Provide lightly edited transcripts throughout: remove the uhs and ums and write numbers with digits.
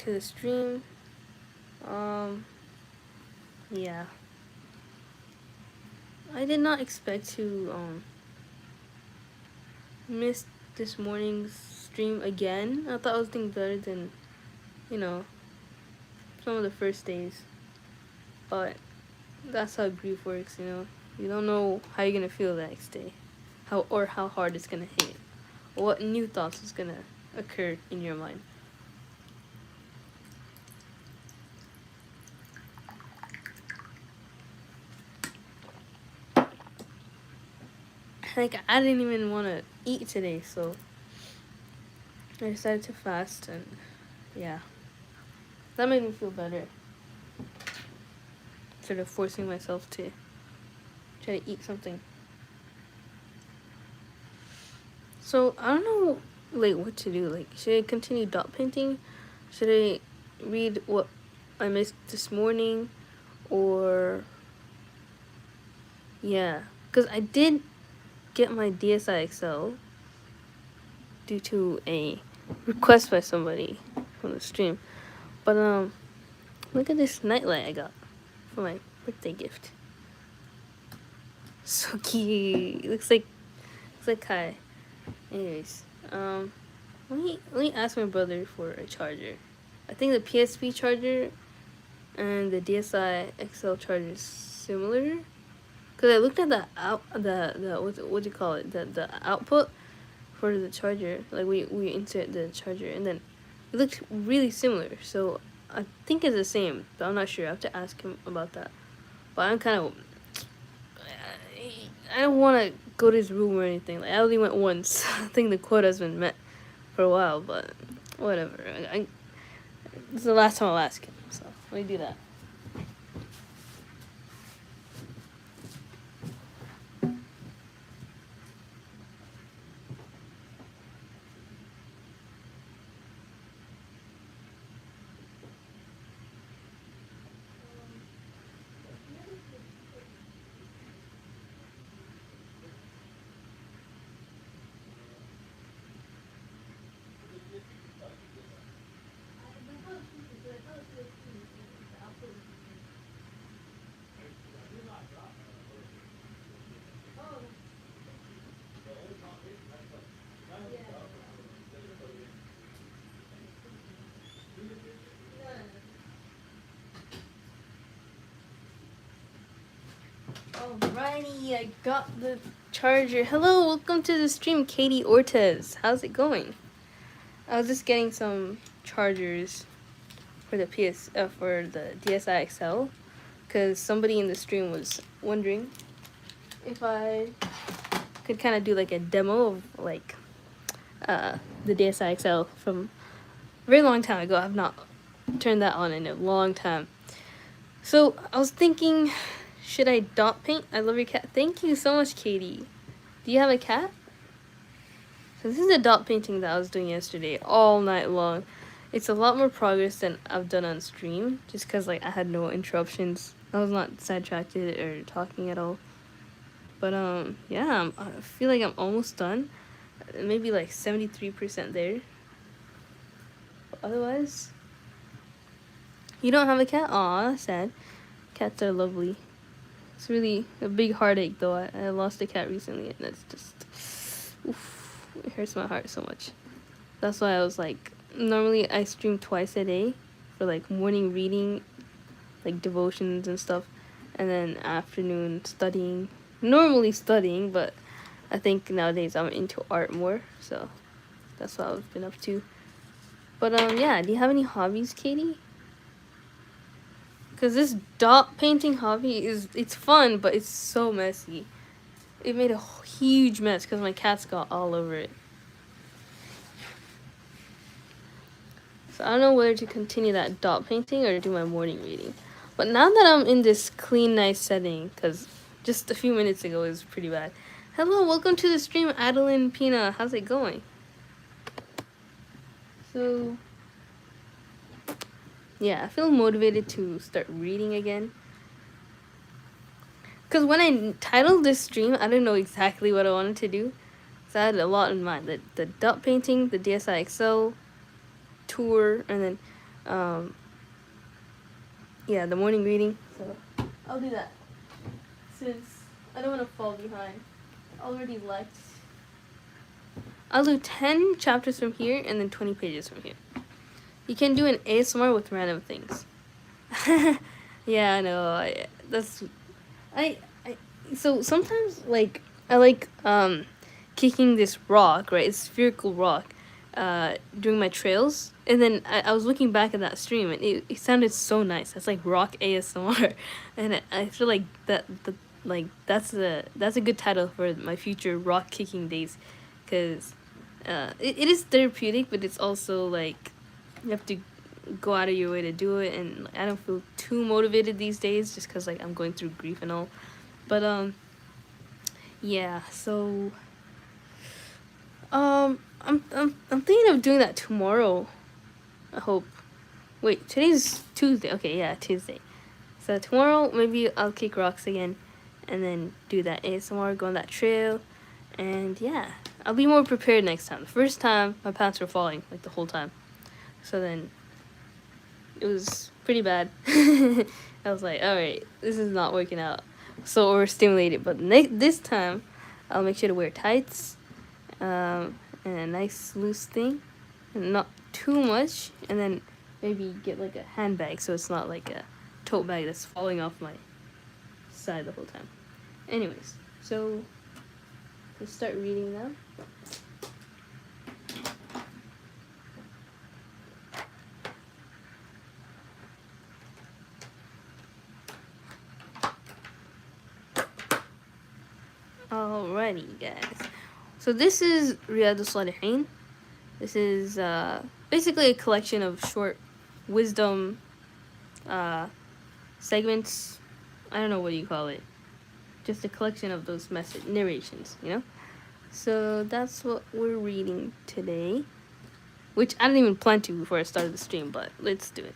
to the stream. Yeah. I did not expect to miss this morning's stream again. I thought I was doing better than, you know, some of the first days. But that's how grief works, you know. You don't know how you're gonna feel the next day. How hard it's gonna hit. Or what new thoughts is gonna occur in your mind. Like, I didn't even want to eat today, so I decided to fast, and yeah, that made me feel better. Instead of forcing myself to try to eat something. So I don't know, like, what to do. Like, should I continue dot painting? Should I read what I missed this morning, or yeah, because I did get my DSiXL due to a request by somebody on the stream. But look at this nightlight I got for my birthday gift. So cute. Looks like Kai. Anyways, let me ask my brother for a charger. I think the PSP charger and the DSiXL charger is similar. Cause I looked at the what do you call it, the output for the charger. Like we insert the charger, and then it looked really similar. So I think it's the same, but I'm not sure. I have to ask him about that. But I'm kind of, I don't want to go to his room or anything. Like, I only went once. I think the quota has been met for a while, but whatever. This is the last time I'll ask him, so let me do that. Alrighty, I got the charger. Hello, welcome to the stream, Katie Ortez. How's it going? I was just getting some chargers for the for the DSiXL, because somebody in the stream was wondering if I could kind of do like a demo of like the DSiXL from a very long time ago. I've not turned that on in a long time. So I was thinking, should I dot paint? I love your cat. Thank you so much, Katie. Do you have a cat? So this is the dot painting that I was doing yesterday all night long. It's a lot more progress than I've done on stream, just because like I had no interruptions. I was not sidetracked or talking at all. But yeah, I feel like I'm almost done. Maybe like 73% there. But otherwise, you don't have a cat? Aw, that's sad. Cats are lovely. It's really a big heartache though. I lost a cat recently, and that's just, oof, it hurts my heart so much. That's why I was like, normally I stream twice a day for like morning reading, like devotions and stuff, and then afternoon studying. Normally studying, but I think nowadays I'm into art more, so that's what I've been up to. But yeah, do you have any hobbies, Katie? Because this dot painting hobby it's fun, but it's so messy. It made a huge mess because my cats got all over it. So I don't know whether to continue that dot painting or do my morning reading. But now that I'm in this clean, nice setting, because just a few minutes ago it was pretty bad. Hello, welcome to the stream, Adeline Pina. How's it going? So yeah, I feel motivated to start reading again. Because when I titled this stream, I didn't know exactly what I wanted to do. So I had a lot in mind. The dot painting, the DSiXL tour, and then Yeah, the morning reading. So I'll do that since I don't want to fall behind. I already liked. I'll do 10 chapters from here and then 20 pages from here. You can do an ASMR with random things. Yeah, I know. I so sometimes like I like kicking this rock, right? It's spherical rock during my trails, and then I was looking back at that stream and it sounded so nice. That's like rock ASMR. And I feel like that's a good title for my future rock kicking days, because it is therapeutic, but it's also like you have to go out of your way to do it, and like, I don't feel too motivated these days just because like I'm going through grief and all. But yeah, so I'm thinking of doing that tomorrow. I hope. Wait, today's Tuesday. Okay, yeah, Tuesday. So tomorrow maybe I'll kick rocks again, and then do that ASMR, go on that trail, and yeah, I'll be more prepared next time. The first time my pants were falling like the whole time, so then it was pretty bad. I was like, all right, this is not working out. So overstimulated, but this time I'll make sure to wear tights, and a nice loose thing, and not too much, and then maybe get like a handbag so it's not like a tote bag that's falling off my side the whole time. Anyways, so let's start reading now. Alrighty, guys. So this is Riyadh al-Salihin. This is basically a collection of short wisdom segments. I don't know what you call it. Just a collection of those message narrations, you know? So that's what we're reading today. Which I didn't even plan to before I started the stream, but let's do it.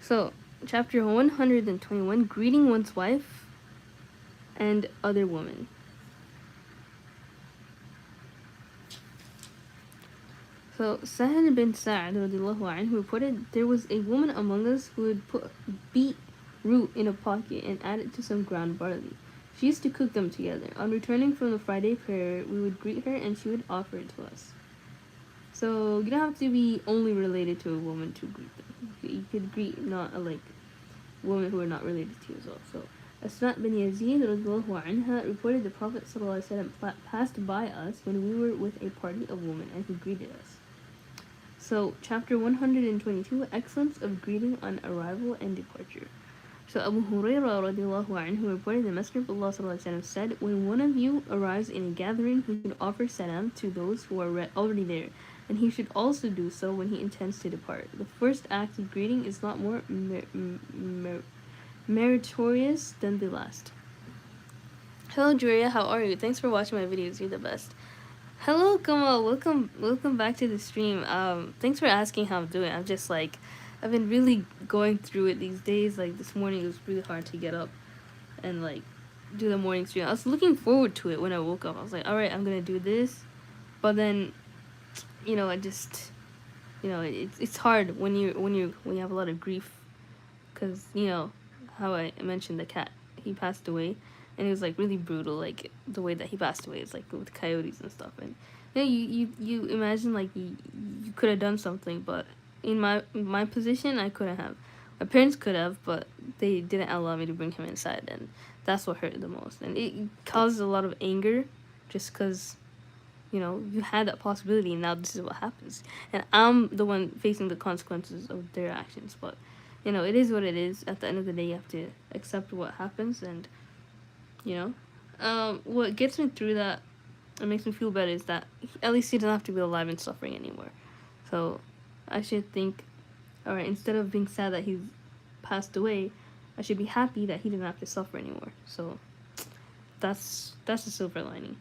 So, chapter 121, Greeting One's Wife and Other Women. So, Sahal bin Sa'ad anhu reported, there was a woman among us who would put beet root in a pocket and add it to some ground barley. She used to cook them together. On returning from the Friday prayer, we would greet her and she would offer it to us. So, you don't have to be only related to a woman to greet them. You could greet not like women who are not related to you as well. So, Asma bin Yazid anha reported the Prophet ﷺ passed by us when we were with a party of women and he greeted us. So, chapter 122, Excellence of Greeting on Arrival and Departure. So, Abu Hurairah radiallahu anhu reported the Messenger of Allah ﷺ said, when one of you arrives in a gathering, he should offer salam to those who are already there, and he should also do so when he intends to depart. The first act of greeting is not more meritorious than the last. Hello, Julia, how are you? Thanks for watching my videos. You're the best. Hello, Kamal. Welcome back to the stream. Thanks for asking how I'm doing. I'm just like, I've been really going through it these days. Like this morning, it was really hard to get up and like do the morning stream. I was looking forward to it when I woke up. I was like, all right, I'm gonna do this, but then, you know, I just, you know, it's hard when you have a lot of grief, because you know how I mentioned the cat, he passed away, and it was like really brutal, like the way that he passed away. It's like with coyotes and stuff, and you know, you imagine like you could have done something, but in my position, I couldn't have. My parents could have, but they didn't allow me to bring him inside, and that's what hurt the most. And it caused a lot of anger, just because, you know, you had that possibility, and now this is what happens. And I'm the one facing the consequences of their actions. But, you know, it is what it is. At the end of the day, you have to accept what happens. And, you know, what gets me through that and makes me feel better is that at least he doesn't have to be alive and suffering anymore. So I should think, all right, instead of being sad that he's passed away, I should be happy that he didn't have to suffer anymore. So that's the silver lining.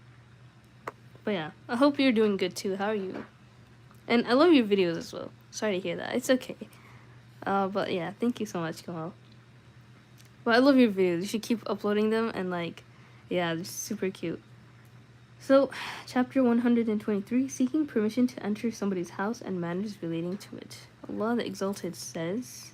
But yeah, I hope you're doing good too. How are you? And I love your videos as well. Sorry to hear that. It's okay. But yeah, thank you so much, Kamal. But I love your videos. You should keep uploading them, and like, yeah, they're super cute. So, chapter 123, seeking permission to enter somebody's house and matters relating to it. Allah the Exalted says,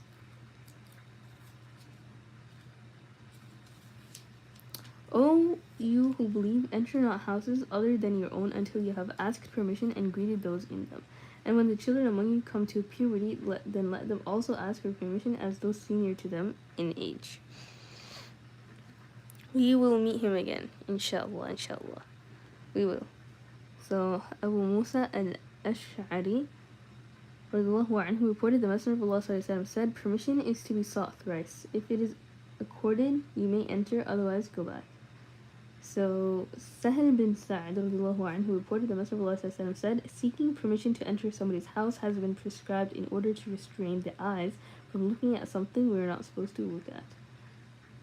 O you who believe, enter not houses other than your own until you have asked permission and greeted those in them. And when the children among you come to puberty, then let them also ask for permission as those senior to them in age. We will meet him again, inshallah, inshallah. We will. So, Abu Musa al-Ash'ari who reported the Messenger of Allah said, permission is to be sought thrice. If it is accorded, you may enter, otherwise go back. So, Sahel bin Sa'd who reported the Messenger of Allah said, seeking permission to enter somebody's house has been prescribed in order to restrain the eyes from looking at something we are not supposed to look at.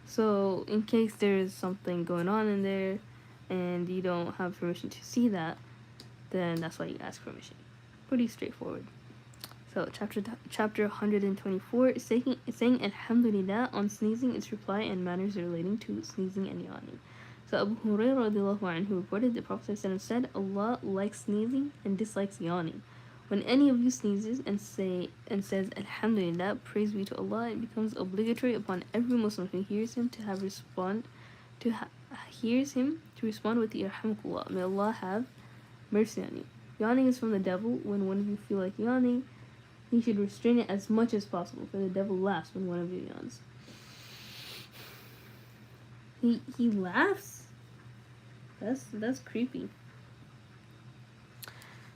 So, in case there's something going on in there and you don't have permission to see that, then that's why you ask permission. Pretty straightforward. So, chapter 124, saying Alhamdulillah on sneezing, its reply and matters relating to sneezing and yawning. So, Abu Hurairah who reported the Prophet said, Allah likes sneezing and dislikes yawning. When any of you sneezes and says Alhamdulillah, praise be to Allah, it becomes obligatory upon every Muslim who hears him to respond with the Yarhamukallah. May Allah have mercy on you. Yawning is from the devil. When one of you feel like yawning, he should restrain it as much as possible, for the devil laughs when one of you yawns. He laughs? That's creepy.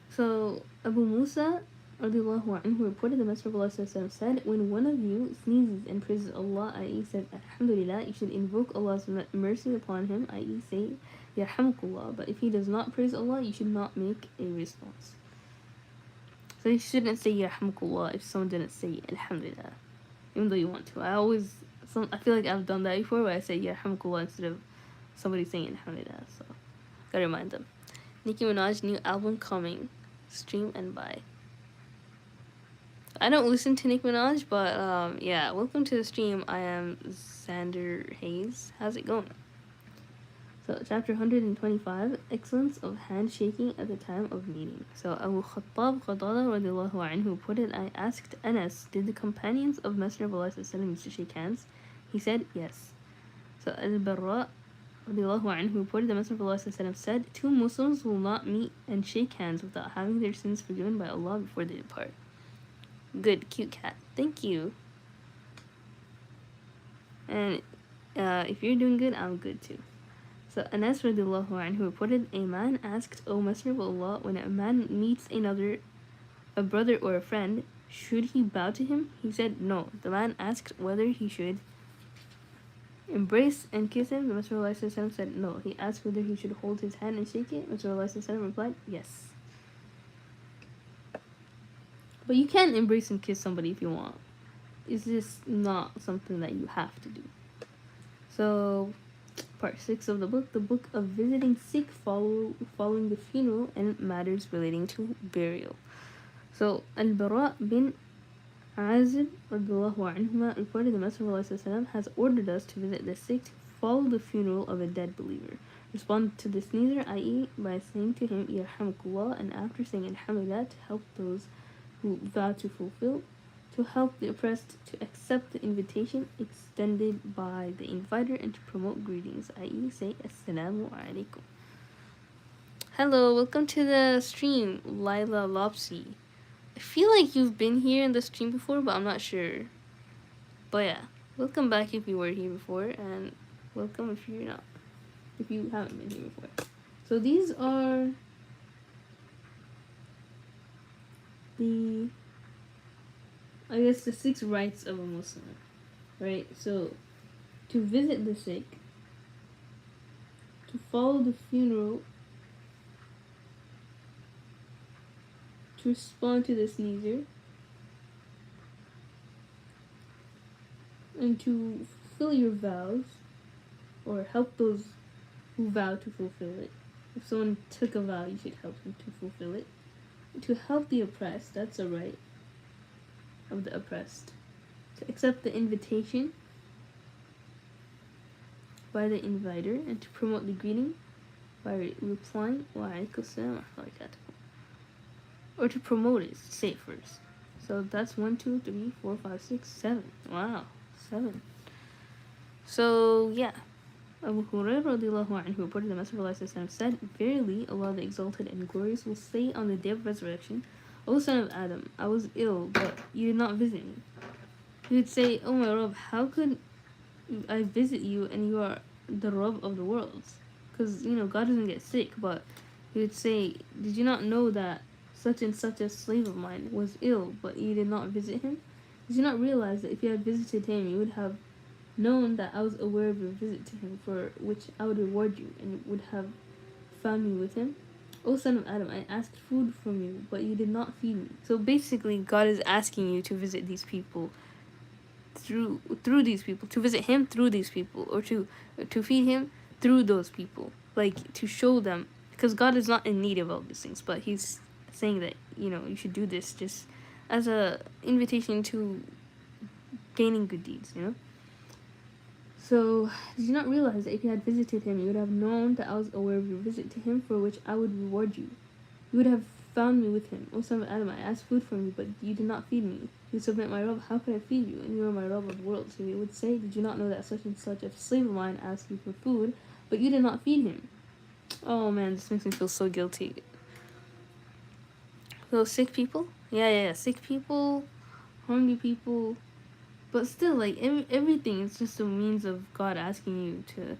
So, Abu Musa who reported the Messenger of Allah said, when one of you sneezes and praises Allah, i.e. says Alhamdulillah, you should invoke Allah's mercy upon him, i.e. say Yarhamukallah. But if he does not praise Allah, you should not make a response. So you shouldn't say Yarhamukallah if someone didn't say Alhamdulillah, even though you want to. I feel like I've done that before, where I say Yarhamukallah instead of somebody saying Alhamdulillah. So gotta remind them. Nicki Minaj new album coming. Stream and buy. I don't listen to Nicki Minaj, but yeah, welcome to the stream. I am Xander Hayes. How's it going? So, chapter 125, excellence of handshaking at the time of meeting. So, Abu Khattab Qadada who put it, I asked Anas, did the companions of Messenger of Allah used to shake hands? He said, yes. So, Al-Barra who reported the Messenger of Allah said, two Muslims will not meet and shake hands without having their sins forgiven by Allah before they depart. Good, cute cat. Thank you. And if you're doing good, I'm good too. So Anas who reported, a man asked, O Messenger of Allah, when a man meets a brother or a friend, should he bow to him? He said, no. The man asked whether he should embrace and kiss him. The Messenger of Allah said, no. He asked whether he should hold his hand and shake it. Messenger of Allah replied, yes. But you can embrace and kiss somebody if you want. It's just not something that you have to do. So, part 6 of the book of visiting sick following the funeral and matters relating to burial. So, Al-Bara bin Azib reported the Messenger of Allah has ordered us to visit the sick to follow the funeral of a dead believer. Respond to the sneezer, i.e. by saying to him, Yarhamukallah, and after saying Alhamdulillah, to help those who vow to help the oppressed, to accept the invitation extended by the inviter, and to promote greetings, i.e. say Assalamu alaikum. Hello, welcome to the stream, Lila Lopsy. I feel like you've been here in the stream before, but I'm not sure. But yeah, welcome back if you were here before, and welcome if you haven't been here before. So these are the 6 rights of a Muslim, right? So, to visit the sick, to follow the funeral, to respond to the sneezer, and to fulfill your vows, or help those who vow to fulfill it. If someone took a vow, you should help them to fulfill it. To help the oppressed, that's a right of the oppressed. To accept the invitation by the inviter, and to promote the greeting, by replying وعليكم السلام ورحمة الله وبركاته. Or to promote it, say it first. So that's 1, 2, 3, 4, 5, 6, 7. Wow, 7. So yeah. Abu Hurairah radiallahu anhu reported the Messenger of Allah said, Verily, Allah the Exalted and Glorious will say on the day of resurrection, O son of Adam, I was ill, but you did not visit me. He would say, Oh my Rabb, how could I visit you and you are the Rabb of the worlds? Because, God doesn't get sick, but he would say, Did you not know that such and such a slave of mine was ill, but you did not visit him? Did you not realize that if you had visited him, you would have known that I was aware of your visit to him, for which I would reward you, and would have found me with him? O son of Adam, I asked food from you, but you did not feed me. So basically, God is asking you to visit these people through these people, to visit him through these people, or to feed him through those people, like to show them, because God is not in need of all these things, but he's saying that you should do this just as a invitation to gaining good deeds. So, did you not realize that if you had visited him, you would have known that I was aware of your visit to him, for which I would reward you? You would have found me with him. O son of Adam, I asked food from you, but you did not feed me. You submit my Rabb, how could I feed you? And you are my Rabb of the world. So he would say, Did you not know that such and such a slave of mine asked you for food, but you did not feed him? Oh man, this makes me feel so guilty. Those sick people? Yeah, sick people, hungry people. But still, like, everything is just a means of God asking you to,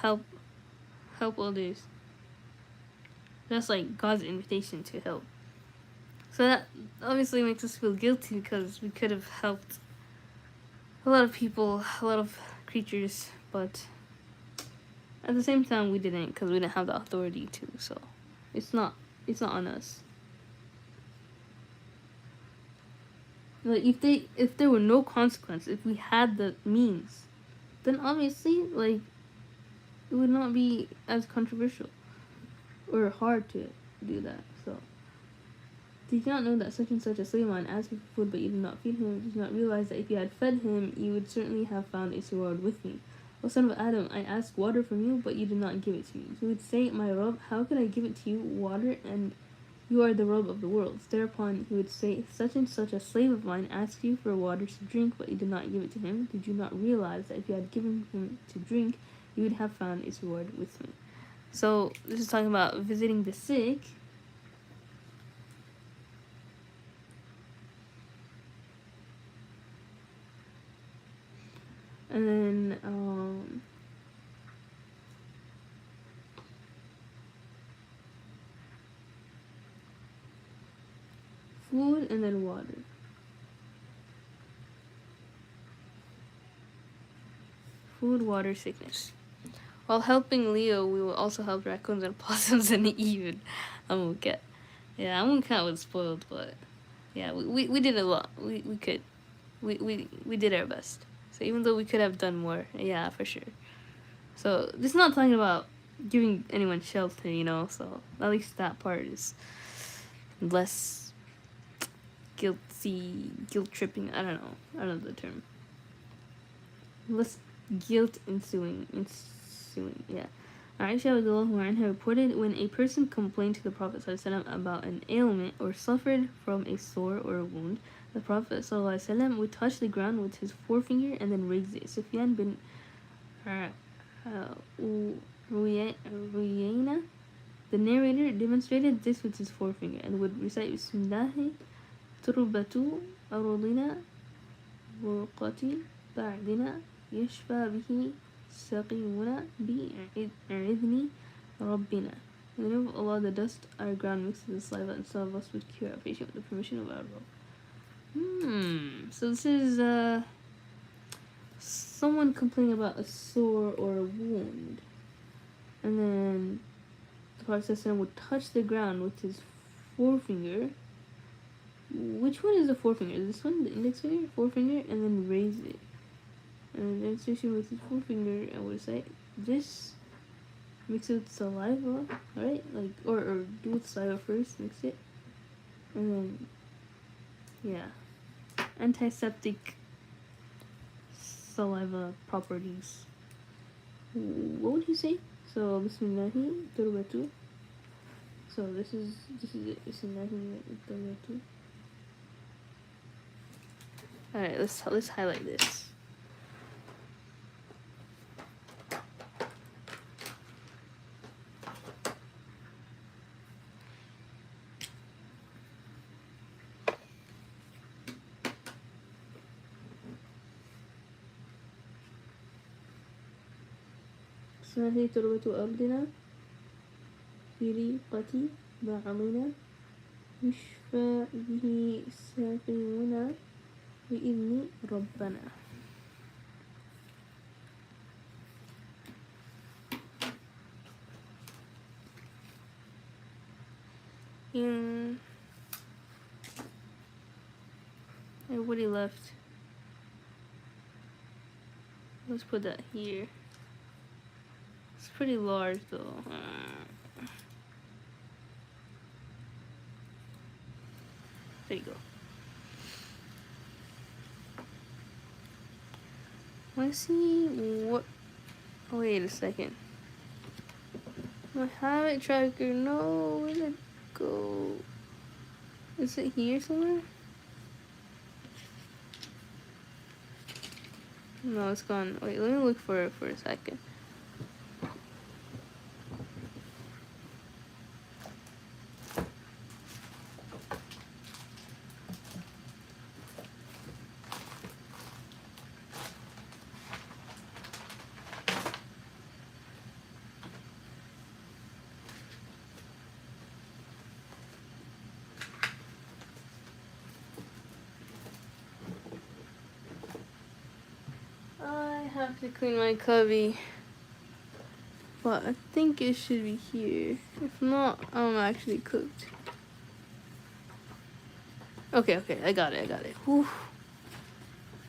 help others. That's like God's invitation to help. So that obviously makes us feel guilty, because we could have helped a lot of people, a lot of creatures, but at the same time we didn't, because we didn't have the authority to. So it's not on us. Like, if there were no consequence, if we had the means, then obviously, like, it would not be as controversial or hard to do that. So, did you not know that such and such a slave of mine asked you for food, but you did not feed him? Did you not realize that if you had fed him, you would certainly have found a reward with me? O son of Adam, I asked water from you, but you did not give it to me. He would say, My Rabb, how could I give it to you, water, and you are the Rabb of the worlds? Thereupon he would say, Such and such a slave of mine asked you for water to drink, but you did not give it to him. Did you not realize that if you had given him to drink, you would have found his reward with me? So this is talking about visiting the sick. And then food, and then water. Food, water, sickness. While helping Leo, we will also help raccoons and possums and even Amuket. Yeah, Amuket was spoiled, but yeah, we did a lot. We could. We did our best. So even though we could have done more, yeah, for sure. So this is not talking about giving anyone shelter, so at least that part is less guilt tripping. I don't know the term. Less guilt ensuing, yeah. Aisha anha reported, when a person complained to the Prophet ﷺ about an ailment or suffered from a sore or a wound, the Prophet ﷺ would touch the ground with his forefinger and then raise it. Sufyan bin Uyayna, the narrator, demonstrated this with his forefinger and would recite Bismillahi turbatu arudina wurqati ba'dina yashfa bihi saqimuna bi'idhni rabbina. In the name of Allah, the dust our ground mixed with the saliva, and some of us would cure our patient with the permission of our Lord. So this is someone complaining about a sore or a wound, and then the Prophet would touch the ground with his forefinger. Which one is the forefinger? This one, the index finger, forefinger, and then raise it. And the demonstration with his forefinger, I would say this. Mix it with saliva, right? Like, or do with saliva first, mix it, and then, yeah, antiseptic saliva properties. What would you say? So Bismillahi Turbatu. So this is it. Bismillahi Turbatu. Alright, let's highlight this. Bismillahi Turbatu Abdina في ريقة بعضنا يشفى به ساقينا بإذن ربنا. Everybody left. Let's put that here. It's pretty large though. There you go. Let's see what. Wait a second. My habit tracker. No, where did it go? Is it here somewhere? No, it's gone. Wait, let me look for it for a second. I have to clean my cubby, but I think it should be here. If not, I'm actually cooked. Okay, I got it. Whew.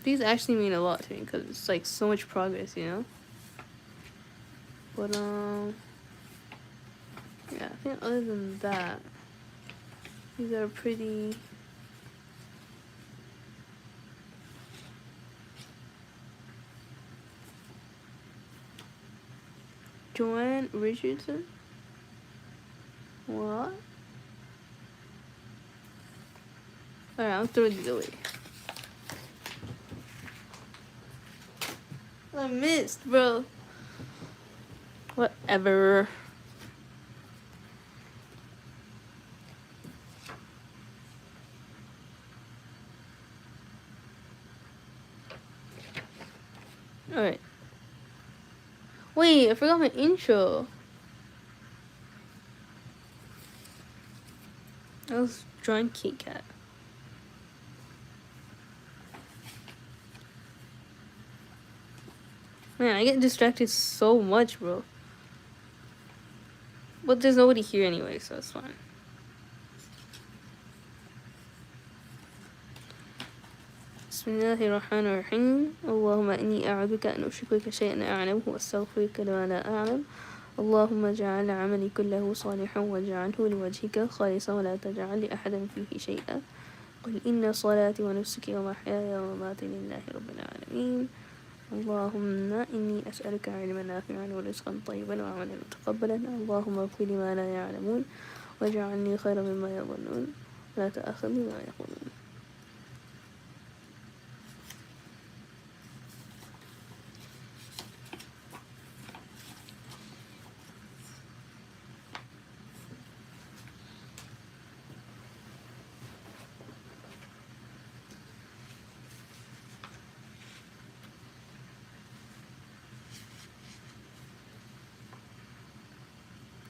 These actually mean a lot to me because it's like so much progress, you know? But, yeah, I think other than that, these are pretty... Joanne Richardson? What? Alright, I'll throw these away. I missed, bro. Whatever. Alright. Wait, I forgot my intro. I was drawing Kit Kat. Man, I get distracted so much, bro. But there's nobody here anyway, so it's fine. بسم الله الرحمن الرحيم اللهم إني أعوذ أن أشركك شيئا أعلمه وأستغفرك لما لا أعلم اللهم اجعل عملي كله صالحا واجعله لوجهك خالصا ولا تجعل لأحد فيه شيئا قل إن صلاتي ونسكي ومحياي ومماتي لله رب العالمين اللهم إني أسألك علما نافعا ورزقا طيبا وعملا متقبلا اللهم اغفر لي ما لا يعلمون واجعلني خيرا مما يظنون ولا تأخذني بما يقولون.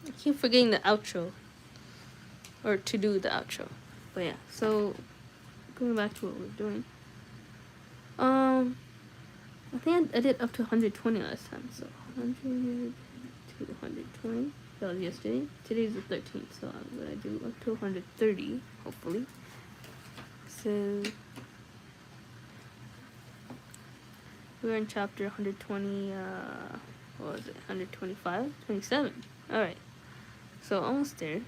I keep forgetting the outro, or to do the outro, but yeah, so going back to what we're doing, I think I did up to 120 last time, so 100 to 120, that was yesterday. Today's the 13th, so I'm gonna do up to 130, hopefully. So we're in chapter 120, what was it, 125, 27, alright. So almost there.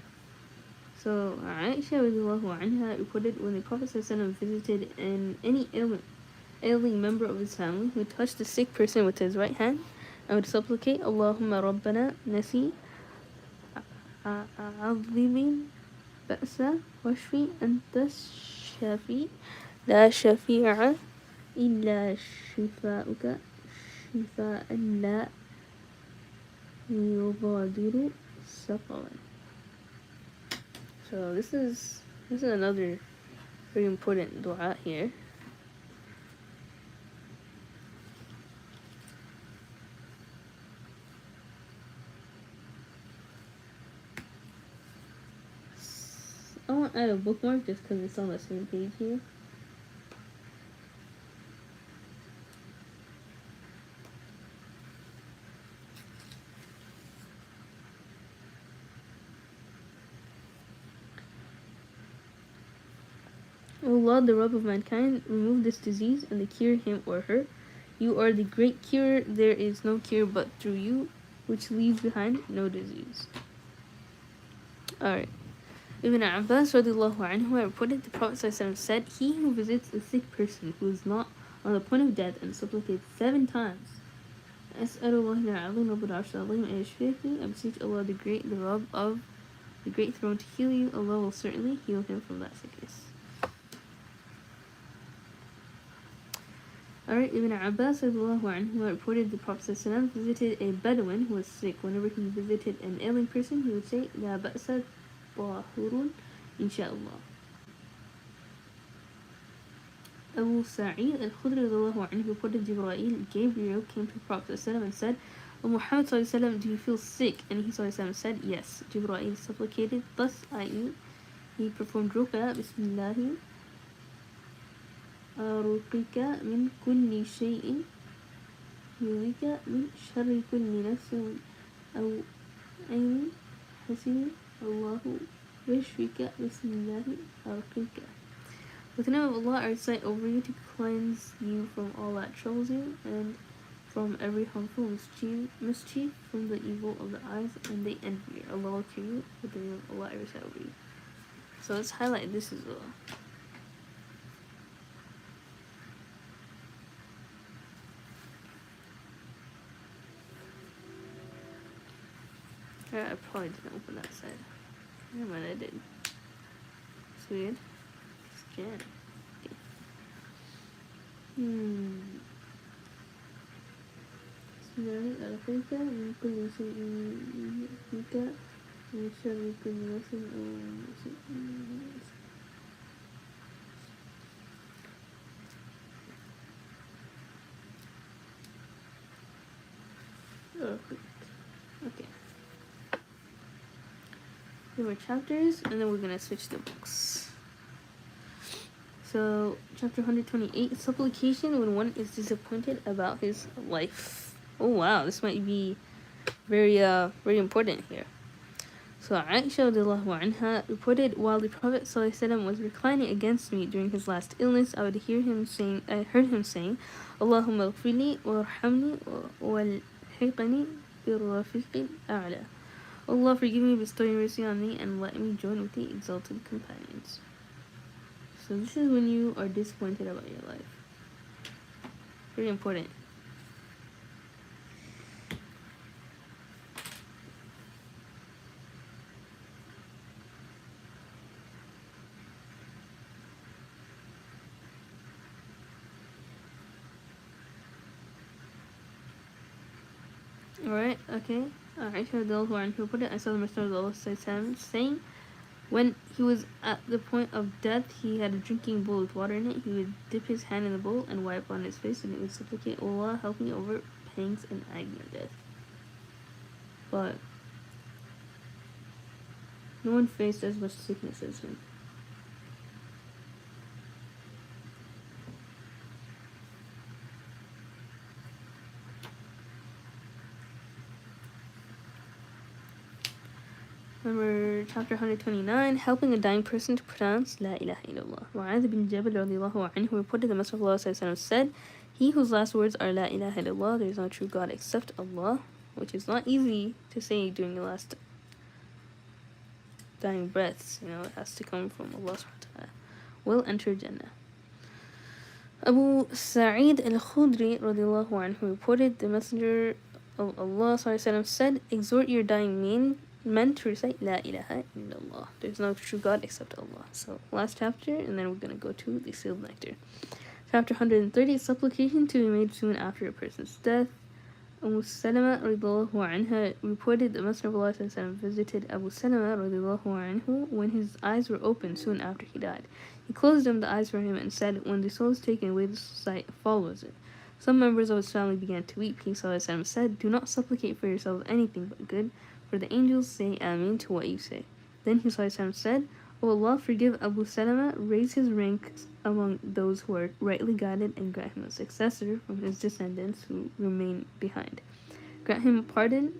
So Aisha anha reported when the Prophet visited any ailing member of his family who touched the sick person with his right hand, I would supplicate, Allahumma Rabbana nasi عظم بأسا واشفي أنت الشافي لا شفيع إلا شفاؤك شفاء لا يغادر سقما. So this is another very important dua here. I want to add a bookmark just because it's on the same page here. O Allah, the Rabb of mankind, remove this disease and cure him or her. You are the great cure, there is no cure but through you, which leaves behind no disease. Alright. Ibn Abbas radiallahu anhu reported the Prophet said, he who visits a sick person who is not on the point of death and supplicates 7 times, As'alullah al-Azim Rabbul Arsh al-Azim an yashfihi, I beseech Allah the Rabb of the great throne to heal you, Allah will certainly heal him from that sickness. Alright, Ibn Abbas reported the Prophet ﷺ visited a Bedouin who was sick. Whenever he visited an ailing person, he would say, La ba'sa tahurun, insha'Allah. Abu Sa'id al-Khudri reported Gabriel came to the Prophet ﷺ and said, O Muhammad ﷺ, do you feel sick? And he ﷺ said, yes. Jibreel supplicated, thus i.e. he performed ruqya, Bismillahi. أرقك من كل شيء يؤذيك من شر كل نفس أو عين حسن الله يشفيك بسم الله أرقك. With the name of Allah, I recite over you to cleanse you from all that troubles you and from every harmful mischief, from the evil of the eyes and the envy. Allah will cure you. With the name of Allah, I recite over you. So let's highlight this as well. I probably didn't open that side. Never mind, I did. It's weird. It's Jan. Okay. Bismillah al-Khayka min kulli shay'in yika min sharri kulli nafsin Okay. More chapters, and then we're gonna switch the books. So, chapter 128, supplication when one is disappointed about his life. Oh wow, this might be very important here. So, Aisha radiallahu anha reported, while the Prophet ﷺ was reclining against me during his last illness, I heard him saying, Allahumma ghfirli warhamni walhiqni birrafiqil a'la. Allah, forgive me, bestow your mercy on me, and let me join with the exalted companions. So this is when you are disappointed about your life. Very important. Alright, okay. Aisha radiallahu anha put it, I saw the Messenger of Allah saying, when he was at the point of death, he had a drinking bowl with water in it. He would dip his hand in the bowl and wipe on his face, and he would supplicate, Allah, help me over pangs and agony of death. But no one faced as much sickness as him. Number chapter 129, helping a dying person to pronounce La ilaha illallah. Mu'adh bin Jabal radiallahu anhu reported the Messenger of Allah said, he whose last words are La ilaha illallah, there is no true God except Allah, which is not easy to say during the last dying breaths. It has to come from Allah subhanahu wa ta'ala. Will enter Jannah. Abu Sa'id al-Khudri radiallahu anhu reported the Messenger Allah said, exhort your dying men to recite La ilaha illallah. There's no true God except Allah. So, last chapter, and then we're going to go to the sealed nectar. Chapter 130, supplication to be made soon after a person's death. Salama radiallahu anha reported the Messenger of Allah visited Abu Salama radiallahu anhu when his eyes were opened soon after he died. He closed them, the eyes for him, and said, when the soul is taken away, the sight follows it. Some members of his family began to weep. He said, do not supplicate for yourselves anything but good, for the angels say Ameen to what you say. Then he said, O Allah, forgive Abu Salama, raise his rank among those who are rightly guided, and grant him a successor from his descendants who remain behind. Grant him pardon,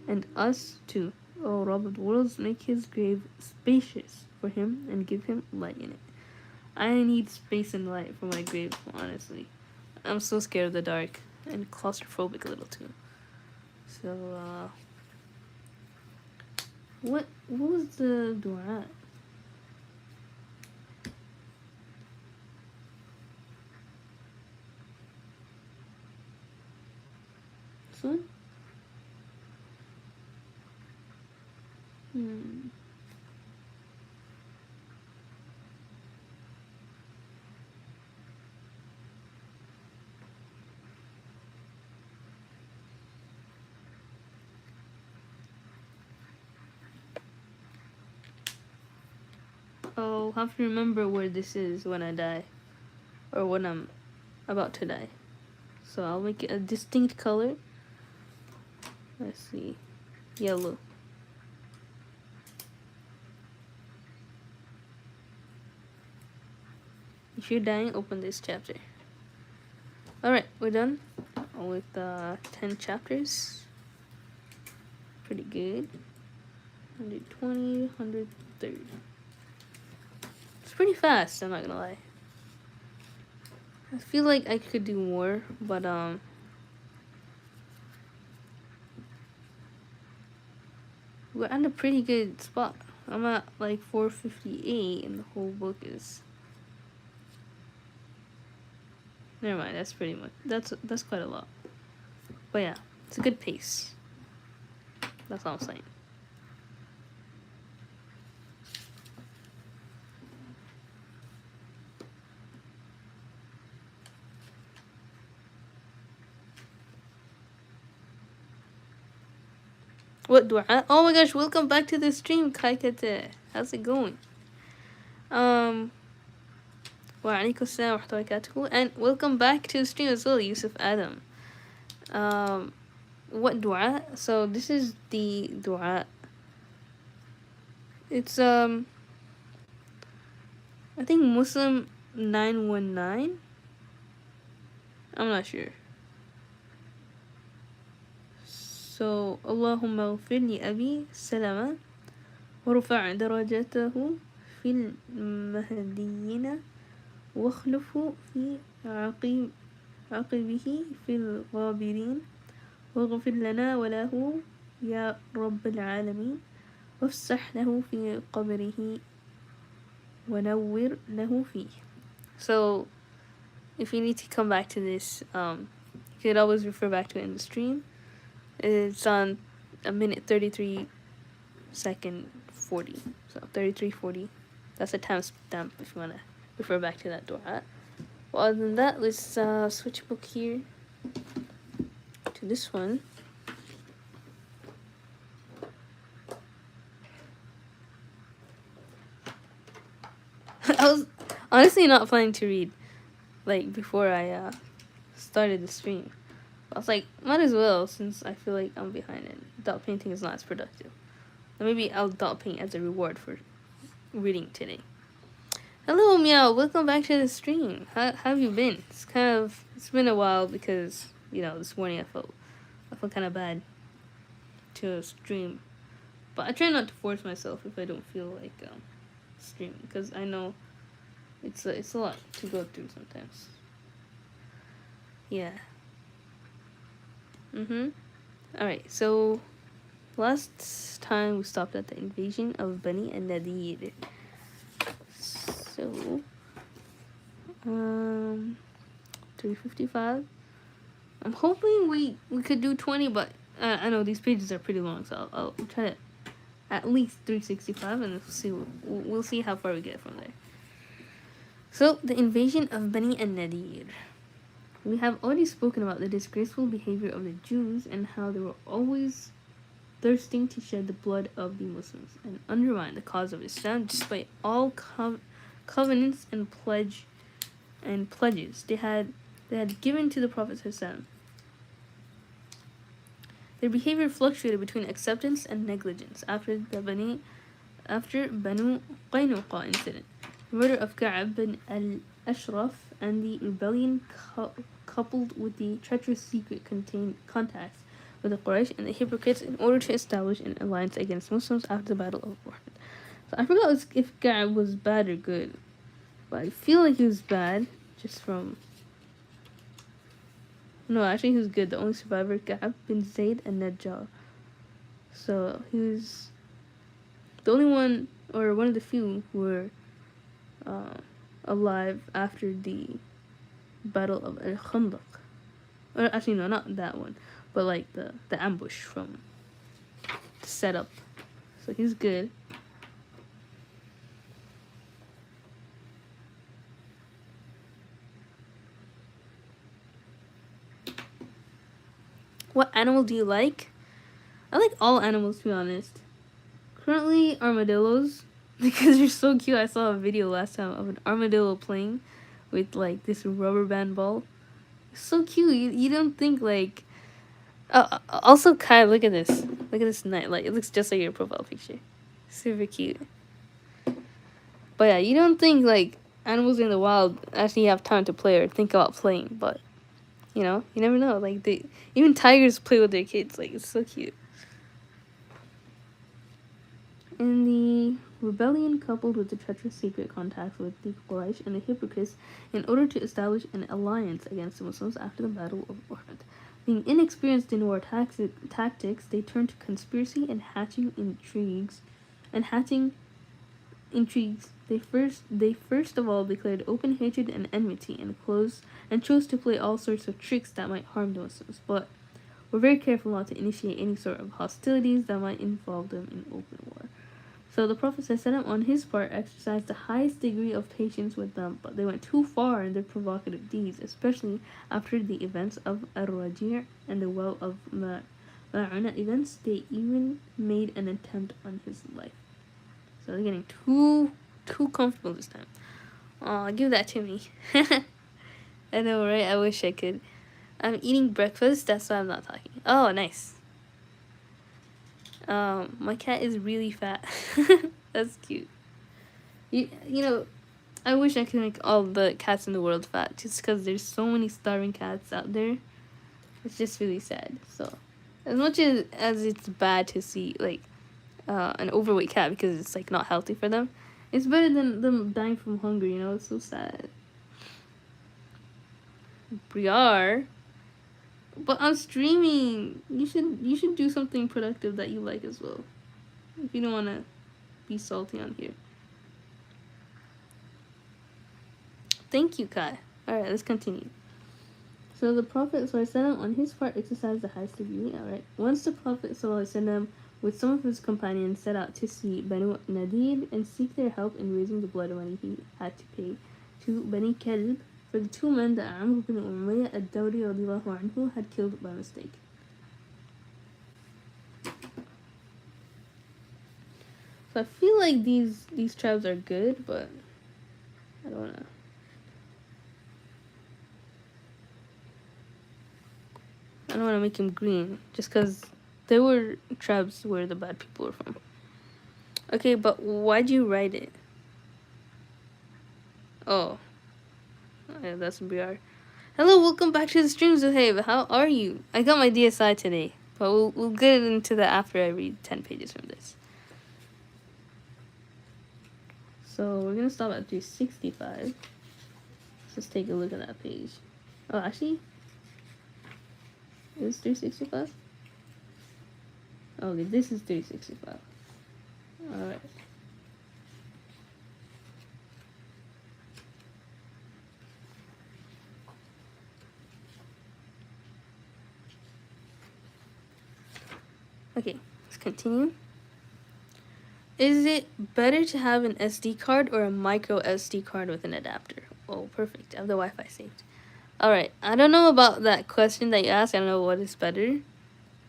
and us too. O Rabb of the worlds, make his grave spacious for him, and give him light in it. I need space and light for my grave, honestly. I'm so scared of the dark, and claustrophobic a little too. So, what was the dua? This one? I'll have to remember where this is when I die, or when I'm about to die. So I'll make it a distinct color. Let's see, yellow. If you're dying, open this chapter. Alright, we're done with 10 chapters. Pretty good. 120, 130. It's pretty fast, I'm not gonna lie. I feel like I could do more, but we're at a pretty good spot. I'm at like 458 and the whole book is... Never mind, that's pretty much... That's quite a lot. But yeah, it's a good pace. That's all I'm saying. What dua? Oh my gosh, welcome back to the stream, Kaikate. How's it going? Wa alaikum assalam wa rahmatullahi wa barakatuh. And welcome back to the stream as well, Yusuf Adam. What dua? So this is the dua. It's I think Muslim 919. I'm not sure. So, Allahumma ghfir li Abi Salama ورفع درجته في المهديين واخلفه في عقبه في الغابرين واغفر لنا وله يا رب العالمين وافسح له في قبره ونور له فيه. So, if you need to come back to this, you could always refer back to it in the stream. It's on 1:33 second 40. So 33:40. That's a timestamp if you want to refer back to that dua. Well, other than that, let's switch book here to this one. I was honestly not planning to read like before I started the stream. I was like, might as well, since I feel like I'm behind and dot painting is not as productive. Maybe I'll dot paint as a reward for reading today. Hello, Meow. Welcome back to the stream. How have you been? It's been a while because, you know, this morning I felt kind of bad to stream. But I try not to force myself if I don't feel like streaming, because I know it's a lot to go through sometimes. Yeah. Alright, so last time we stopped at the invasion of Bani and Nadir. So 355. I'm hoping we could do 20, but I know these pages are pretty long, so I'll try to at least 365, and we'll see how far we get from there. So, the invasion of Bani an-Nadir. We have already spoken about the disgraceful behavior of the Jews and how they were always thirsting to shed the blood of the Muslims and undermine the cause of Islam despite all covenants and pledges they had given to the Prophet ﷺ. Their behavior fluctuated between acceptance and negligence after Banu Qaynuqa incident, the murder of Ka'ab bin al-Ashraf, and the rebellion coupled with the treacherous secret contacts with the Quraysh and the hypocrites in order to establish an alliance against Muslims after the Battle of Uhud. So I forgot if Ka'ab was bad or good, but I feel like he was bad just from... No, actually he was good. The only survivor, Ka'ab bin Zayd al-Najjar. So he was the only one, or one of the few, who were alive after the Battle of al-Khandaq. Or actually, no, not that one, but like the ambush from the setup. So he's good. What animal do you like? I like all animals, to be honest. Currently, armadillos, because they're so cute. I saw a video last time of an armadillo playing with like this rubber band ball. It's so cute. You don't think like... also, Kai, look at this. Look at this night. Like, it looks just like your profile picture. Super cute. But yeah, you don't think like animals in the wild actually have time to play or think about playing, but you know, you never know. Like even tigers play with their kids. Like, it's so cute. In the rebellion coupled with the treacherous secret contacts with the Quraysh and the hypocrites in order to establish an alliance against the Muslims after the Battle of Uhud. Being inexperienced in war tactics, they turned to conspiracy and hatching intrigues. They first of all declared open hatred and enmity and chose to play all sorts of tricks that might harm the Muslims, but were very careful not to initiate any sort of hostilities that might involve them in open war. So the Prophet ﷺ, on his part, exercised the highest degree of patience with them, but they went too far in their provocative deeds, especially after the events of Ar-Raji' and the Well of Ma'una events. They even made an attempt on his life. So they're getting too comfortable this time. Aw, give that to me. I know, right? I wish I could. I'm eating breakfast, that's why I'm not talking. Oh, nice. My cat is really fat. That's cute. You know, I wish I could make all the cats in the world fat, just because there's so many starving cats out there. It's just really sad. So, as much as it's bad to see, like, an overweight cat because it's, like, not healthy for them, it's better than them dying from hunger, you know? It's so sad. Briar? But I'm streaming. You should do something productive that you like as well. If you don't want to be salty on here. Thank you, Kai. Alright, let's continue. So the Prophet ﷺ on his part exercised the highest degree. Alright. Once the Prophet ﷺ with some of his companions set out to see Banu Nadir and seek their help in raising the blood money he had to pay to Bani Kalb for the two men that Amr bin Umayyah ad-Dawri radiyallahu anhu had killed by mistake. So I feel like these tribes are good, but I don't wanna. I don't wanna make them green just because there were tribes where the bad people were from. Okay, but why'd you write it? Oh. Yeah, that's BR. Hello, welcome back to the stream, Zuhaib. How are you? I got my DSI today, but we'll get into that after I read 10 pages from this. So we're gonna stop at 365. Let's take a look at that page. Oh, actually, is 365? Okay, this is 365. All right. Okay, let's continue. Is it better to have an SD card or a micro SD card with an adapter? Oh, perfect. I have the Wi-Fi saved. Alright, I don't know about that question that you asked. I don't know what is better.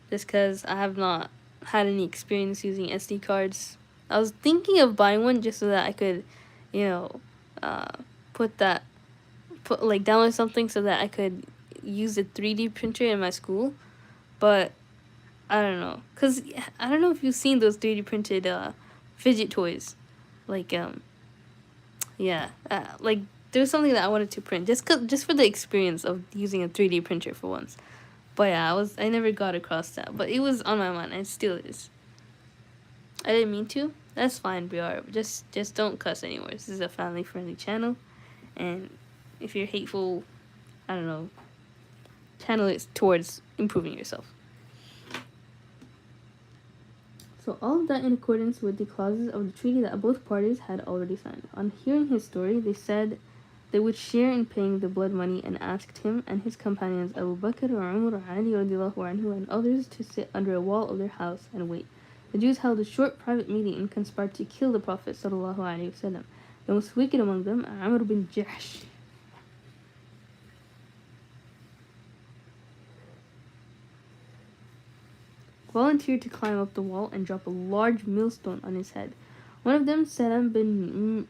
Just because I have not had any experience using SD cards. I was thinking of buying one just so that I could, you know, download something so that I could use a 3D printer in my school. But I don't know. Because I don't know if you've seen those 3D printed fidget toys. Like, like there's something that I wanted to print just for the experience of using a 3D printer for once. But yeah, I never got across that, but it was on my mind and it still is. I didn't mean to. That's fine, BR. Just don't cuss anymore. This is a family friendly channel, and if you're hateful, I don't know, channel it towards improving yourself. So all of that in accordance with the clauses of the treaty that both parties had already signed. On hearing his story, they said they would share in paying the blood money and asked him and his companions Abu Bakr, Umar, Ali radiallahu anhu, and others to sit under a wall of their house and wait. The Jews held a short private meeting and conspired to kill the Prophet sallallahu alaihi wasallam. The most wicked among them, Amr bin Jahsh, volunteered to climb up the wall and drop a large millstone on his head. One of them, Salam bin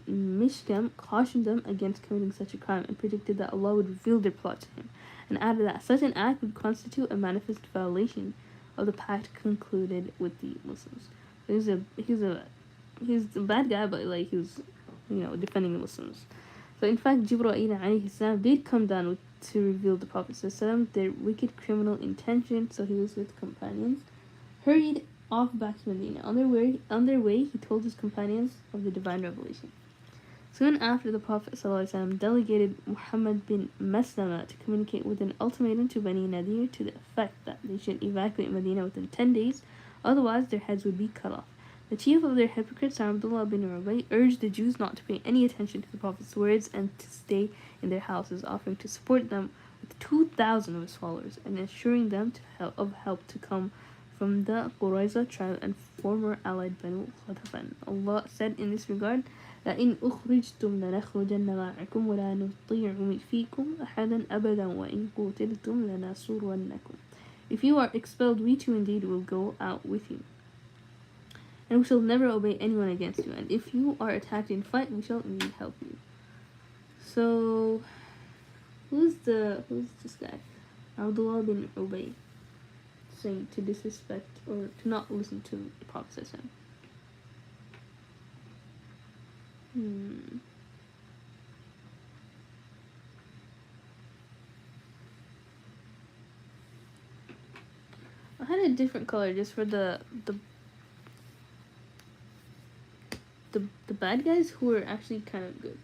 Mishkam, cautioned them against committing such a crime and predicted that Allah would reveal their plot to him, and added that such an act would constitute a manifest violation of the pact concluded with the Muslims. He was a bad guy, but like he was, defending the Muslims. So in fact, Jibreel alayhi salam did come down to reveal the Prophet their wicked criminal intention. So he was with companions, hurried off back to Medina. On their way, he told his companions of the divine revelation. Soon after, the Prophet ﷺ delegated Muhammad bin Maslama to communicate with an ultimatum to Bani Nadir to the effect that they should evacuate Medina within 10 days, otherwise their heads would be cut off. The chief of their hypocrites, Abdullah bin Rabi, urged the Jews not to pay any attention to the Prophet's words and to stay in their houses, offering to support them with 2,000 of his followers and assuring them of help to come from the Qurayza tribe and former allied Banu Khatafan. Allah said in this regard, لَإِنْ أُخْرِجْتُمْ لَنَخْرُجَنَّ مَعَكُمْ وَلَا نُطِيعُ فِيكُمْ أَحَدًا أَبَدًا وَإِنْ قُوتِلْتُمْ لَنَنصُرَنَّكُمْ. If you are expelled, we too indeed will go out with you, and we shall never obey anyone against you, and if you are attacked in fight, we shall indeed help you. So, who's this guy? Abdullah bin Ubay, saying to disrespect or to not listen to the Prophet. I had a different color just for the bad guys who are actually kind of good.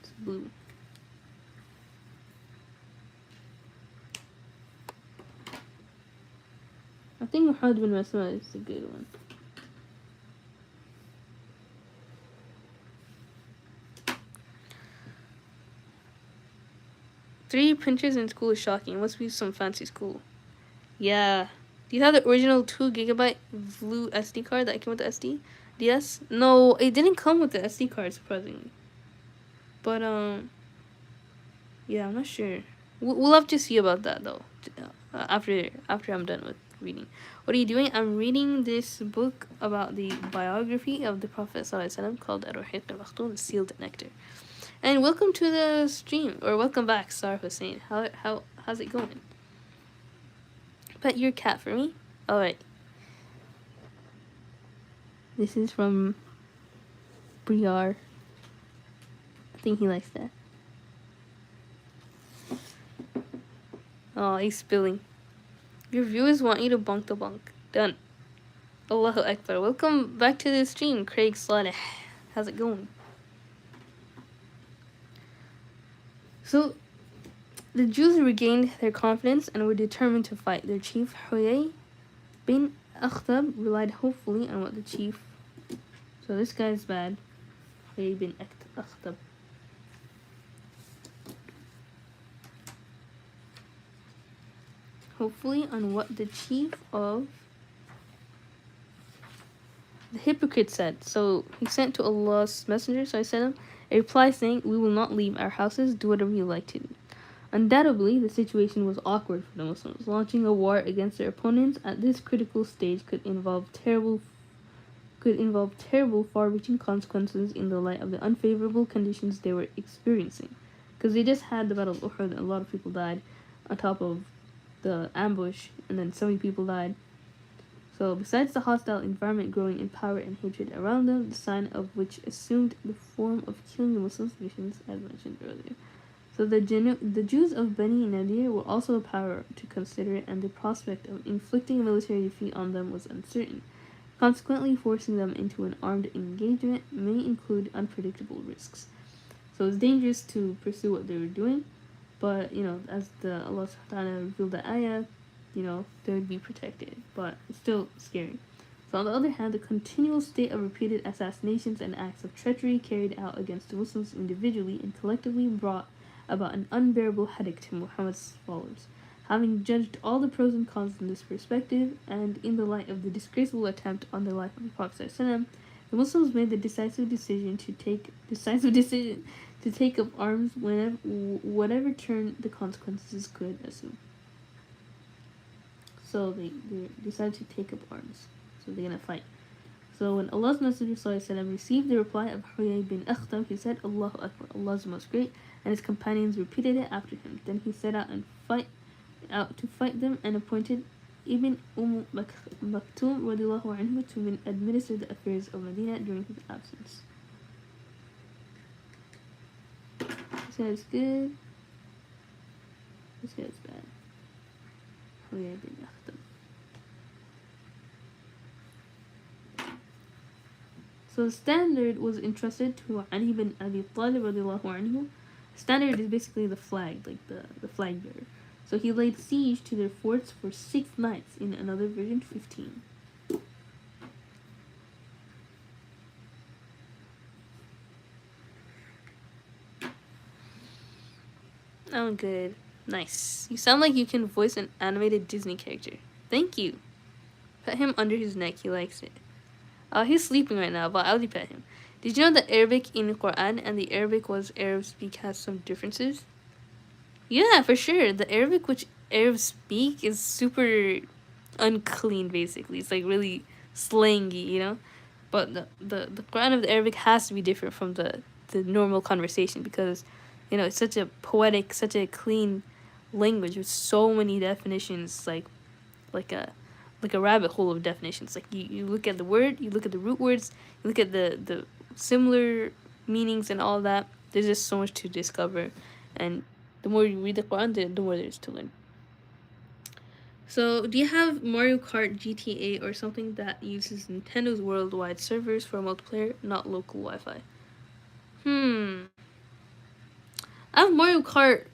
It's blue. I think Muhammad bin Maslama is a good one. Three printers in school is shocking. It must be some fancy school. Yeah. Do you have the original 2 GB blue SD card that came with the SD? DS? No, it didn't come with the SD card, surprisingly. But, yeah, I'm not sure. We'll have to see about that, though, after I'm done with reading. What are you doing? I'm reading this book about the biography of the Prophet ﷺ called Ar-Rahiq al-Maktoum, the Sealed Nectar. And welcome to the stream, or welcome back, Sar Hussein. How's it going? Pet your cat for me? Alright. This is from Briar. I think he likes that. Oh, he's spilling. Your viewers want you to bonk the bonk. Done. Allahu Akbar. Welcome back to the stream, Craig Saleh. How's it going? So, the Jews regained their confidence and were determined to fight. Their chief, Huyay bin Akhtab, relied hopefully on what the chief... So this guy's bad. Huyay bin Akhtab. hopefully, on what the chief of the hypocrite said. So he sent to Allah's messenger, so I sent him a reply saying, "We will not leave our houses, do whatever you like to do." Undoubtedly, the situation was awkward for the Muslims. Launching a war against their opponents at this critical stage could involve terrible, far-reaching consequences in the light of the unfavorable conditions they were experiencing. Because they just had the Battle of Uhud, and a lot of people died on top of the ambush, and then so many people died. So, besides the hostile environment growing in power and hatred around them, the sign of which assumed the form of killing the Muslims' missions, as mentioned earlier. So the Jews of Bani Nadir were also a power to consider, and the prospect of inflicting a military defeat on them was uncertain. Consequently, forcing them into an armed engagement may include unpredictable risks. So it's dangerous to pursue what they were doing, but as the Allah Subhanahu wa Ta'ala revealed the ayah, they would be protected, but it's still scary. So on the other hand, the continual state of repeated assassinations and acts of treachery carried out against the Muslims individually and collectively brought about an unbearable headache to Muhammad's followers. Having judged all the pros and cons in this perspective, and in the light of the disgraceful attempt on the life of the Prophet ﷺ, the Muslims made the decisive decision to take up arms whatever turn the consequences could assume. So they decided to take up arms. So they're gonna fight. So when Allah's Messenger ﷺ received the reply of Huyay bin Akhtab, he said, "Allahu Akbar, Allah is the most great," and his companions repeated it after him. Then he set out to fight them and appointed Ibn Maktum radiallahu anhu to administer the affairs of Medina during his absence. This guy is good. This guy is bad. Huyay bin Akhtab. So the standard was entrusted to Ali bin Abi Talib radiallahu anhu. Standard is basically the flag, like the flag bearer. So he laid siege to their forts for 6 nights, in another version 15. Oh, good. Nice. You sound like you can voice an animated Disney character. Thank you. Pet him under his neck, he likes it. He's sleeping right now, but I'll pet him. Did you know that Arabic in the Quran and the Arabic was Arabs speak has some differences? Yeah, for sure. The Arabic which Arabs speak is super unclean, basically. It's like really slangy, But the Quran of the Arabic has to be different from the normal conversation because, it's such a poetic, such a clean language with so many definitions, like a rabbit hole of definitions. Like you look at the word, you look at the root words, you look at the similar meanings and all that. There's just so much to discover, and the more you read the Quran, the more there is to learn. So, do you have Mario Kart GTA or something that uses Nintendo's worldwide servers for multiplayer, not local Wi-Fi? I have Mario Kart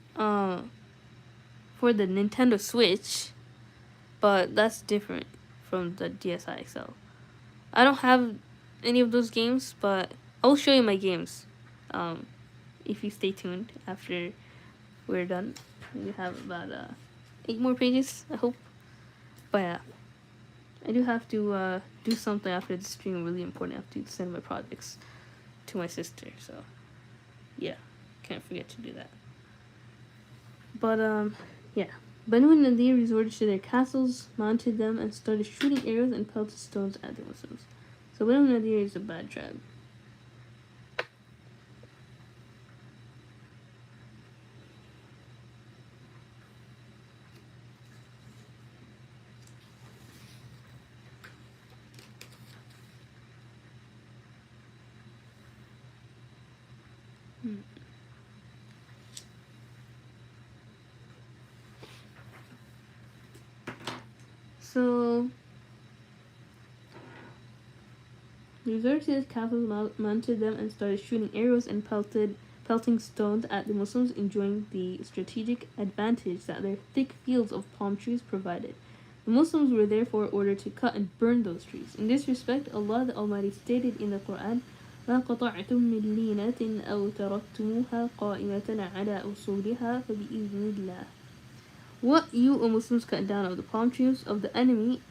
for the Nintendo Switch, but that's different from the DSiXL. I don't have any of those games, but I'll show you my games if you stay tuned after we're done. We have about 8 more pages, I hope. But yeah, I do have to do something after the stream, really important. I have to send my projects to my sister, so yeah, can't forget to do that. But yeah, Banu Nadir resorted to their castles, mounted them, and started shooting arrows and pelted stones at the Muslims. So Banu Nadir is a bad tribe. So the resorted to his castles, mounted them, and started shooting arrows and pelting stones at the Muslims, enjoying the strategic advantage that their thick fields of palm trees provided. The Muslims were therefore ordered to cut and burn those trees. In this respect, Allah the Almighty stated in the Quran, ما قطعتم من لينة أو تركتموها قائمة على أصولها فبإذن الله What you, O Muslims, cut down of the palm trees of the enemy,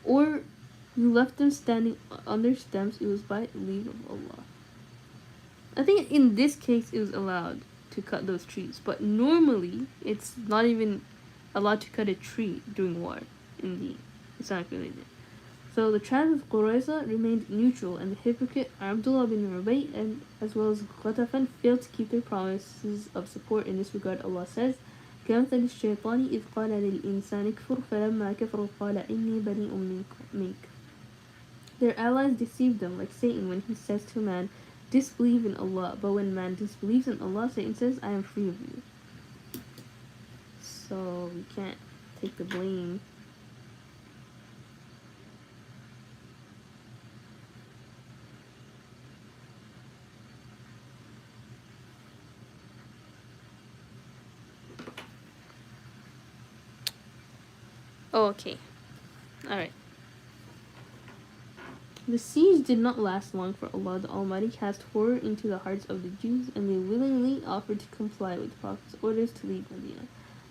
or you left them standing on their stems, it was by leave of Allah. I think in this case it was allowed to cut those trees, but normally it's not even allowed to cut a tree during war in the Islamic religion. So the tribe of Qurayza remained neutral, and the hypocrite Abdullah bin Ubay and as well as Ghatafan failed to keep their promises of support. In this regard, Allah says, كمثل الشيطان إذ قال للإنسان كفر فلما كفر قال إني بريء منك. Their allies deceived them like Satan when he says to man, disbelieve in Allah, but when man disbelieves in Allah, Satan says, I am free of you. So we can't take the blame. Oh, okay. Alright. The siege did not last long, for Allah the Almighty cast horror into the hearts of the Jews, and they willingly offered to comply with the Prophet's orders to leave Medina.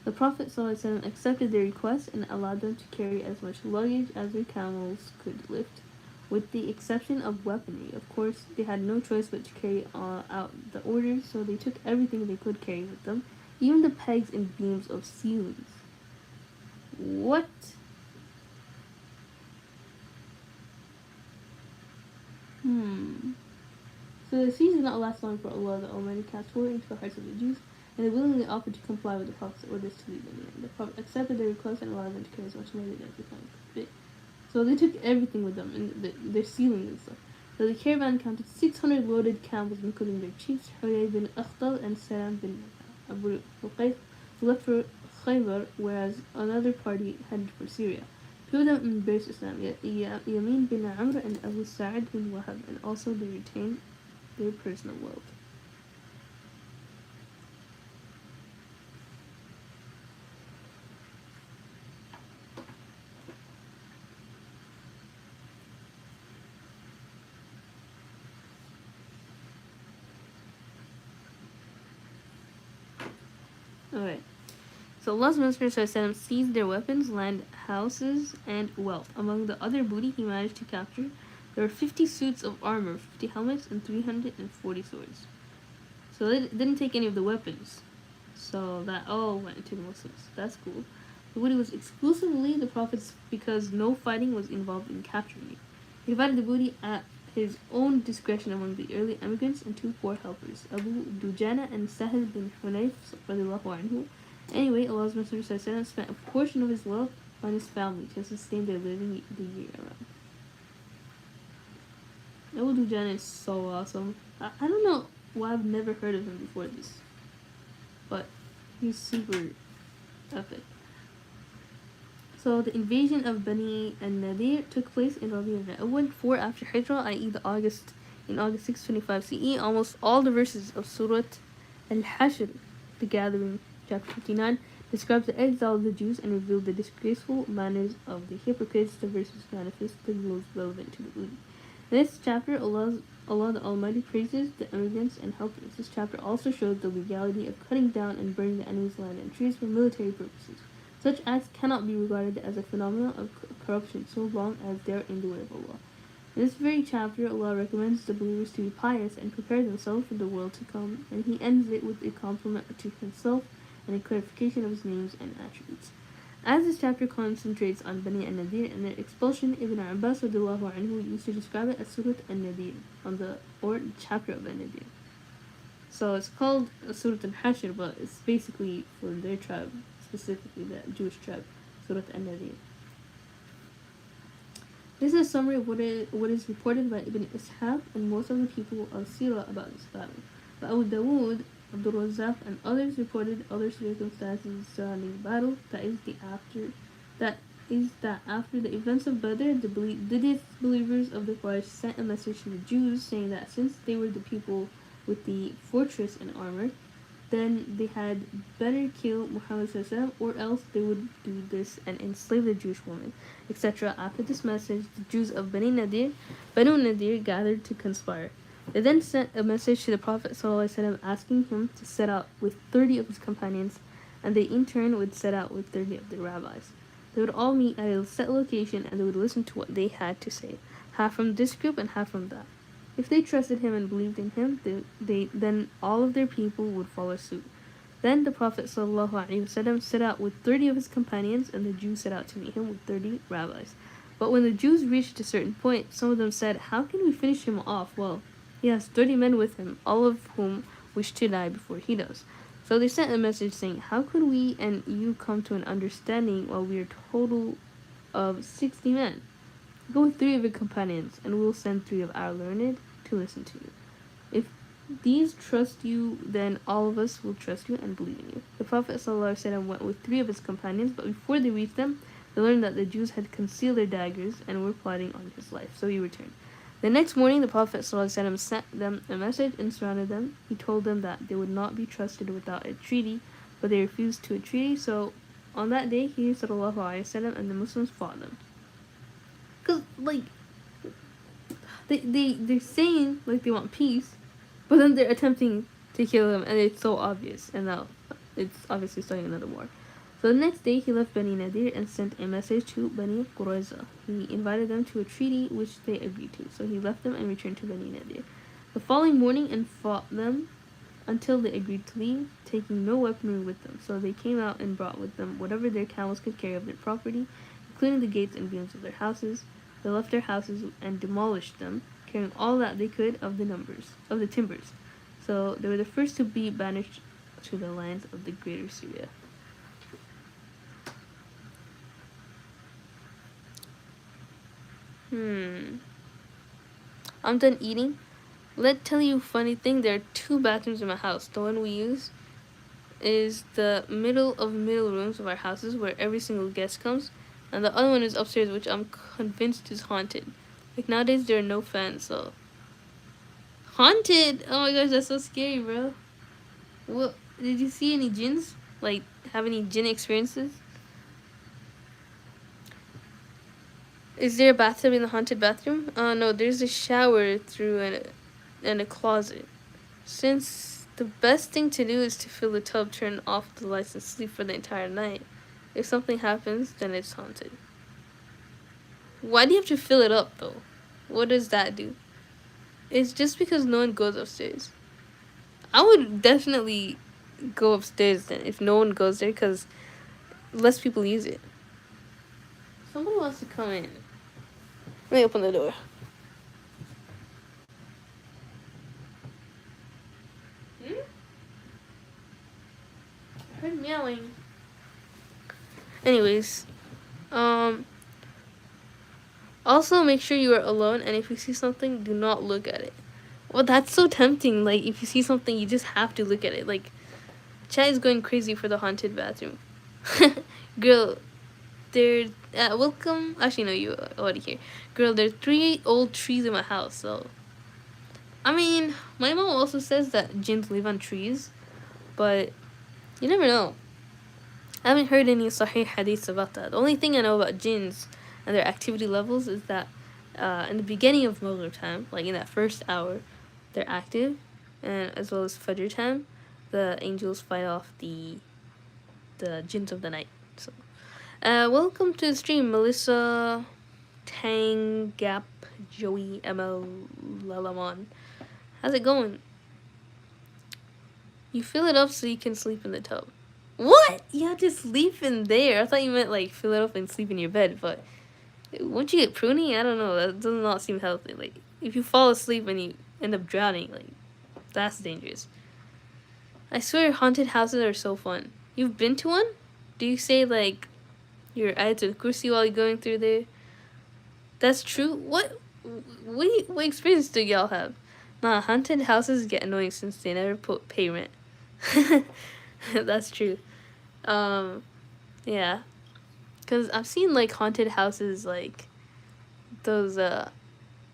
The Prophet ﷺ accepted their request and allowed them to carry as much luggage as their camels could lift, with the exception of weaponry. Of course, they had no choice but to carry out the orders, so they took everything they could carry with them, even the pegs and beams of ceilings. What? So the siege did not last long, for Allah the Almighty cast horror into the hearts of the Jews, and they willingly offered to comply with the Prophet's orders to leave Medina. The Prophet accepted their request and allowed them to carry as much luggage as they could fit. So they took everything with them, and their ceiling and stuff. So the caravan counted 600 loaded camels, including their chiefs, Huyay bin Akhtal and Salam bin Abu Uqayf, who left for Khaybar, whereas another party headed for Syria. Two of them embraced Islam, Yamin bin Amr and Abu Sa'id bin Wahab, and also they retained their personal wealth. Alright. So Allah's Messenger seized their weapons, land, houses, and wealth. Among the other booty he managed to capture, there were 50 suits of armor, 50 helmets, and 340 swords. So they didn't take any of the weapons. So that all went to the Muslims. That's cool. The booty was exclusively the Prophet's because no fighting was involved in capturing it. He divided the booty at his own discretion among the early emigrants and two poor helpers, Abu Dujana and Sahel bin Hunayf radiallahu anhu. Anyway, Allah's Messenger spent a portion of his wealth on his family to sustain their living the year around. Abu Dujana is so awesome. I don't know why I've never heard of him before this, but he's super epic. So the invasion of Bani al-Nadir took place in Rabi' al-Awwal 4 after Hijrah, i.e. in August 625 CE. Almost all the verses of Surat al-Hashr, the Gathering, chapter 59, describes the exile of the Jews and revealed the disgraceful manners of the hypocrites. The verses manifest the rules relevant to the booty. In this chapter, Allah the Almighty praises the immigrants and helpers. This chapter also shows the legality of cutting down and burning the enemy's land and trees for military purposes. Such acts cannot be regarded as a phenomenon of corruption so long as they are in the way of Allah. In this very chapter, Allah recommends the believers to be pious and prepare themselves for the world to come, and He ends it with a compliment to Himself and a clarification of His names and attributes. As this chapter concentrates on Bani al-Nadir and their expulsion, Ibn Abbas radiallahu anhu used to describe it as Surat al-Nadir, or chapter of al-Nadir. So it's called Surat al-Hashr, but it's basically for their tribe, specifically the Jewish tribe, Surat al-Nadir. This is a summary of what is reported by Ibn Ishaq and most of the people of Sirah about this battle. But Abu Dawood, Abdul Razzaq, and others reported other circumstances surrounding the battle. That is that after the events of Badr, the disbelievers of the Quraysh sent a message to the Jews saying that since they were the people with the fortress and armor, then they had better kill Muhammad or else they would do this and enslave the Jewish women, etc. After this message, the Jews of Banu Nadir gathered to conspire. They then sent a message to the Prophet ﷺ asking him to set out with 30 of his companions and they in turn would set out with 30 of the rabbis. They would all meet at a set location and they would listen to what they had to say, half from this group and half from that. If they trusted him and believed in him, then all of their people would follow suit. Then the Prophet ﷺ set out with 30 of his companions, and the Jews set out to meet him with 30 rabbis. But when the Jews reached a certain point, some of them said, "How can we finish him off? Well, he has 30 men with him, all of whom wish to die before he does." So they sent a message saying, "How could we and you come to an understanding while we are total of 60 men? Go with 3 of your companions, and we will send 3 of our learned to listen to you. If these trust you, then all of us will trust you and believe in you." The Prophet ﷺ went with 3 of his companions, but before they reached them, they learned that the Jews had concealed their daggers and were plotting on his life, so he returned. The next morning, the Prophet ﷺ sent them a message and surrounded them. He told them that they would not be trusted without a treaty, but they refused to a treaty, so on that day, he ﷺ and the Muslims fought them. Because, like, they're saying, like, they want peace, but then they're attempting to kill him, and it's so obvious, and now it's obviously starting another war. So the next day, he left Bani Nadir and sent a message to Bani Qurayza. He invited them to a treaty which they agreed to, so he left them and returned to Bani Nadir the following morning and fought them until they agreed to leave, taking no weaponry with them. So they came out and brought with them whatever their camels could carry of their property, including the gates and beams of their houses. They left their houses and demolished them, carrying all that they could of the timbers. So they were the first to be banished to the lands of the greater Syria. I'm done eating. Let's tell you a funny thing. There are 2 bathrooms in my house. The one we use is the middle rooms of our houses where every single guest comes. And the other one is upstairs, which I'm convinced is haunted. Like, nowadays there are no fans, so... Haunted! Oh my gosh, that's so scary, bro. What? Did you see any jinns? Like, have any jinn experiences? Is there a bathtub in the haunted bathroom? No, there's a shower and a closet. Since the best thing to do is to fill the tub, turn off the lights, and sleep for the entire night. If something happens, then it's haunted. Why do you have to fill it up, though? What does that do? It's just because no one goes upstairs. I would definitely go upstairs then if no one goes there, because less people use it. Somebody wants to come in. Let me open the door. I heard meowing. Anyways, also make sure you are alone, and if you see something, do not look at it. Well, that's so tempting. Like, if you see something, you just have to look at it. Like, Chad is going crazy for the haunted bathroom. Girl, welcome. Actually, no, you already here. Girl, there are 3 old trees in my house, so... I mean, my mom also says that jinns live on trees, but you never know. I haven't heard any Sahih hadiths about that. The only thing I know about jinns and their activity levels is that in the beginning of Maghrib time, like in that first hour, they're active, and as well as Fajr time, the angels fight off the jinns of the night. So, welcome to the stream, Melissa, Tang, Gap, Joey, ML, Lalaman. How's it going? You fill it up so you can sleep in the tub. What? You have to sleep in there? I thought you meant like fill it up and sleep in your bed, but won't you get pruny? I don't know. That does not seem healthy. Like, if you fall asleep and you end up drowning, like, that's dangerous. I swear haunted houses are so fun. You've been to one? Do you say like you're Ayatul Kursi while you're going through there? That's true? What experience do y'all have? Nah, haunted houses get annoying since they never pay rent. That's true. Yeah. Because I've seen, like, haunted houses, like, those,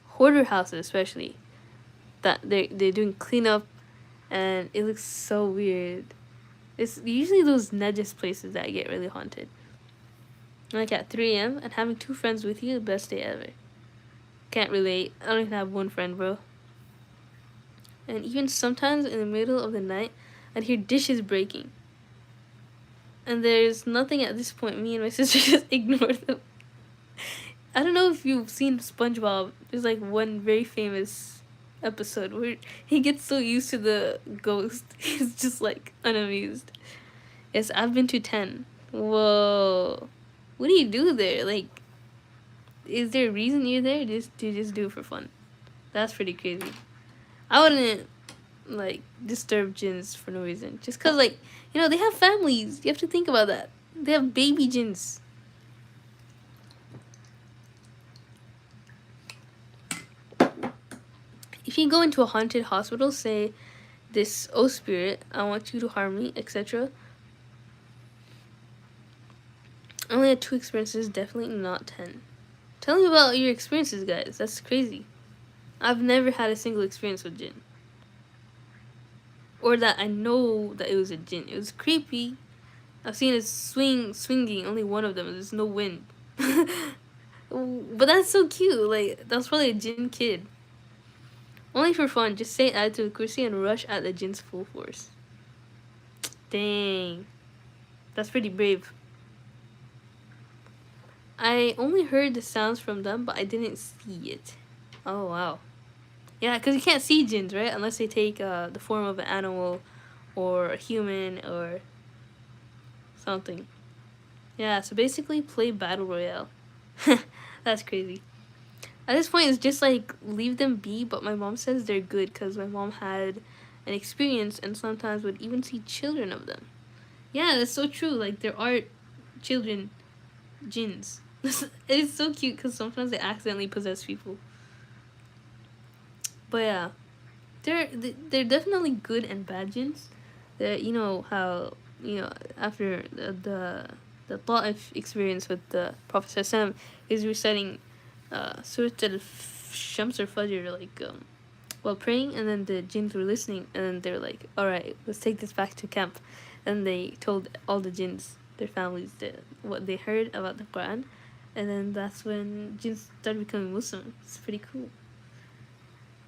hoarder houses, especially, that they're doing cleanup, and it looks so weird. It's usually those najis places that get really haunted. Like, at 3 a.m., and having 2 friends with you, the best day ever. Can't relate. I don't even have 1 friend, bro. And even sometimes in the middle of the night, I'd hear dishes breaking. and there's nothing at this point. Me and my sister just ignore them. I don't know if you've seen SpongeBob. There's like one very famous episode where he gets so used to the ghost, he's just like unamused. Yes, I've been to 10. Whoa. What do you do there? Like, is there a reason you're there? Just to just do it for fun. That's pretty crazy. I wouldn't like disturb jinns for no reason. Just cause like, you know, they have families. You have to think about that. They have baby jinns. If you go into a haunted hospital, say this, oh spirit, I want you to harm me, etc. I only had 2 experiences, definitely not 10. Tell me about your experiences, guys. That's crazy. I've never had a single experience with jinn. Or that I know that it was a jinn. It was creepy. I've seen it swinging, only one of them. There's no wind. But that's so cute. Like, that's probably a jinn kid. Only for fun, just say Ayatul Kursi and rush at the jinn's full force. Dang. That's pretty brave. I only heard the sounds from them, but I didn't see it. Oh, wow. Yeah, because you can't see jinns, right? Unless they take the form of an animal or a human or something. Yeah, so basically play Battle Royale. That's crazy. At this point, it's just like, leave them be, but my mom says they're good because my mom had an experience and sometimes would even see children of them. Yeah, that's so true. Like, there are children jinns. It's so cute because sometimes they accidentally possess people. But yeah, they're definitely good and bad jinns. You know how, you know, after the Ta'if experience with the Prophet Sam is reciting Surat al-Shams or Fajr, like while praying, and then the jinns were listening, and then they were like, alright, let's take this back to camp. And they told all the jinns, their families, what they heard about the Quran, and then that's when jinns started becoming Muslim. It's pretty cool.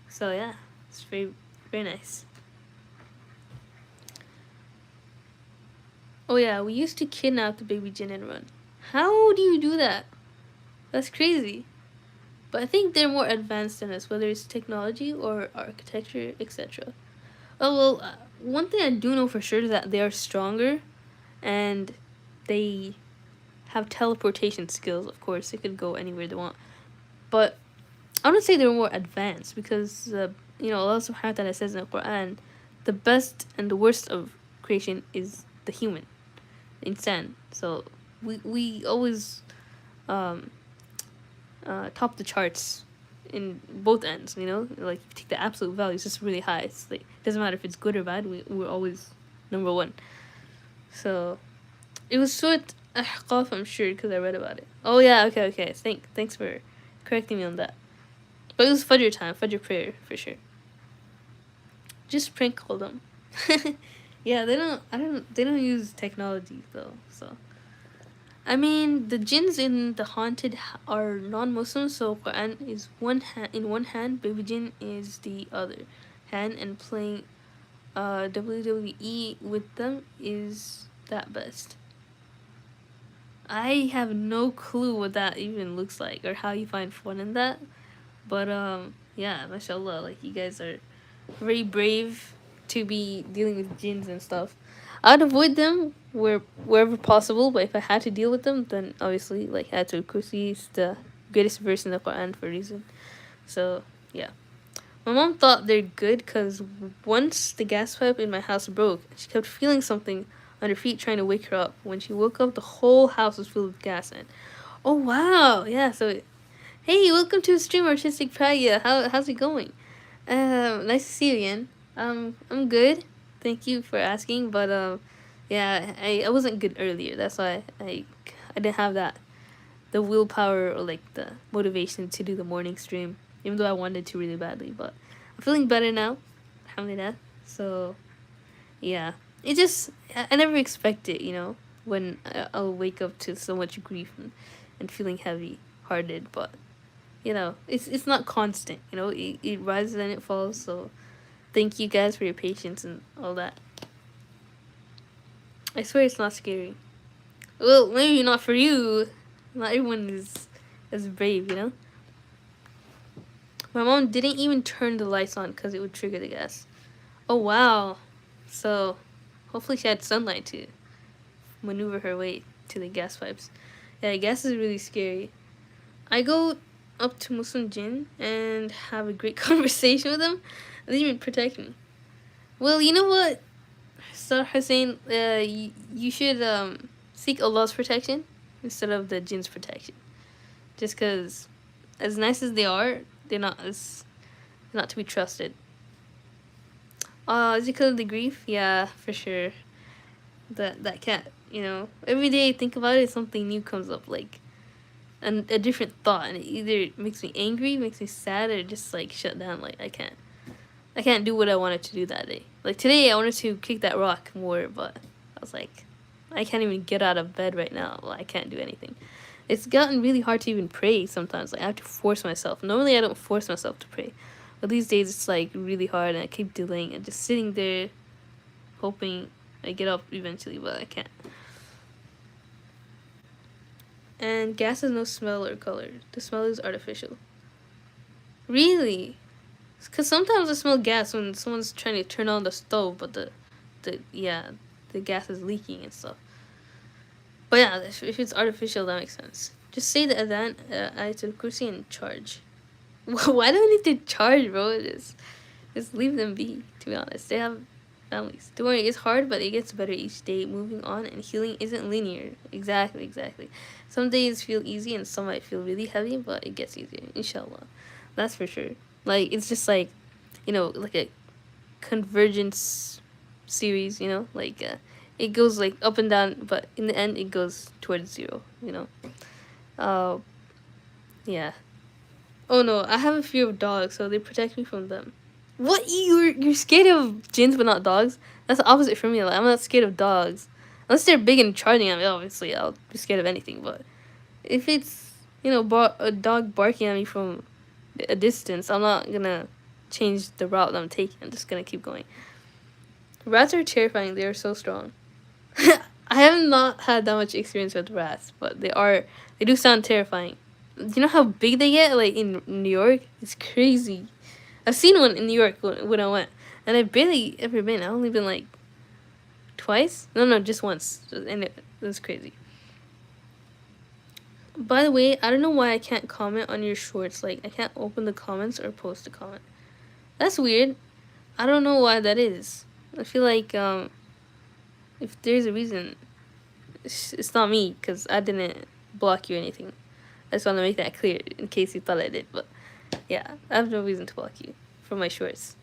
So yeah, it's very, very nice. Oh yeah, we used to kidnap the baby jinn and run. How do you do that? That's crazy. But I think they're more advanced than us, whether it's technology or architecture, etc. Oh well, one thing I do know for sure is that they are stronger, and they have teleportation skills. Of course, they could go anywhere they want. But I wouldn't say they're more advanced because you know, Allah Subhanahu wa Taala says in the Quran, the best and the worst of creation is the human, the insan. So we always top the charts in both ends, you know? Like, if you take the absolute value, it's just really high. It's like, it doesn't matter if it's good or bad, we're always number 1. So, it was Surat Ahqaf, I'm sure, because I read about it. Oh yeah, okay. Thanks for correcting me on that. But it was Fajr time, Fajr prayer, for sure. Just prank call them. Yeah, they don't use technology, though, so... I mean, the jinns in the haunted are non-Muslims, so Quran is in one hand, baby jinn is the other hand, and playing WWE with them is that best. I have no clue what that even looks like or how you find fun in that, but yeah, mashallah, like, you guys are very brave to be dealing with jinns and stuff. I'd avoid them wherever possible, but if I had to deal with them, then obviously, like, Ayatul Kursi is the greatest verse in the Quran for a reason. So, yeah. My mom thought they're good because once the gas pipe in my house broke, she kept feeling something on her feet trying to wake her up. When she woke up, the whole house was filled with gas. And, oh, wow. Yeah, so, hey, welcome to the stream, Artistic Praya. How's it going? Nice to see you again. I'm good. Thank you for asking, but yeah, I wasn't good earlier. That's why I didn't have the willpower or like the motivation to do the morning stream, even though I wanted to really badly. But I'm feeling better now, alhamdulillah. So yeah, it just I never expect it, you know, when I'll wake up to so much grief and feeling heavy hearted. But you know, it's not constant. You know, it rises and it falls. So. Thank you guys for your patience and all that. I swear it's not scary. Well, maybe not for you. Not everyone is as brave, you know? My mom didn't even turn the lights on because it would trigger the gas. Oh, wow. So, hopefully she had sunlight to maneuver her way to the gas pipes. Yeah, gas is really scary. I go up to Muslim Jinn and have a great conversation with them. They even protect me. Well, you know what, Sir Hussein? You should seek Allah's protection instead of the Jinn's protection. Just because, as nice as they are, they're not to be trusted. Is it because of the grief? Yeah, for sure. That cat, you know, every day I think about it, something new comes up, like a different thought, and it either makes me angry, makes me sad, or just like shut down. Like I can't do what I wanted to do that day. Like today, I wanted to kick that rock more, but I was like, I can't even get out of bed right now. Well, I can't do anything. It's gotten really hard to even pray sometimes. Like I have to force myself. Normally, I don't force myself to pray, but these days it's like really hard, and I keep delaying and just sitting there, hoping I get up eventually, but I can't. And gas has no smell or color. The smell is artificial. Really? Because sometimes I smell gas when someone's trying to turn on the stove, but the gas is leaking and stuff. But yeah, if it's artificial, that makes sense. Just say the adhan, Ayatul Kursi, and charge. Why do I need to charge, bro? Just leave them be, to be honest. They have families. Don't worry, it's hard, but it gets better each day. Moving on, and healing isn't linear. Exactly. Some days feel easy, and some might feel really heavy, but it gets easier, inshallah. That's for sure. Like, it's just like, you know, like a convergence series, you know? Like, it goes, like, up and down, but in the end, it goes towards zero, you know? Yeah. Oh, no, I have a fear of dogs, so they protect me from them. What? You're scared of jinns but not dogs? That's the opposite for me. Like, I'm not scared of dogs. Unless they're big and charging at me, obviously, I'll be scared of anything. But if it's, you know, a dog barking at me from a distance, I'm not gonna change the route that I'm taking. I'm just gonna keep going. Rats are terrifying. They are so strong. I have not had that much experience with rats, but they do sound terrifying. Do you know how big they get? Like in New York, it's crazy. I've seen one in New York when I went, and I've barely ever been. I've only been like twice. No, just once, and it was crazy. By the way, I don't know why I can't comment on your shorts. Like, I can't open the comments or post a comment. That's weird. I don't know why that is. I feel like if there's a reason, it's not me, because I didn't block you or anything. I just want to make that clear in case you thought I did. But yeah, I have no reason to block you for my shorts.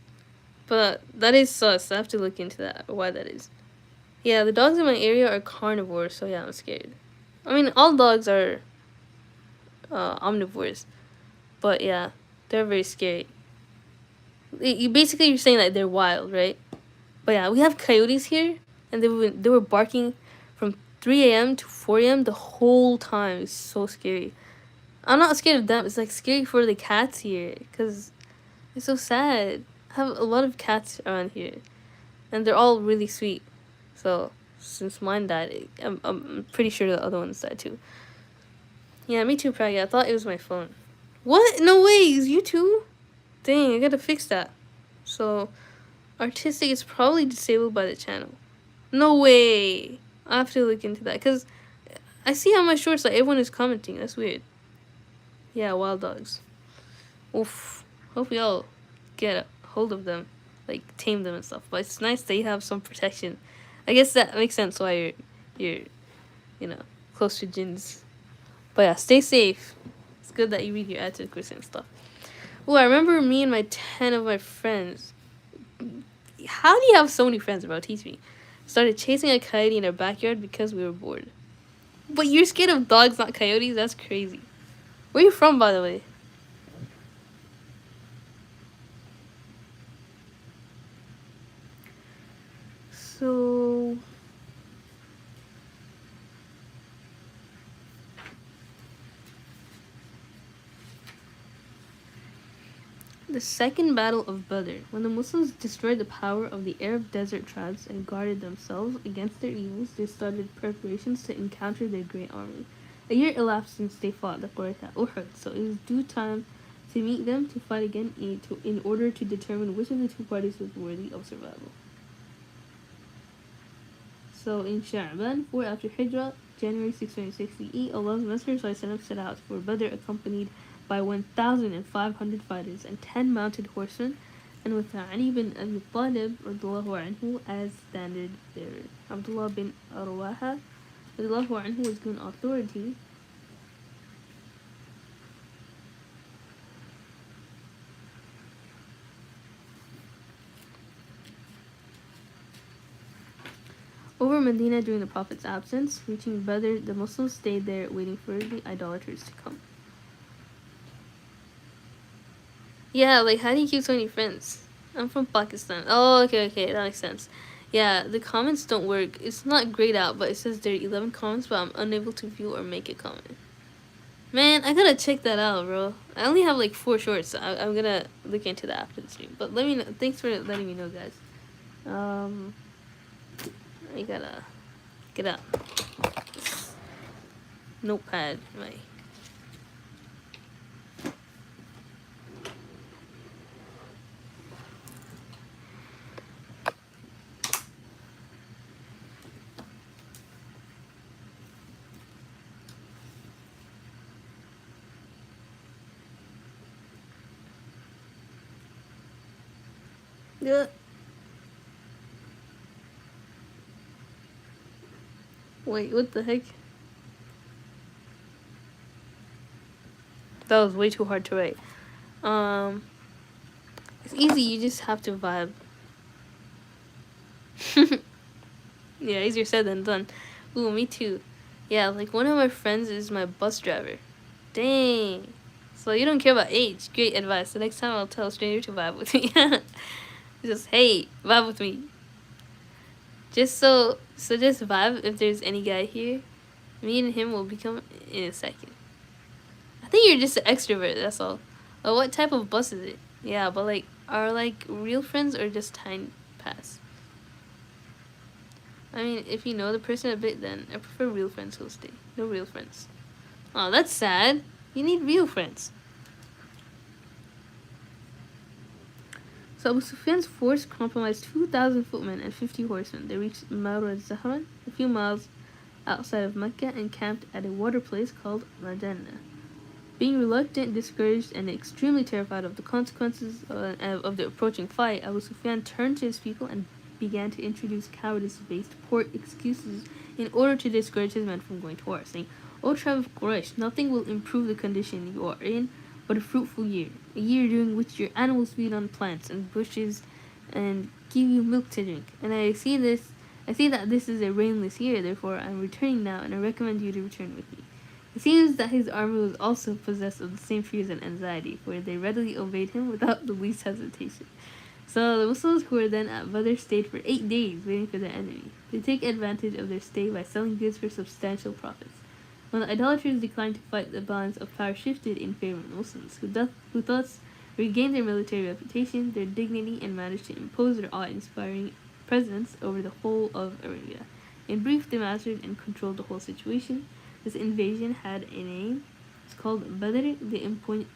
But that is sus. I have to look into that, why that is. Yeah, the dogs in my area are carnivores, so yeah, I'm scared. I mean, all dogs are omnivores, but yeah, they're very scary. You're saying that they're wild, right? But yeah, we have coyotes here, and they were barking from 3 a.m. to 4 a.m. the whole time. It's so scary. I'm not scared of them. It's like scary for the cats here, because it's so sad. I have a lot of cats around here, and they're all really sweet. So since mine died, I'm pretty sure the other ones died too. Yeah, me too, Pragya. I thought it was my phone. What? No way, it's you too? Dang, I gotta fix that. So, artistic is probably disabled by the channel. No way. I have to look into that, because I see on my shorts that everyone is commenting. That's weird. Yeah, wild dogs. Oof. Hope we all get a hold of them. Like, tame them and stuff. But it's nice that you have some protection. I guess that makes sense why you're you know, close to jinns. But yeah, stay safe. It's good that you read your attitude course and stuff. Oh, I remember me and my 10 of my friends. How do you have so many friends, bro? Teach me. Started chasing a coyote in our backyard because we were bored. But you're scared of dogs, not coyotes? That's crazy. Where are you from, by the way? So... The Second Battle of Badr. When the Muslims destroyed the power of the Arab desert tribes and guarded themselves against their evils, they started preparations to encounter their great army. A year elapsed since they fought the Quraysh at Uhud, so it was due time to meet them to fight again in order to determine which of the two parties was worthy of survival. So in Sha'ban 4 after Hijrah, January 660 Allah's Messenger set out for Badr accompanied by 1,500 fighters and 10 mounted horsemen, and with Ali bin Abi Talib anhu as standard bearer. Abdullah bin Rawaha anhu was given authority over Medina during the Prophet's absence. Reaching Badr, the Muslims stayed there waiting for the idolaters to come. Yeah, like, how do you keep so many friends? I'm from Pakistan. Oh, okay, that makes sense. Yeah, the comments don't work. It's not grayed out, but it says there are 11 comments, but I'm unable to view or make a comment. Man, I gotta check that out, bro. I only have like 4 shorts, so I'm gonna look into that after the stream. But let me know. Thanks for letting me know, guys. I gotta get up. Notepad, right. Yeah. Wait, what the heck? That was way too hard to write. It's easy, you just have to vibe. Yeah, easier said than done. Ooh, me too. Yeah, like one of my friends is my bus driver. Dang. So you don't care about age. Great advice. The next time I'll tell a stranger to vibe with me. Just, hey, vibe with me. Just just vibe if there's any guy here. Me and him will become in a second. I think you're just an extrovert, that's all. Oh, what type of bus is it? Yeah, but like, are like real friends or just time pass? I mean, if you know the person a bit, then I prefer real friends who'll stay. No real friends. Oh, that's sad. You need real friends. So Abu Sufyan's force comprised 2,000 footmen and 50 horsemen. They reached Marwa al-Zahran, a few miles outside of Mecca, and camped at a water place called Madanna. Being reluctant, discouraged, and extremely terrified of the consequences of the approaching fight, Abu Sufyan turned to his people and began to introduce cowardice-based poor excuses in order to discourage his men from going to war, saying, "O tribe of Quraysh, nothing will improve the condition you are in but a fruitful year, a year during which your animals feed on plants and bushes and give you milk to drink. And I see that this is a rainless year, therefore I am returning now, and I recommend you to return with me." It seems that his army was also possessed of the same fears and anxiety, for they readily obeyed him without the least hesitation. So the Muslims who were then at Badr stayed for 8 days waiting for their enemy. They take advantage of their stay by selling goods for substantial profits. When the idolaters declined to fight, the balance of power shifted in favor of Muslims, who thus regained their military reputation, their dignity, and managed to impose their awe-inspiring presence over the whole of Arabia. In brief, they mastered and controlled the whole situation. This invasion had a name. It's called Badr, the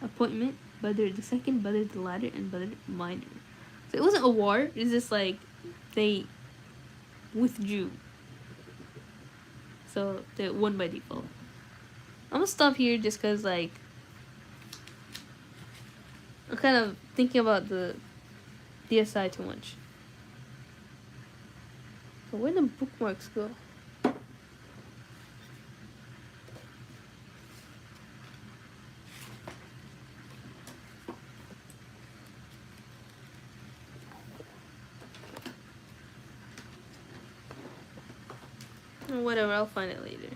appointment, Badr the second, Badr the latter, and Badr minor. So it wasn't a war, it's just like they withdrew. So they won by default. I'm gonna stop here just because, like, I'm kind of thinking about the DSi too much. So where did the bookmarks go? Whatever, I'll find it later.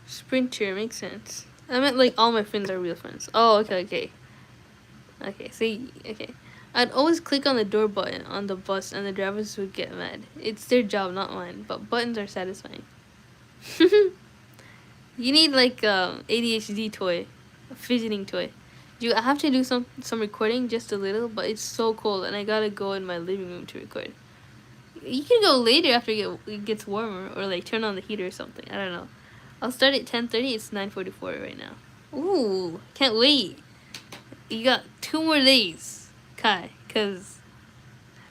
Sprinter makes sense. I meant like all my friends are real friends. Oh, okay. Okay, see, okay. I'd always click on the door button on the bus and the drivers would get mad. It's their job, not mine, but buttons are satisfying. You need like ADHD toy, a fidgeting toy. I have to do some recording, just a little, but it's so cold and I gotta go in my living room to record. You can go later after it gets warmer, or like turn on the heater or something. I don't know. I'll start at 10:30. It's 9:44 right now. Ooh, can't wait. You got 2 more days, Kai. Cause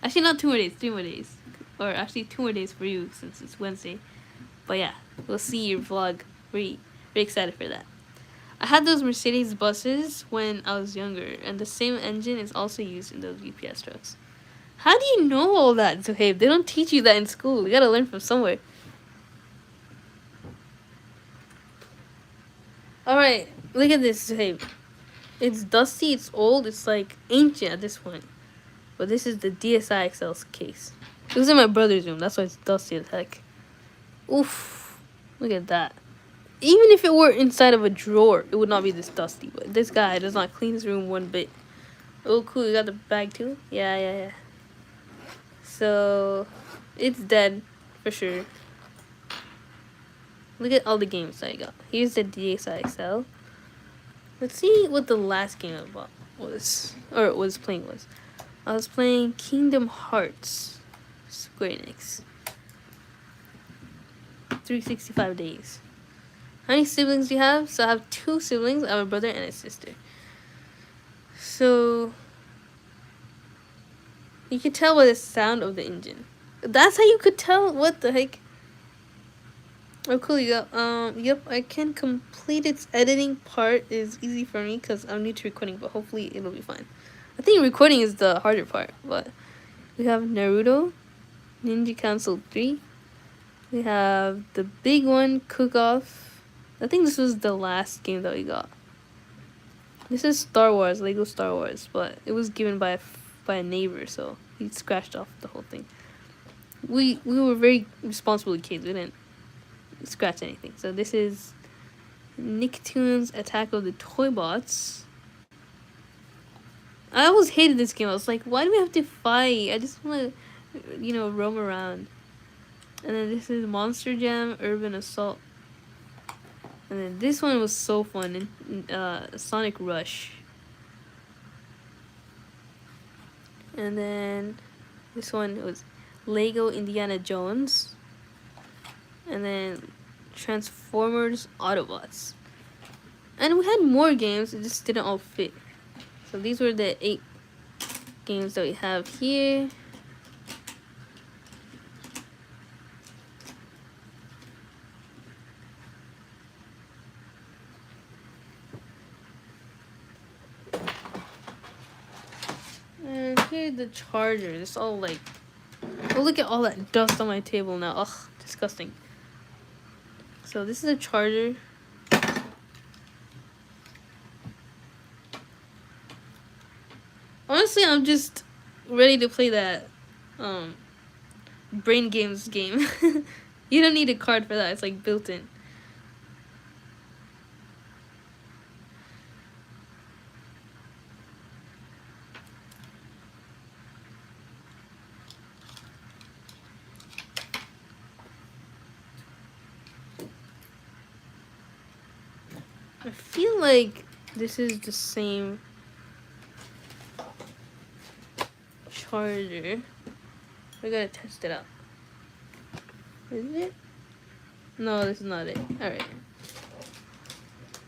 actually not 2 more days, 3 more days, or actually 2 more days for you since it's Wednesday. But yeah, we'll see your vlog. Very excited for that. I had those Mercedes buses when I was younger, and the same engine is also used in those UPS trucks. How do you know all that, Zohaib? They don't teach you that in school. You gotta learn from somewhere. Alright, look at this, Zohaib. It's dusty, it's old, it's like ancient at this point. But this is the DSiXL case. It was in my brother's room, that's why it's dusty as heck. Oof, look at that. Even if it were inside of a drawer, it would not be this dusty. But this guy does not clean his room one bit. Oh, cool, you got the bag too? Yeah. So, it's dead, for sure. Look at all the games I got. Here's the DSiXL. Let's see what the last game I bought was, or was playing was. I was playing Kingdom Hearts, Square Enix. 365 days. How many siblings do you have? So I have 2 siblings. I have a brother and a sister. So you can tell by the sound of the engine. That's how you could tell? What the heck? Oh, cool. You got, yep, I can complete its editing part. Is easy for me because I'm new to recording, but hopefully it'll be fine. I think recording is the harder part, but we have Naruto, Ninja Council 3. We have the big one, Cook Off. I think this was the last game that we got. This is Star Wars, Lego Star Wars, but it was given by a neighbor, so he scratched off the whole thing. We were very responsible kids. We didn't scratch anything. So this is Nicktoons Attack of the Toy Bots. I always hated this game. I was like, why do we have to fight? I just want to, roam around. And then this is Monster Jam Urban Assault. And then this one was so fun. Sonic Rush. And then this one was Lego Indiana Jones. And then Transformers Autobots. And we had more games, it just didn't all fit. So these were the 8 games that we have here. And here's the charger. It's all like, oh, look at all that dust on my table now. Ugh, disgusting. So this is a charger. Honestly, I'm just ready to play that Brain Games game. You don't need a card for that. It's like built in. I feel like this is the same charger. We gotta test it out. Is it? No, this is not it. Alright.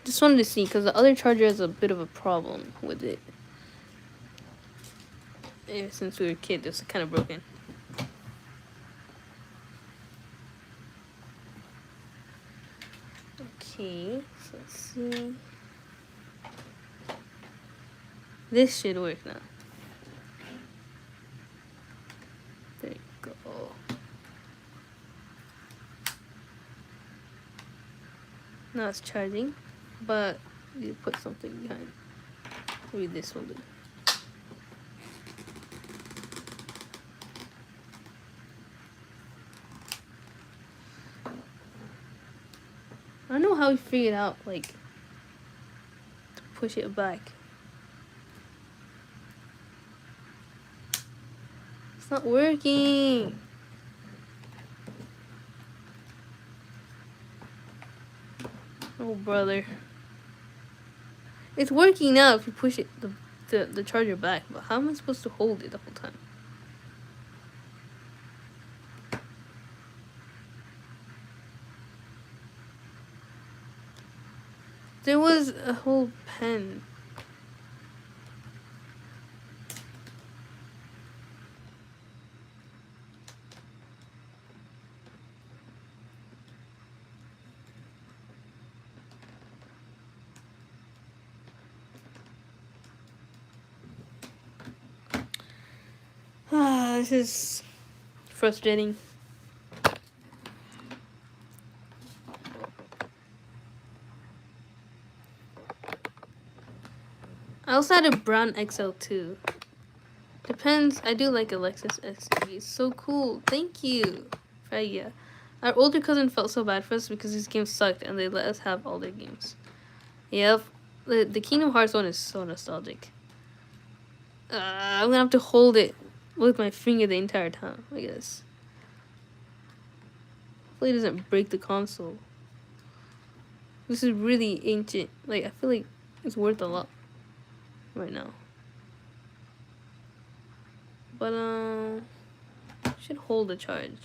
Just wanted to see because the other charger has a bit of a problem with it. Ever since we were kids, it's kind of broken. Okay, so let's see. This should work now. There you go. Now it's charging, but you put something behind. Maybe this will do. I don't know how he figured out, like, to push it back. It's not working. Oh, brother. It's working now if you push it the charger back, but how am I supposed to hold it the whole time? There was a whole pen. This is frustrating. I also had a brown XL too. Depends. I do like Alexis SG. It's so cool. Thank you, Freya. Our older cousin felt so bad for us because his game sucked and they let us have all their games. Yep. The Kingdom Hearts one is so nostalgic. I'm gonna have to hold it with my finger the entire time, I guess. Hopefully it doesn't break the console. This is really ancient. Like, I feel like it's worth a lot right now. But, should hold the charge.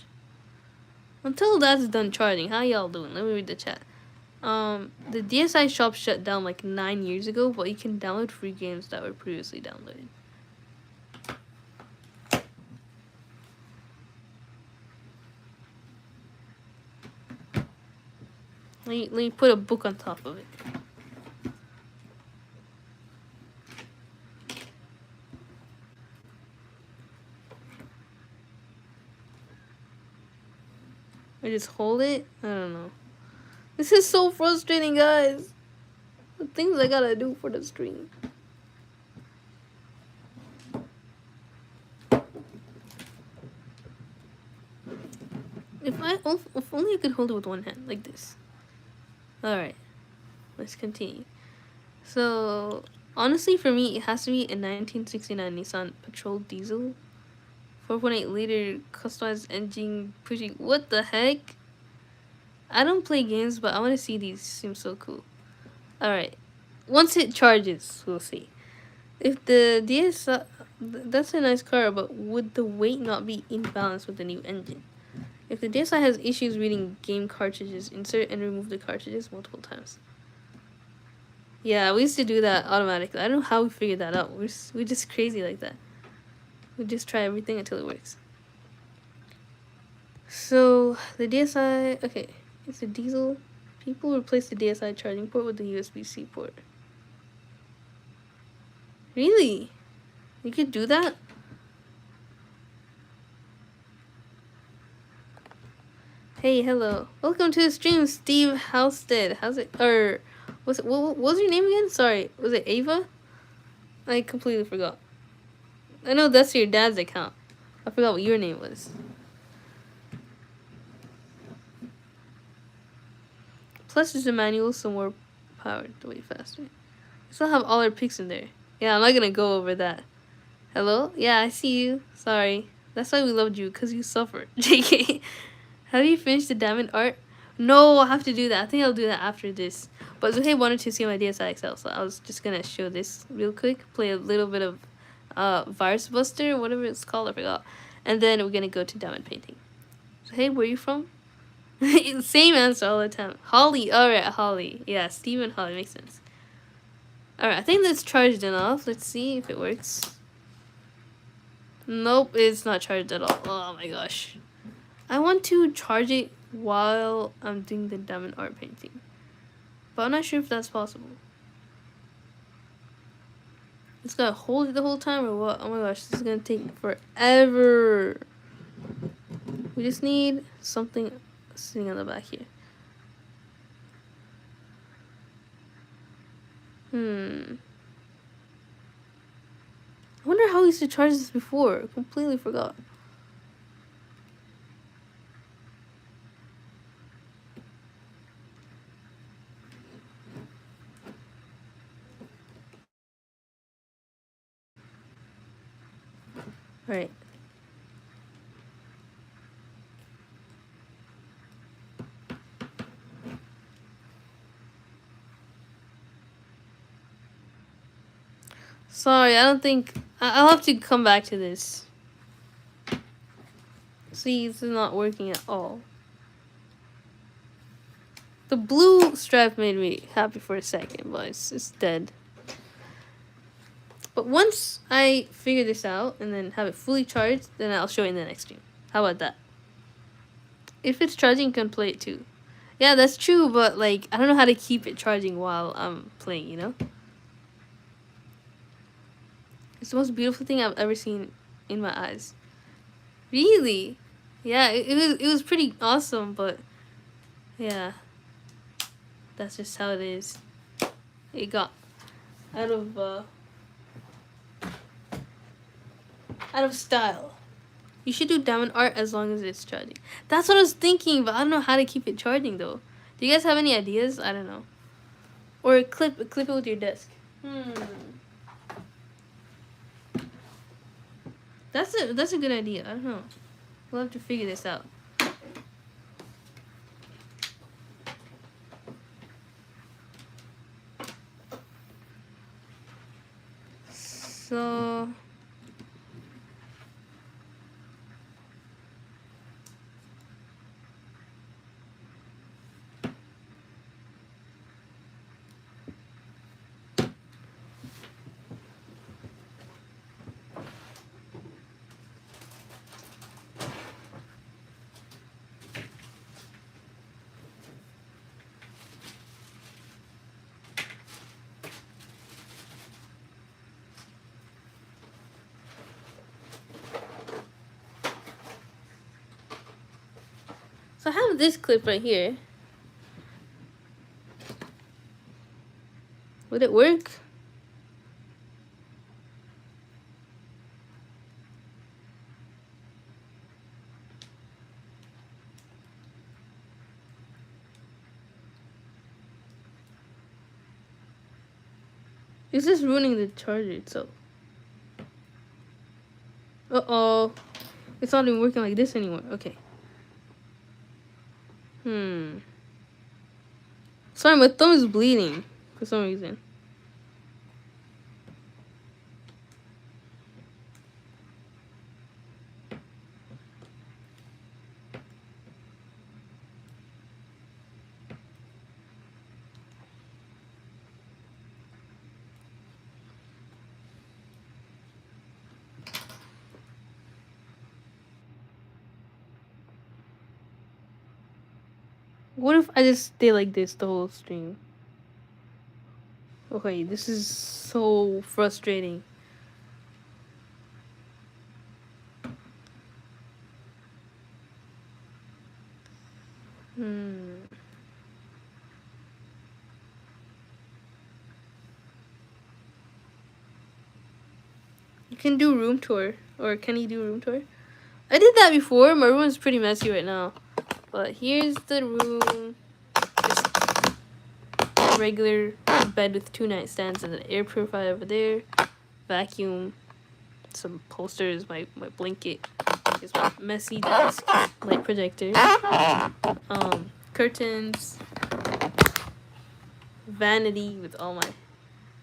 Until that's done charging, how y'all doing? Let me read the chat. The DSi shop shut down like 9 years ago, but you can download free games that were previously downloaded. Let me put a book on top of it. I just hold it? I don't know. This is so frustrating, guys. The things I gotta do for the stream. If only I could hold it with one hand, like this. Alright. Let's continue. So, honestly, for me, it has to be a 1969 Nissan Patrol Diesel. 4.8 liter customized engine pushing. What the heck? I don't play games, but I want to see these. Seems so cool. Alright. Once it charges, we'll see. If the DSi... That's a nice car, but would the weight not be in balance with the new engine? If the DSi has issues reading game cartridges, insert and remove the cartridges multiple times. Yeah, we used to do that automatically. I don't know how we figured that out. We're just crazy like that. We just try everything until it works. So, the DSi... Okay, it's a diesel. People replace the DSi charging port with the USB-C port. Really? You could do that? Hey, hello. Welcome to the stream, Steve Halstead. How's it? Or was it? What was your name again? Sorry, was it Ava? I completely forgot. I know that's your dad's account. I forgot what your name was. Plus, there's a manual, so more power to way faster. We still have all our pics in there. Yeah, I'm not gonna go over that. Hello? Yeah, I see you. Sorry. That's why we loved you, because you suffered. JK. Have you finished the diamond art? No, I'll have to do that. I think I'll do that after this. But Zuhei wanted to see my DSiXL, so I was just gonna show this real quick. Play a little bit of Virus Buster, whatever it's called, I forgot. And then we're gonna go to diamond painting. Zuhei, where are you from? Same answer all the time. Holly. Alright, Holly. Yeah, Steven Holly. Makes sense. Alright, I think that's charged enough. Let's see if it works. Nope, it's not charged at all. Oh my gosh. I want to charge it while I'm doing the diamond art painting. But I'm not sure if that's possible. It's gonna hold it the whole time or what? Oh my gosh, this is gonna take forever. We just need something sitting on the back here. I wonder how we used to charge this before. Completely forgot. Alright. Sorry, I don't think... I'll have to come back to this. See, this is not working at all. The blue stripe made me happy for a second, but it's dead. But once I figure this out and then have it fully charged, then I'll show you in the next stream. How about that? If it's charging, you can play it too. Yeah, that's true, but like, I don't know how to keep it charging while I'm playing, you know? It's the most beautiful thing I've ever seen in my eyes. Really? Yeah, it was pretty awesome, but yeah. That's just how it is. It got out of style. You should do diamond art as long as it's charging. That's what I was thinking, but I don't know how to keep it charging though. Do you guys have any ideas? I don't know. Or clip it with your desk. That's a good idea. I don't know. We'll have to figure this out. So I have this clip right here. Would it work? It's just ruining the charger itself. Uh-oh. It's not even working like this anymore. Okay. Sorry, my thumb is bleeding for some reason. What if I just stay like this the whole stream? Okay, this is so frustrating. You can do room tour, or can you do room tour? I did that before. My room is pretty messy right now. But here's the room. Just a regular bed with 2 nightstands and an air purifier over there. Vacuum. Some posters, my blanket. Here's my messy desk. Light projector. Curtains. Vanity with all my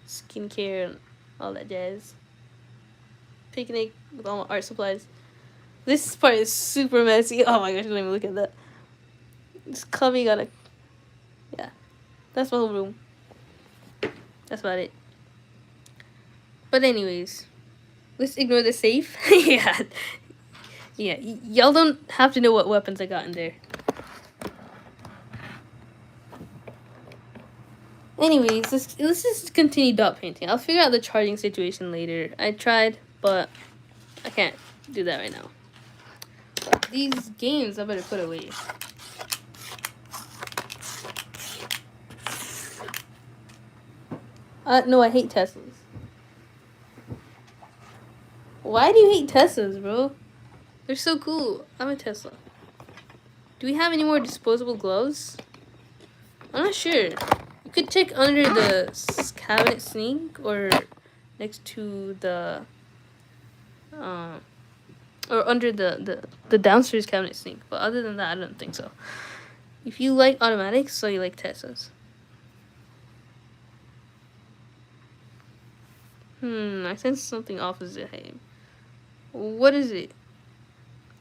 skincare and all that jazz. Picnic with all my art supplies. This part is super messy. Oh my gosh, let me look at that. This cubby got a... Yeah. That's my whole room. That's about it. But anyways, let's ignore the safe. Yeah. Yeah, y'all don't have to know what weapons I got in there. Anyways, let's just continue dot painting. I'll figure out the charging situation later. I tried, but I can't do that right now. These games I better put away. No, I hate Teslas. Why do you hate Teslas, bro? They're so cool. I'm a Tesla. Do we have any more disposable gloves? I'm not sure. You could check under the cabinet sink or next to the or under the downstairs cabinet sink. But other than that, I don't think so. If you like automatics, so you like Teslas. I sense something opposite. Hey, what is it?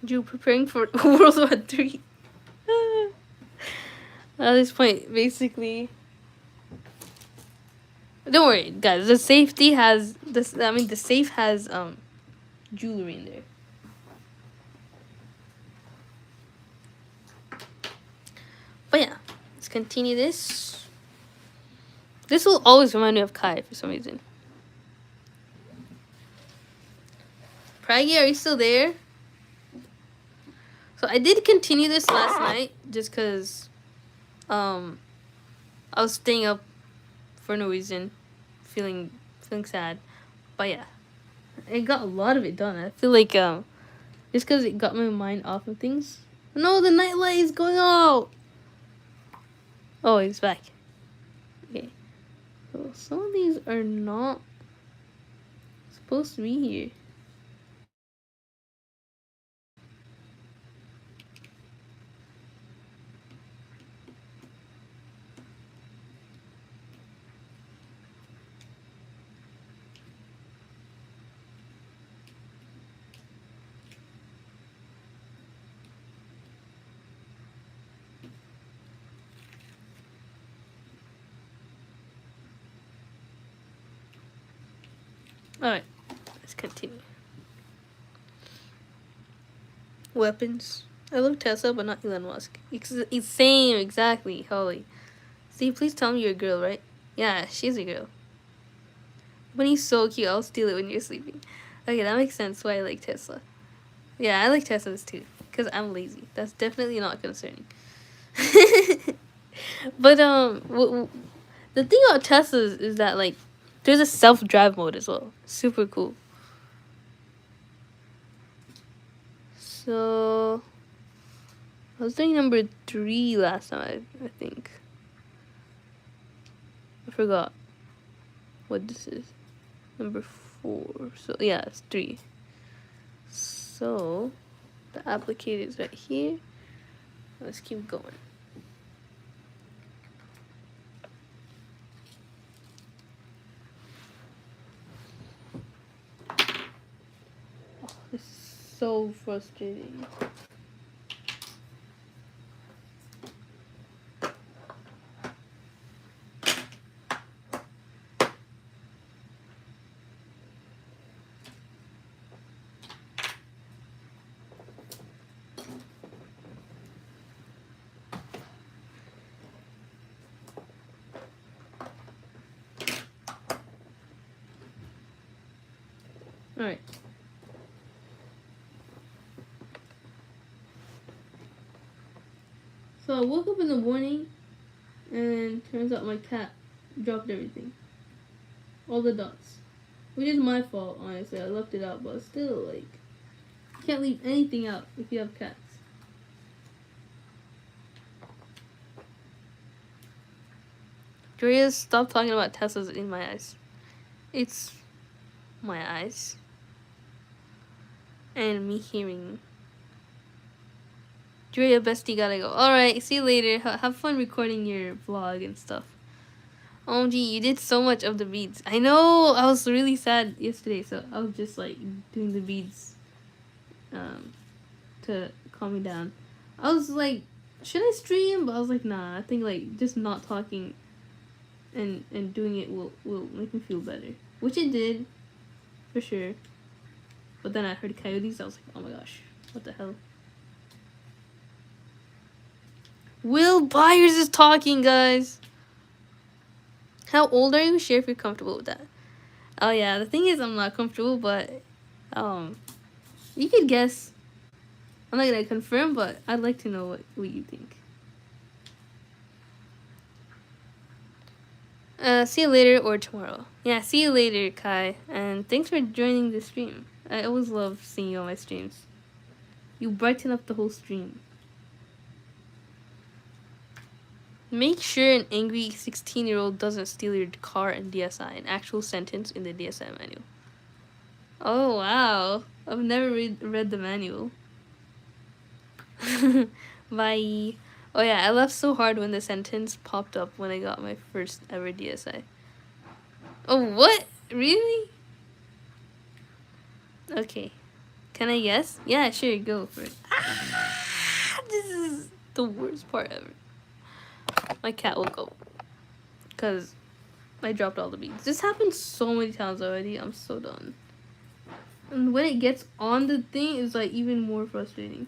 You preparing for World War III? At this point, basically. Don't worry, guys. The safety has this. I mean, the safe has jewelry in there. But yeah, let's continue this. This will always remind me of Kai for some reason. Praggy, are you still there? So I did continue this last night just because I was staying up for no reason, feeling sad. But yeah, I got a lot of it done. I feel like just because it got my mind off of things. No, the nightlight is going out. Oh, he's back. Okay. So some of these are not supposed to be here. Alright, let's continue. Weapons. I love Tesla, but not Elon Musk. It's same, exactly, Holly. See, please tell me you're a girl, right? Yeah, she's a girl. When he's so cute, I'll steal it when you're sleeping. Okay, that makes sense why I like Tesla. Yeah, I like Teslas too, because I'm lazy. That's definitely not concerning. But, the thing about Teslas is that, like, there's a self-drive mode as well. Super cool. So, I was doing number 3 last time, I think. I forgot what this is. Number 4. So, yeah, it's 3. So, the applicator is right here. Let's keep going. Oh, this is so frustrating. Alright. So I woke up in the morning and turns out my cat dropped everything. All the dots. Which is my fault, honestly. I left it out, but still, like, you can't leave anything out if you have cats. Drea, stop talking about Teslas in my eyes. It's my eyes. And me hearing. Drea, bestie, gotta go. Alright, see you later. Have fun recording your vlog and stuff. OMG, you did so much of the beads. I know, I was really sad yesterday, so I was just like doing the beads to calm me down. I was like, should I stream? But I was like, nah, I think like just not talking and doing it will make me feel better. Which it did, for sure. But then I heard coyotes, I was like, oh my gosh, what the hell? Will Byers is talking, guys. How old are you? Share if you're comfortable with that. Oh yeah, the thing is I'm not comfortable, but you could guess. I'm not gonna confirm, but I'd like to know what you think. See you later or tomorrow. Yeah, see you later, Kai. And thanks for joining the stream. I always love seeing you on my streams. You brighten up the whole stream. Make sure an angry 16-year-old doesn't steal your car and DSi. An actual sentence in the DSi manual. Oh, wow. I've never read the manual. Bye. Oh yeah, I laughed so hard when the sentence popped up when I got my first ever DSi. Oh, what? Really? Okay. Can I guess? Yeah, sure, go for it. Ah, this is the worst part ever. My cat woke up. Because I dropped all the beads. This happened so many times already. I'm so done. And when it gets on the thing, it's like even more frustrating.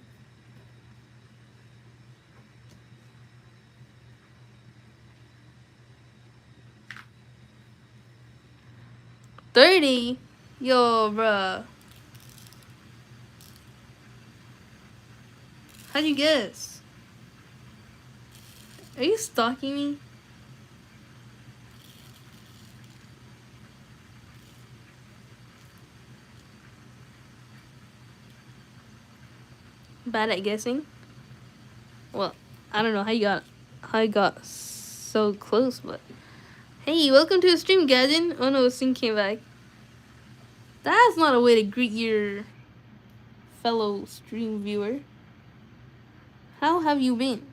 $30? Yo, bruh. How'd you guess? Are you stalking me? Bad at guessing? Well, I don't know how you got so close, but hey, welcome to the stream, Gadget. Oh no, Sing came back. That's not a way to greet your fellow stream viewer. How have you been,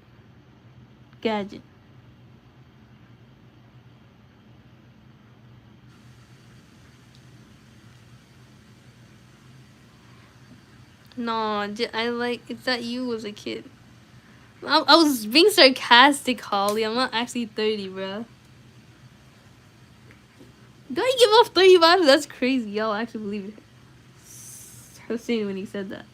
Gadget? No, I like, it's that you as a kid. I was being sarcastic, Holly. I'm not actually 30, bro. Do I give off 30 vibes? That's crazy. Y'all actually believe it. Hossein when he said that.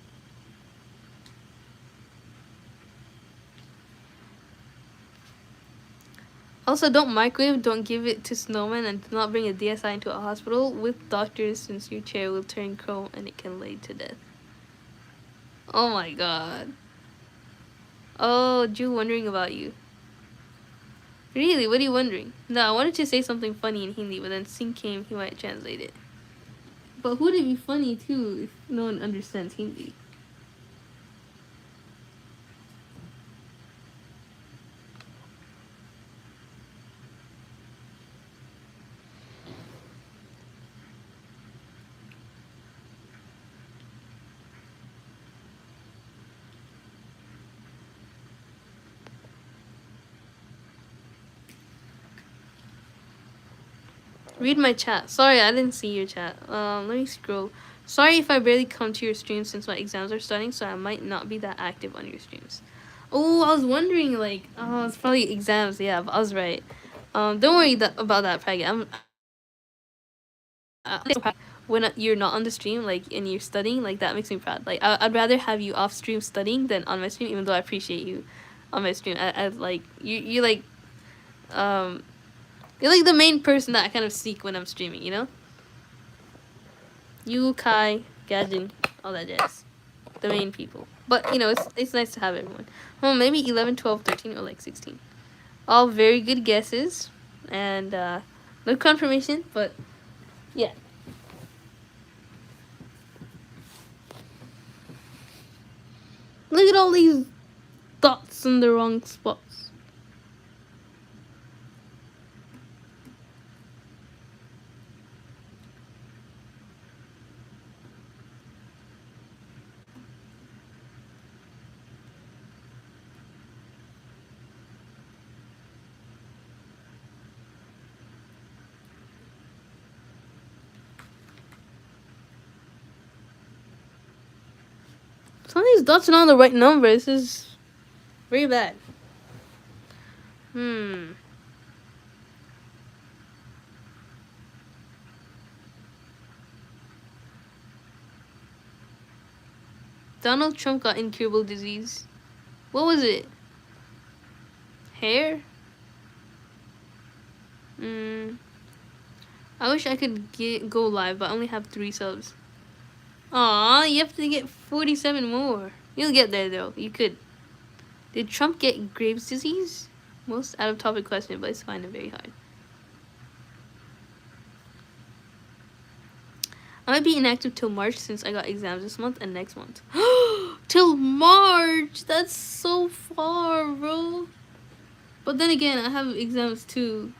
Also, don't microwave, don't give it to snowmen, and do not bring a DSi into a hospital with doctors since your chair will turn chrome and it can lay to death. Oh my god. Oh, Jew wondering about you. Really? What are you wondering? No, I wanted to say something funny in Hindi, but then Singh came, he might translate it. But would it be funny too if no one understands Hindi? Read my chat. Sorry, I didn't see your chat. Let me scroll. Sorry if I barely come to your streams since my exams are starting, so I might not be that active on your streams. Oh, I was wondering, like, oh, it's probably exams. Yeah, but I was right. Don't worry about that, Praggy. When you're not on the stream, like, and you're studying, like, that makes me proud. Like, I'd rather have you off stream studying than on my stream, even though I appreciate you on my stream. I like, you're like, you're like the main person that I kind of seek when I'm streaming, you know? You, Kai, Gajin, all that jazz. The main people. But, you know, it's nice to have everyone. Well, maybe 11, 12, 13, or like 16. All very good guesses. And, no confirmation, but, yeah. Look at all these dots in the wrong spots. Some of these dots are not the right number. This is very bad. Donald Trump got incurable disease. What was it? Hair? I wish I could go live, but I only have 3 subs. Aw, you have to get 47 more. You'll get there though. You could. Did Trump get Graves' disease? Most out of topic question, but it's fine and very hard. I might be inactive till March since I got exams this month and next month. Till March! That's so far, bro. But then again, I have exams too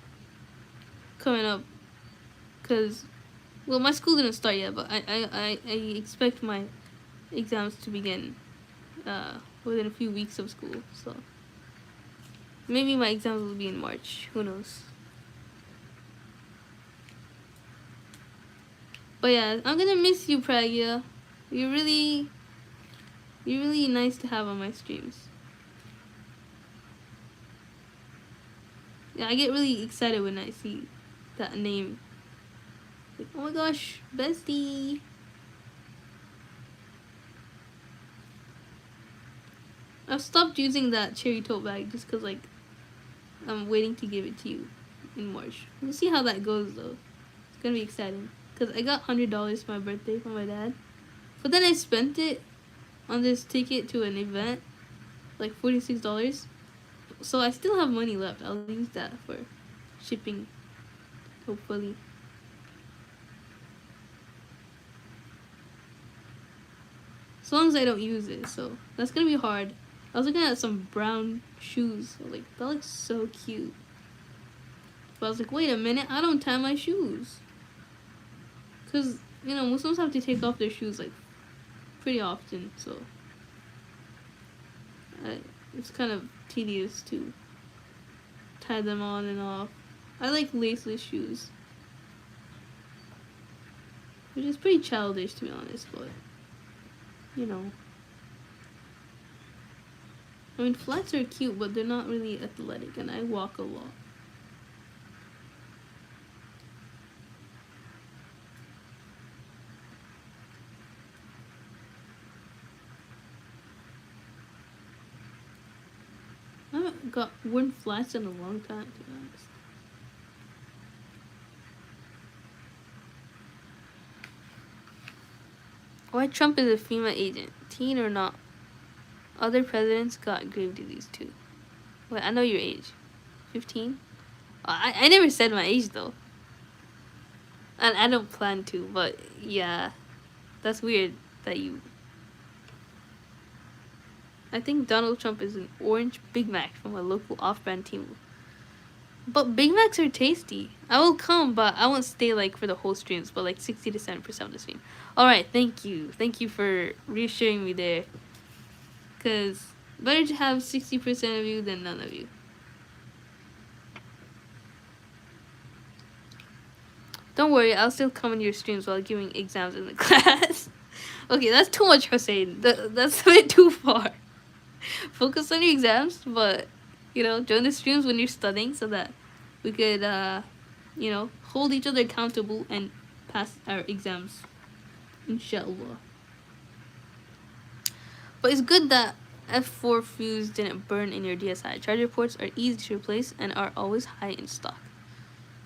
coming up. Because Well, my school didn't start yet, but I expect my exams to begin within a few weeks of school. So maybe my exams will be in March. Who knows? But yeah, I'm gonna miss you, Pragya. You're really nice to have on my streams. Yeah, I get really excited when I see that name. Like, oh my gosh, bestie. I've stopped using that cherry tote bag just because, like, I'm waiting to give it to you in March. We'll see how that goes, though. It's gonna be exciting. Because I got $100 for my birthday from my dad. But then I spent it on this ticket to an event. Like $46. So I still have money left. I'll use that for shipping. Hopefully. As long as I don't use it. So that's gonna be hard. I was looking at some brown shoes. I was like, that looks so cute. But I was like, wait a minute, I don't tie my shoes. Because, you know, Muslims have to take off their shoes, like, pretty often. So it's kind of tedious to tie them on and off. I like laceless shoes. Which is pretty childish, to be honest, but, you know. I mean, flats are cute, but they're not really athletic, and I walk a lot. I haven't worn flats in a long time, to be honest. Why Trump is a FEMA agent? Teen or not? Other presidents got grave disease too. Wait, I know your age. 15? I never said my age though. And I don't plan to, but yeah. That's weird that you... I think Donald Trump is an orange Big Mac from a local off-brand team. But Big Macs are tasty. I will come, but I won't stay like for the whole streams, but like 60 to 70% of the stream. Alright, thank you. Thank you for reassuring me there. Because better to have 60% of you than none of you. Don't worry, I'll still come in your streams while giving exams in the class. Okay, that's too much, Hussein. That's a bit too far. Focus on your exams, but, you know, join the streams when you're studying so that we could, you know, hold each other accountable and pass our exams. Inshallah. But it's good that F4 fuse didn't burn in your DSi. Charger ports are easy to replace and are always high in stock.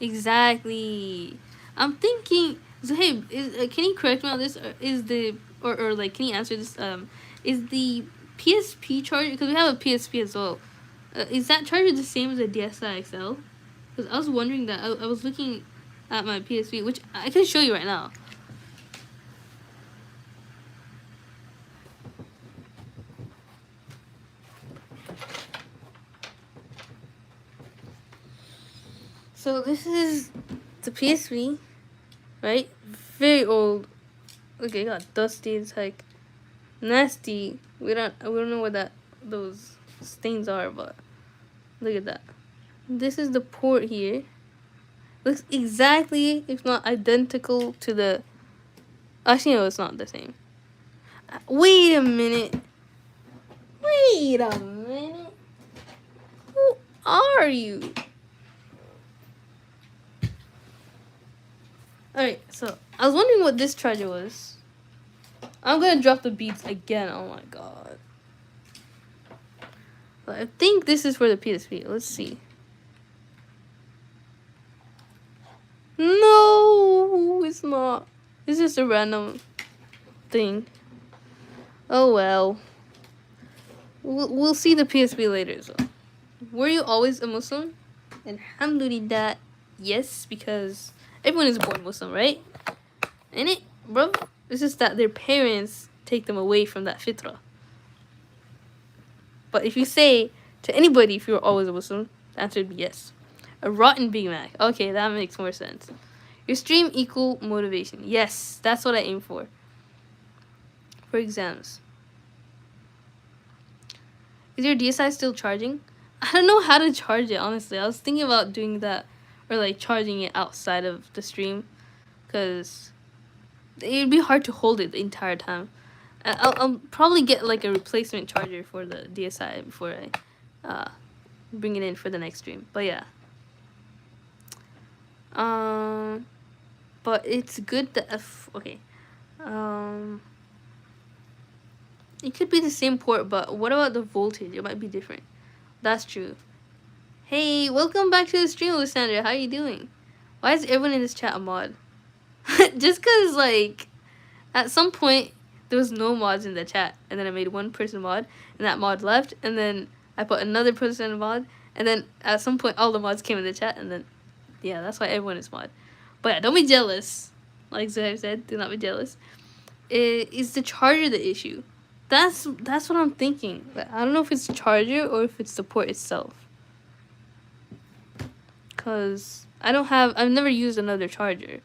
Exactly. I'm thinking, Zahib, can you correct me on this? Or like, can you answer this? Is the PSP charger, because we have a PSP as well, is that charger the same as a DSiXL? Because I was wondering that. I was looking at my PSP, which I can show you right now. So this is the PSP, right? Very old. Okay, it got dusty. It's like nasty. We don't know what those stains are, but look at that. This is the port here. Looks exactly, if not identical to the... Actually, no, it's not the same. Wait a minute. Wait a minute. Who are you? Alright, so I was wondering what this charger was. I'm gonna drop the beats again. Oh my god. But I think this is for the PSP. Let's see. No, it's not. It's just a random thing. Oh well. We'll see the PSP later. So, were you always a Muslim? Alhamdulillah, yes, because everyone is born Muslim, right? Ain't it, bro? It's just that their parents take them away from that fitrah. But if you say to anybody if you were always a Muslim, the answer would be yes. A rotten Big Mac. Okay, that makes more sense. Your stream equal motivation. Yes, that's what I aim for exams. Is your DSi still charging? I don't know how to charge it, honestly. I was thinking about doing that, or like charging it outside of the stream, because it'd be hard to hold it the entire time. I'll probably get like a replacement charger for the DSi before I bring it in for the next stream. But yeah. But it's good that okay. It could be the same port, but what about the voltage? It might be different. That's true. Hey, welcome back to the stream, Lysandra. How are you doing? Why is everyone in this chat a mod? Just cause like at some point there was no mods in the chat, and then I made one person mod, and that mod left, and then I put another person in mod, and then at some point all the mods came in the chat, and then yeah, that's why everyone is mod. But yeah, don't be jealous. Like Zohaib said, do not be jealous. Is the charger the issue? That's what I'm thinking. I don't know if it's the charger or if it's the port itself. Cause I've never used another charger.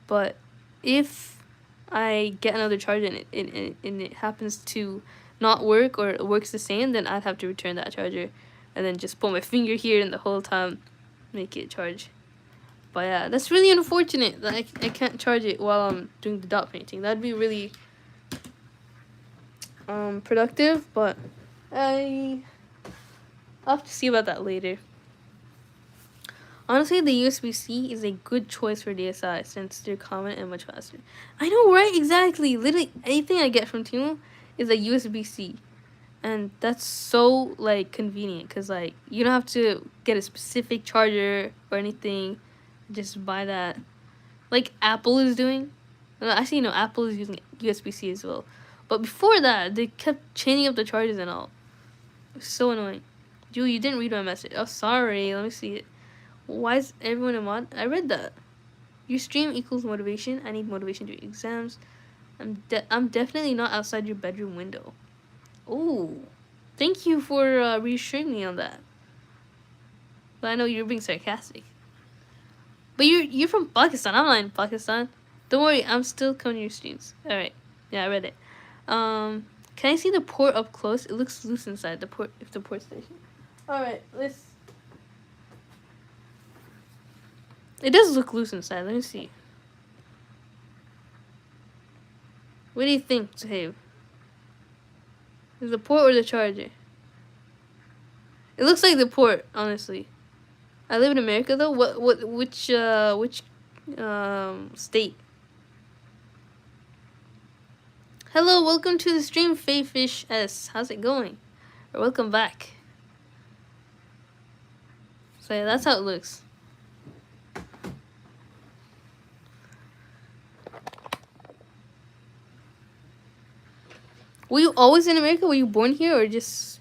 But if I get another charger and it happens to not work, or it works the same, then I'd have to return that charger and then just put my finger here and the whole time make it charge. But yeah, that's really unfortunate that I can't charge it while I'm doing the dot painting. That'd be really productive, but I'll have to see about that later. Honestly, the USB-C is a good choice for DSi since they're common and much faster. I know, right? Exactly. Literally anything I get from Temu is a USB-C. And that's so like convenient, because like you don't have to get a specific charger or anything. Just buy that, like Apple is doing. Actually, no, Apple is using USB-C as well. But before that, they kept changing up the chargers and all. It was so annoying. Julie, you didn't read my message. Oh, sorry. Let me see it. Why is everyone a mod? I read that. Your stream equals motivation. I need motivation to exams. I'm definitely not outside your bedroom window. Oh, thank you for reassuring me on that. But I know you're being sarcastic. But you're from Pakistan. I'm not in Pakistan. Don't worry, I'm still coming to your streams. Alright. Yeah, I read it. Can I see the port up close? It looks loose inside the port, if the port station. Alright, it does look loose inside. Let me see. What do you think, Zohaib? Is the port or the charger? It looks like the port, honestly. I live in America though. Which state? Hello, welcome to the stream, Fayfish S. How's it going? Or welcome back. So yeah, that's how it looks. Were you always in America? Were you born here, or just...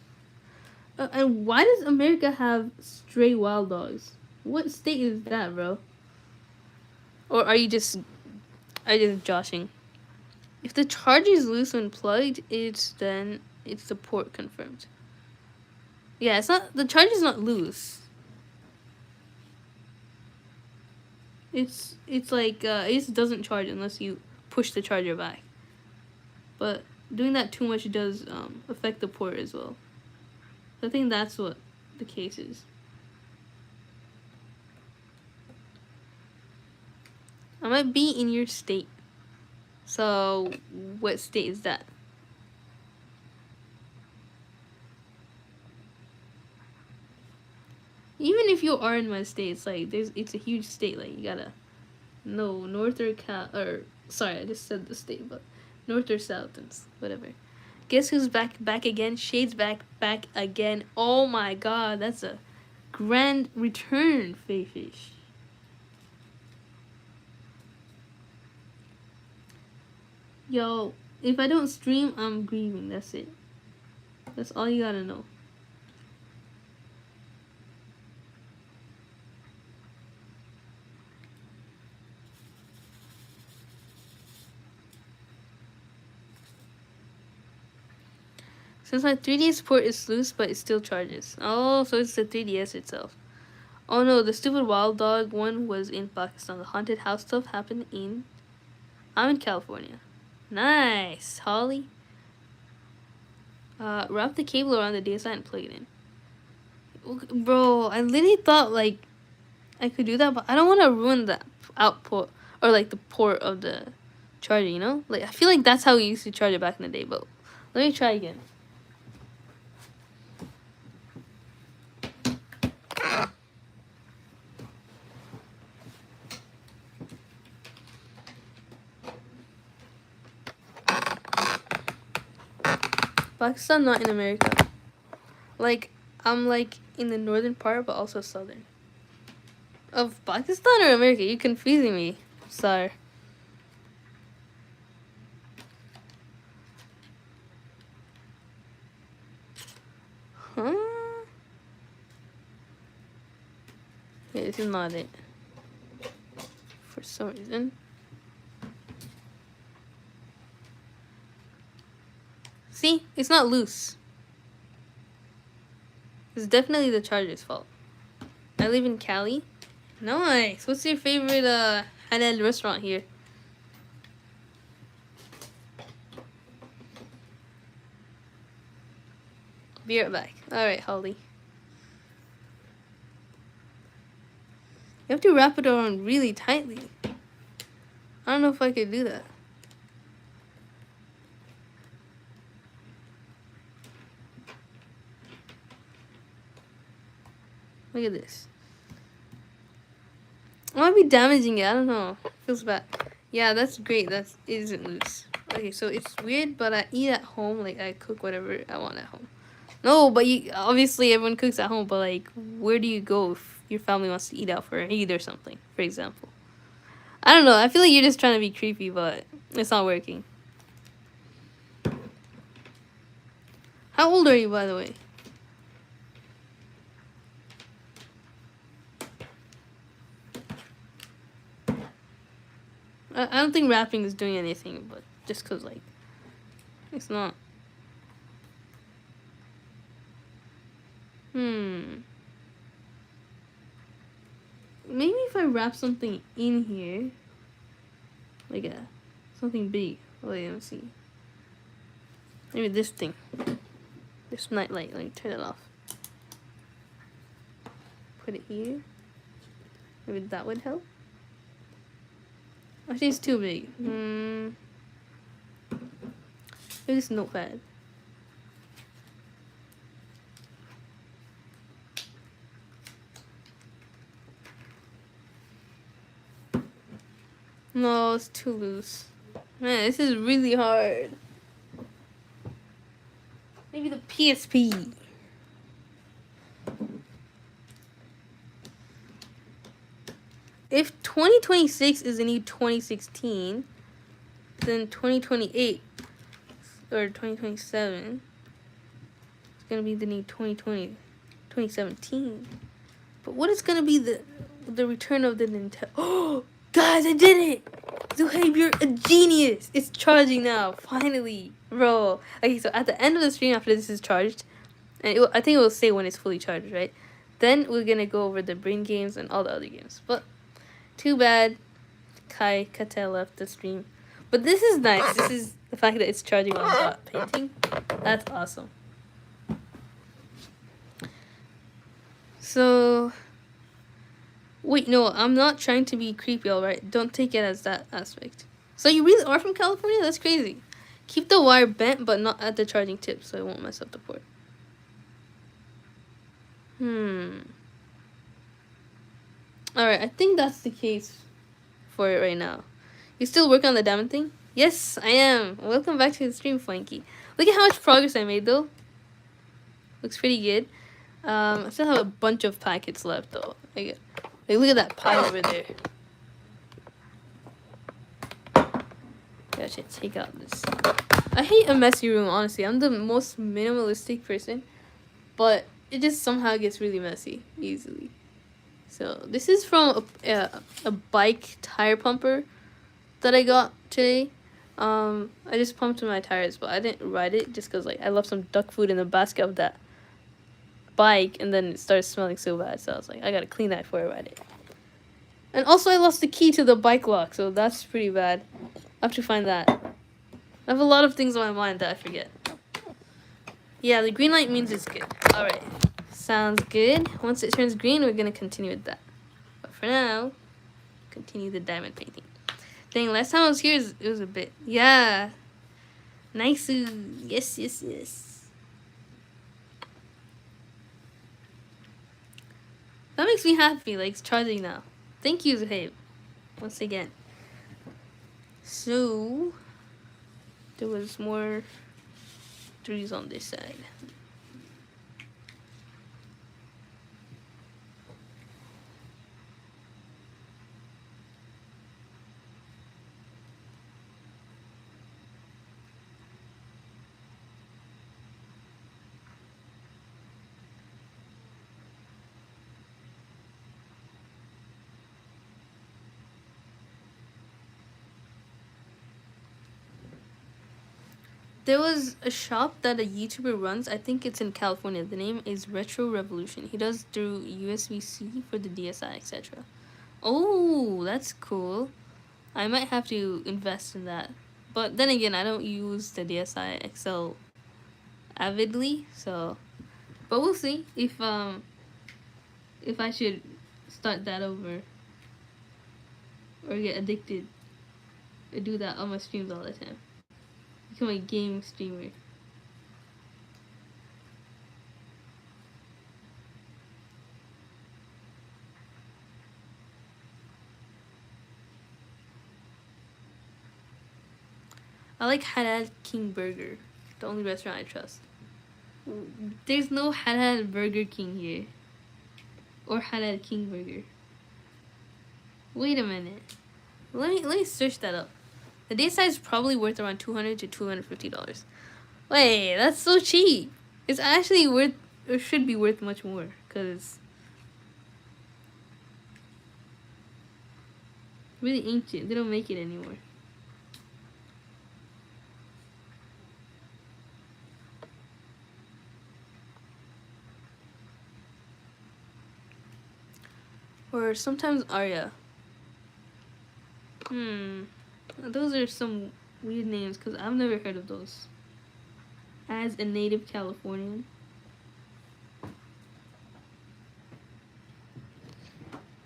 and why does America have stray wild dogs? What state is that, bro? Or are you just joshing? If the charger is loose when plugged, it's the port confirmed. Yeah, it's not, the charger's not loose. It's like it just doesn't charge unless you push the charger back. But doing that too much does affect the port as well. I think that's what the case is. I might be in your state. So, what state is that? Even if you are in my state, it's like it's a huge state. Like you gotta know north or sorry, I just said the state, but north or south and whatever. Guess who's back again? Shade's back again. Oh my god, that's a grand return, Fayfish. Yo, if I don't stream, I'm grieving. That's it. That's all you gotta know. Since my 3DS port is loose, but it still charges. Oh, so it's the 3DS itself. Oh no, the stupid wild dog one was in Pakistan. The haunted house stuff happened in... I'm in California. Nice, Holly. Wrap the cable around the DSi and plug it in. Bro, I literally thought like I could do that, but I don't want to ruin the output or like the port of the charger, you know? Like I feel like that's how we used to charge it back in the day, but let me try again. Pakistan, not in America. Like, I'm like in the northern part, but also southern. Of Pakistan or America? You're confusing me. Sorry. Huh? Yeah, this is not it. For some reason. See? It's not loose. It's definitely the charger's fault. I live in Cali. Nice. What's your favorite halal restaurant here? Be right back. Alright, Holly. You have to wrap it around really tightly. I don't know if I could do that. Look at this. I might be damaging it. I don't know. Feels bad. Yeah, that's great. That isn't loose. Okay, so it's weird, but I eat at home. Like, I cook whatever I want at home. No, but you obviously everyone cooks at home. But like, where do you go if your family wants to eat out for Eid or something, for example? I don't know. I feel like you're just trying to be creepy, but it's not working. How old are you, by the way? I don't think wrapping is doing anything, but just cause like, it's not. Maybe if I wrap something in here, like something big. Wait, let me see. Maybe this thing. This nightlight. Let me turn it off. Put it here. Maybe that would help. Actually, it's too big. Maybe this notepad. No, it's too loose. Man, this is really hard. Maybe the PSP. If 2026 is the new 2016, then 2028 or 2027 is gonna be the new 2020, 2017. But what is gonna be the return of the Nintendo? Oh, guys, I did it! Zuhaib, you're a genius! It's charging now, finally, bro. Okay, so at the end of the stream, after this is charged, and I think it will say when it's fully charged, right? Then we're gonna go over the brain games and all the other games. But too bad Kai Katel left the stream. But this is nice. This is the fact that it's charging on dot painting. That's awesome. So, wait, no, I'm not trying to be creepy, alright? Don't take it as that aspect. So you really are from California? That's crazy. Keep the wire bent, but not at the charging tip, so it won't mess up the port. Alright, I think that's the case for it right now. You still working on the diamond thing? Yes, I am. Welcome back to the stream, Flanky. Look at how much progress I made, though. Looks pretty good. I still have a bunch of packets left, though. Like, look at that pile over there. I should take out this. I hate a messy room, honestly. I'm the most minimalistic person, but it just somehow gets really messy easily. So this is from a bike tire pumper that I got today. I just pumped my tires, but I didn't ride it just because like I left some duck food in the basket of that bike, and then it started smelling so bad. So I was like, I gotta clean that before I ride it. And also, I lost the key to the bike lock, so that's pretty bad. I have to find that. I have a lot of things on my mind that I forget. Yeah, the green light means it's good. Alright. Sounds good. Once it turns green, we're gonna continue with that. But for now, continue the diamond painting. Dang, last time I was here, it was a bit... Yeah. Nice. Yes, yes, yes. That makes me happy, like, it's charging now. Thank you, Zuhaib. Once again. So, there was more trees on this side. There was a shop that a YouTuber runs. I think it's in California. The name is Retro Revolution. He does through USB-C for the DSi, etc. Oh, that's cool. I might have to invest in that. But then again, I don't use the DSiXL avidly, so... But we'll see if I should start that over. Or get addicted. I do that on my streams all the time. Become a game streamer. I like Halal King Burger, the only restaurant I trust. There's no Halal Burger King here. Or Halal King Burger. Wait a minute. Let me search that up. The day size is probably worth around $200 to $250. Wait, that's so cheap. It's actually worth, or should be worth much more, because really ancient. They don't make it anymore. Or sometimes Arya. Those are some weird names, because I've never heard of those. As a native Californian.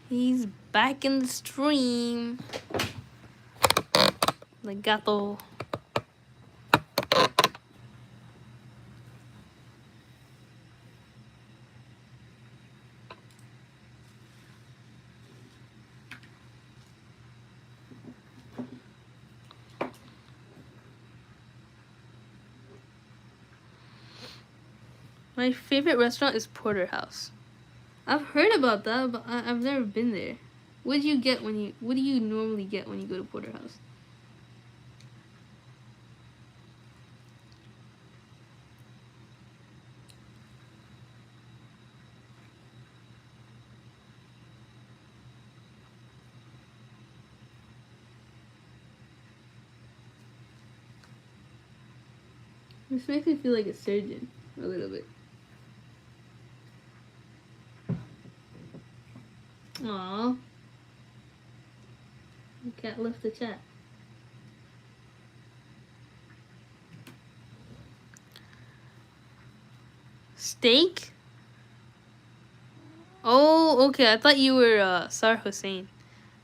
He's back in the stream. The gato. My favorite restaurant is Porterhouse. I've heard about that, but I've never been there. What do you get when you? What do you normally get when you go to Porterhouse? This makes me feel like a surgeon a little bit. Aww. The cat left the chat. Steak? Oh, okay. I thought you were Sar Hussein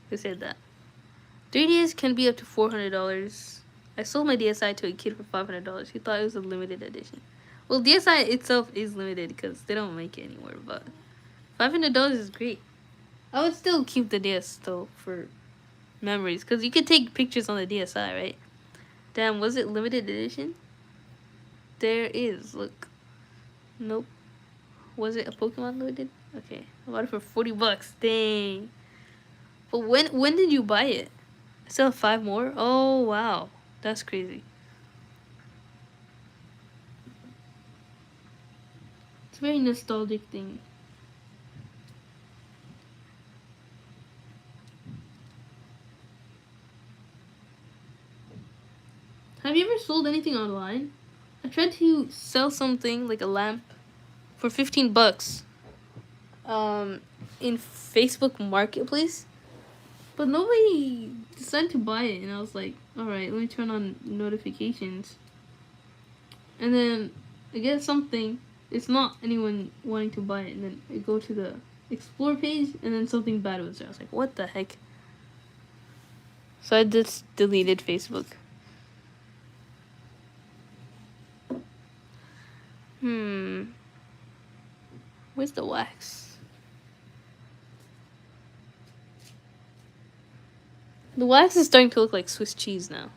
who said that. 3DS can be up to $400. I sold my DSi to a kid for $500. He thought it was a limited edition. Well, DSi itself is limited because they don't make it anymore, but $500 is great. I would still keep the DS though for memories, because you could take pictures on the DSi, right? Damn, was it limited edition? There is, look. Nope. Was it a Pokemon limited? Okay, I bought it for $40. Dang. But when did you buy it? I still have 5 more? Oh, wow. That's crazy. It's a very nostalgic thing. Have you ever sold anything online? I tried to sell something like a lamp for $15 in Facebook Marketplace. But nobody decided to buy it, and I was like, alright, let me turn on notifications. And then I get something, it's not anyone wanting to buy it, and then I go to the explore page, and then something bad was there. I was like, what the heck? So I just deleted Facebook. Where's the wax? The wax is starting to look like Swiss cheese now.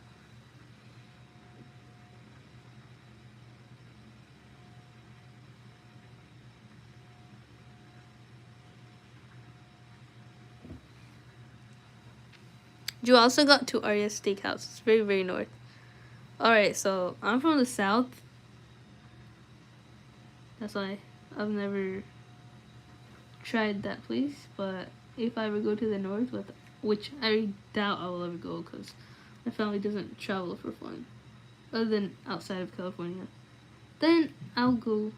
You also got to Arya's Steakhouse. It's very, very north. Alright, so I'm from the south. That's why I've never tried that place. But if I ever go to the north, which I doubt I will ever go because my family doesn't travel for fun, other than outside of California, then I'll go.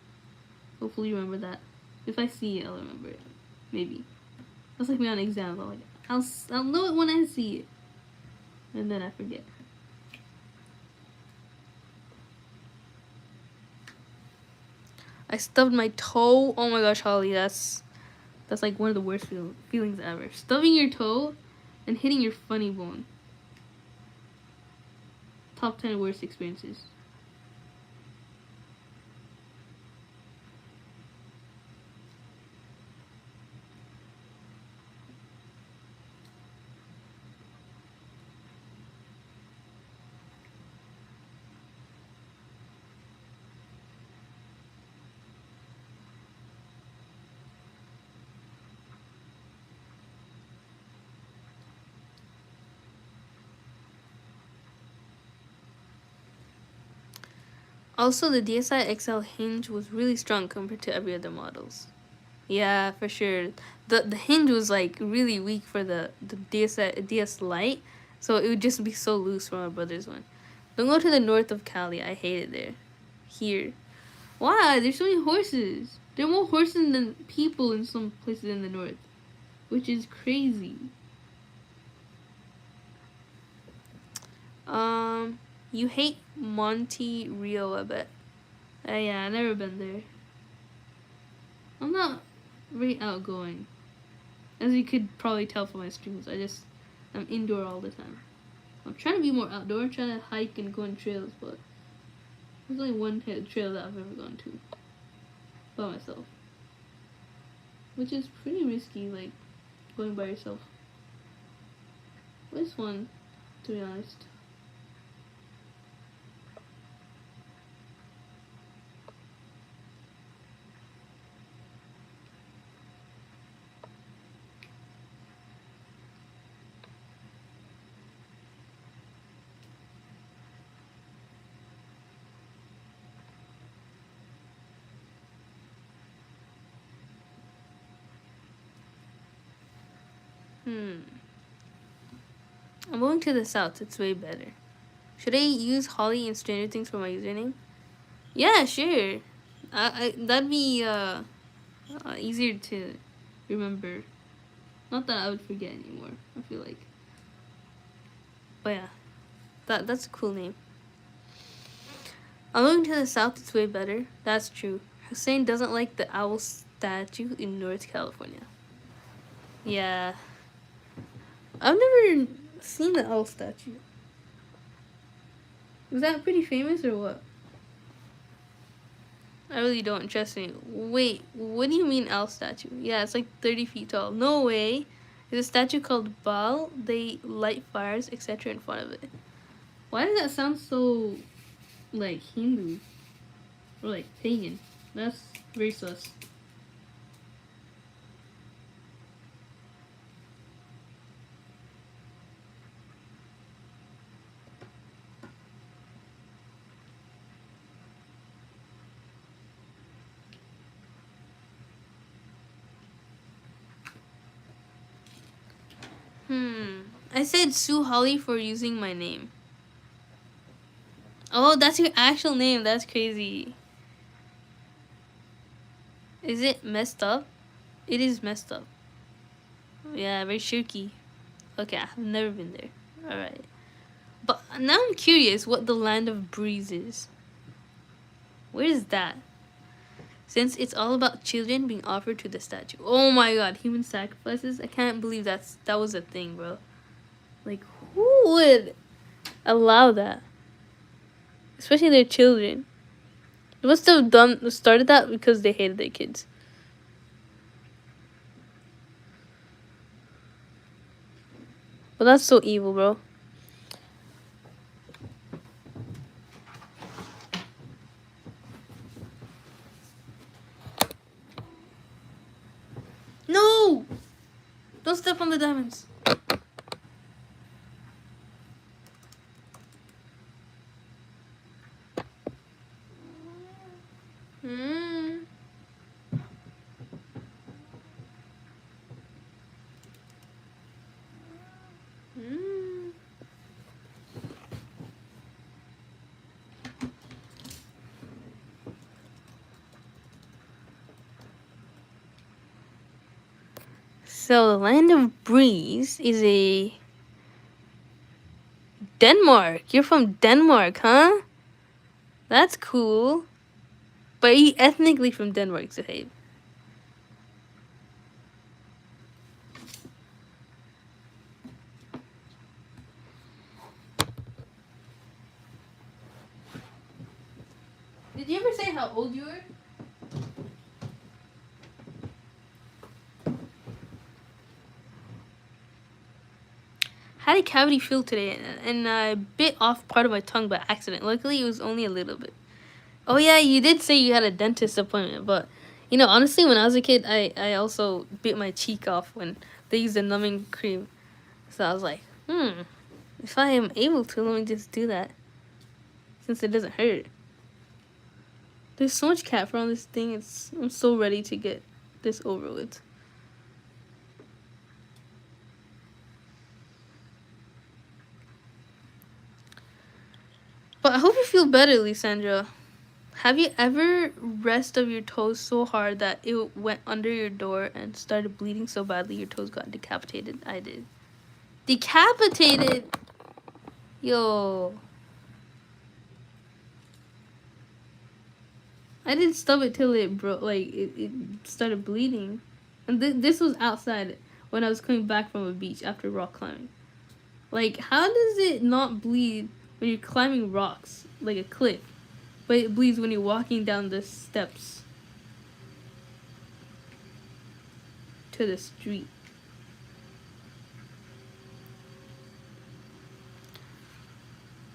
Hopefully remember that. If I see it, I'll remember it. Maybe. That's like me on exams. I'll know it when I see it. And then I forget. I stubbed my toe. Oh my gosh, Holly, that's like one of the worst feelings ever. Stubbing your toe and hitting your funny bone. Top 10 worst experiences. Also, the DSiXL hinge was really strong compared to every other models. Yeah, for sure. The hinge was like really weak for the DS Lite, so it would just be so loose from my brother's one. Don't go to the north of Cali. I hate it there. Here. Why? There's so many horses. There are more horses than people in some places in the north, which is crazy. You hate Monte Rio, I bet. Yeah, I've never been there. I'm not very outgoing. As you could probably tell from my streams, I'm indoor all the time. I'm trying to be more outdoor, I'm trying to hike and go on trails, but there's only one trail that I've ever gone to by myself. Which is pretty risky, like going by yourself. Where's one, to be honest? I'm going to the south. It's way better. Should I use Holly in Stranger Things for my username? Yeah, sure. That'd be easier to remember. Not that I would forget anymore, I feel like. But yeah, that's a cool name. I'm going to the south. It's way better. That's true. Hussein doesn't like the owl statue in North California. Yeah. I've never seen the owl statue. Is that pretty famous or what? I really don't, trust me. Wait, what do you mean owl statue? Yeah, it's like 30 feet tall. No way. There's a statue called Baal. They light fires, etc. in front of it. Why does that sound so, like, Hindu? Or, like, pagan? That's very sus. I said Sue Holly for using my name. Oh, that's your actual name. That's crazy. Is it messed up? It is messed up. Yeah, very shaky. Okay, I've never been there. Alright. But now I'm curious what the land of breeze is. Where is that? Since it's all about children being offered to the statue. Oh my god, human sacrifices? I can't believe that was a thing, bro. Like, who would allow that? Especially their children. They must have started that because they hated their kids. But that's so evil, bro. No! Don't step on the diamonds. Mm. Mm. So the land of breeze is a Denmark. You're from Denmark, huh? That's cool. But are you ethnically from Denmark, Zahaib? Did you ever say how old you were? Had a cavity filled today, and I bit off part of my tongue by accident. Luckily, it was only a little bit. Oh yeah, you did say you had a dentist appointment, but you know, honestly, when I was a kid, I also bit my cheek off when they used a numbing cream. So I was like, if I am able to, let me just do that, since it doesn't hurt. There's so much cat fur on this thing. I'm so ready to get this over with. But I hope you feel better, Lysandra. Have you ever rest of your toes so hard that it went under your door and started bleeding so badly your toes got decapitated? I did. Decapitated? Yo. I didn't stub it till it broke, like, it started bleeding. And this was outside when I was coming back from a beach after rock climbing. Like, how does it not bleed when you're climbing rocks, like a cliff, but it bleeds when you're walking down the steps to the street?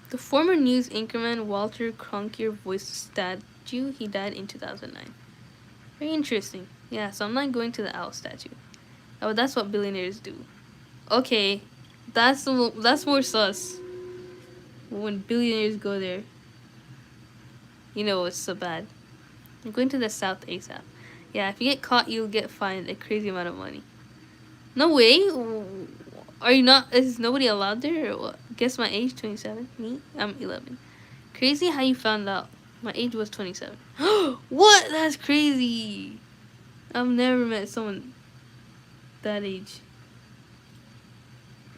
The former news anchorman Walter Cronkite voiced statue. He died in 2009. Very interesting. Yeah, so I'm not going to the owl statue. Oh, that's what billionaires do. Okay, that's more sus. When billionaires go there, you know it's so bad. I'm going to the South ASAP. Yeah, if you get caught, you'll get fined a crazy amount of money. No way. Are you not? Is nobody allowed there? Or what? Guess my age, 27. Me, I'm 11. Crazy how you found out. My age was 27. What? That's crazy. I've never met someone that age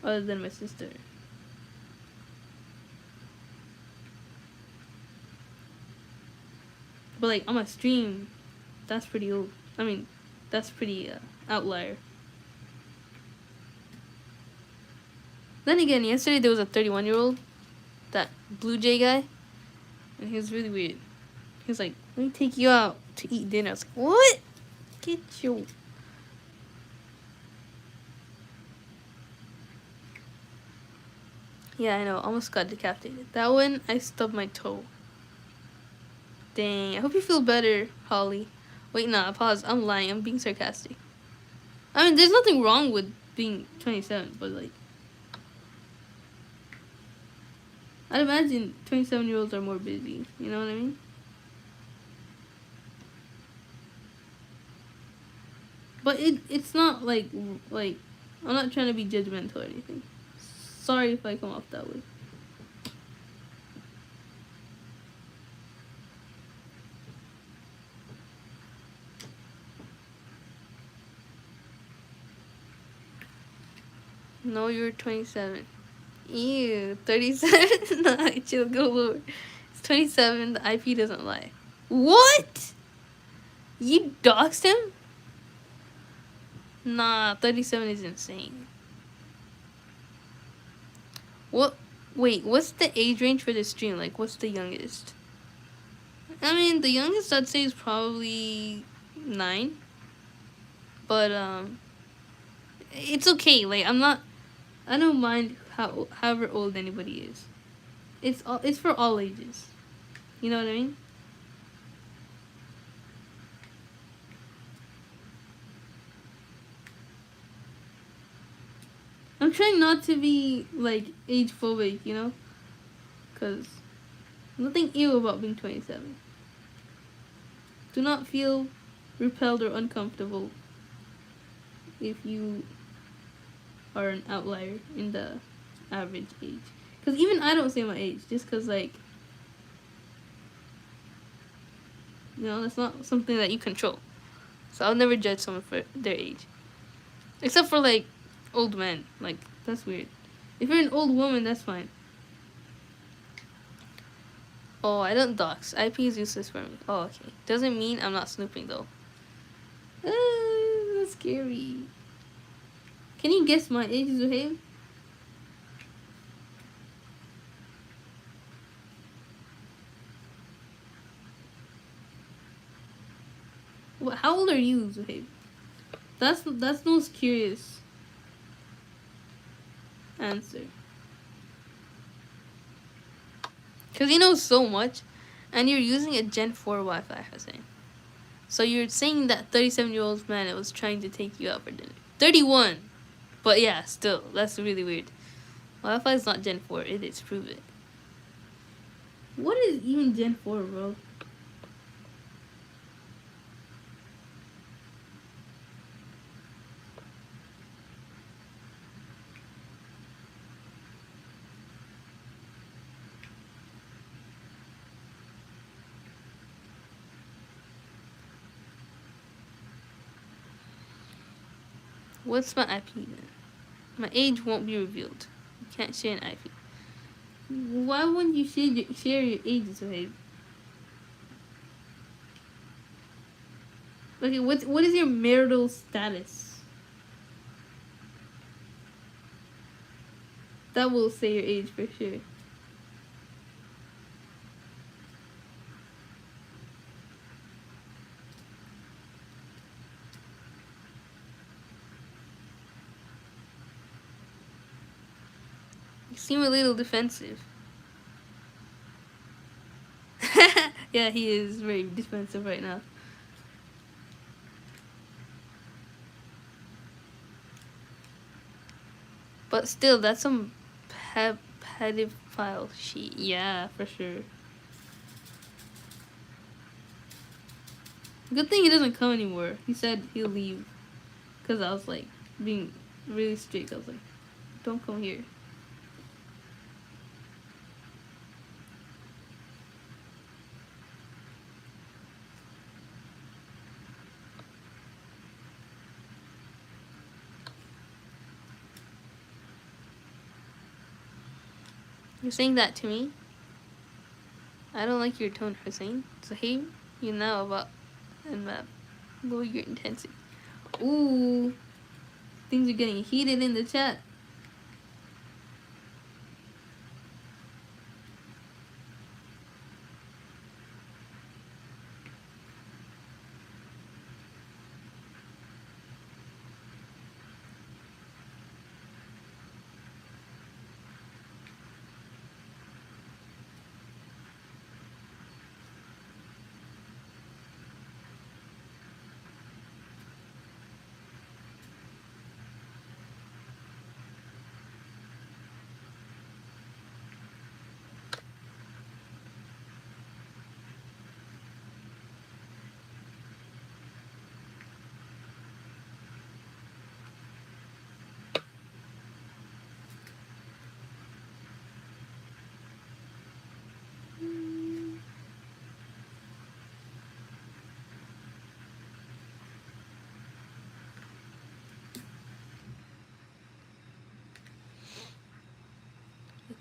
other than my sister. But like on my stream, that's pretty old. I mean, that's pretty outlier. Then again, yesterday there was a 31-year-old, that Blue Jay guy, and he was really weird. He was like, "Let me take you out to eat dinner." I was like, "What? Get your..." Yeah, I know. Almost got decapitated. That one, I stubbed my toe. Dang. I hope you feel better, Holly. Wait, nah, pause. I'm lying. I'm being sarcastic. I mean, there's nothing wrong with being 27, but like, I'd imagine 27-year-olds are more busy. You know what I mean? But it's not like I'm not trying to be judgmental or anything. Sorry if I come off that way. No, you're 27. Ew, 37? Nah, chill, go lower. It's 27, the IP doesn't lie. What? You doxed him? Nah, 37 is insane. What? Wait, what's the age range for this stream? Like, what's the youngest? I mean, the youngest I'd say is probably 9. But, it's okay. Like, I don't mind however old anybody is. It's for all ages. You know what I mean? I'm trying not to be, like, age phobic, you know? Because nothing ill about being 27. Do not feel repelled or uncomfortable if you are an outlier in the average age. Because even I don't say my age, just because, like, you know, that's not something that you control. So I'll never judge someone for their age. Except for, like, old men. Like, that's weird. If you're an old woman, that's fine. Oh, I don't dox. IP is useless for me. Oh, okay. Doesn't mean I'm not snooping, though. That's scary. Can you guess my age, Zuhaib? How old are you, Zuhaib? That's the most curious answer. Because you know so much, and you're using a Gen 4 Wi-Fi, Hussein. So you're saying that 37-year-old man was trying to take you out for dinner. 31! But yeah, still, that's really weird. Wi-Fi is not Gen 4, it is, prove it. What is even Gen 4, bro? What's my IP then? My age won't be revealed. You can't share an IP. Why wouldn't you share your age, Zuhaib? Okay, what is your marital status? That will say your age for sure. You seem a little defensive. Yeah, he is very defensive right now. But still, that's some pedophile shit. Yeah, for sure. Good thing he doesn't come anymore. He said he'll leave. Because I was like, being really strict. I was like, don't come here. You're saying that to me? I don't like your tone, Hussein. Zahim, you know about and lower your intensity. Ooh, things are getting heated in the chat.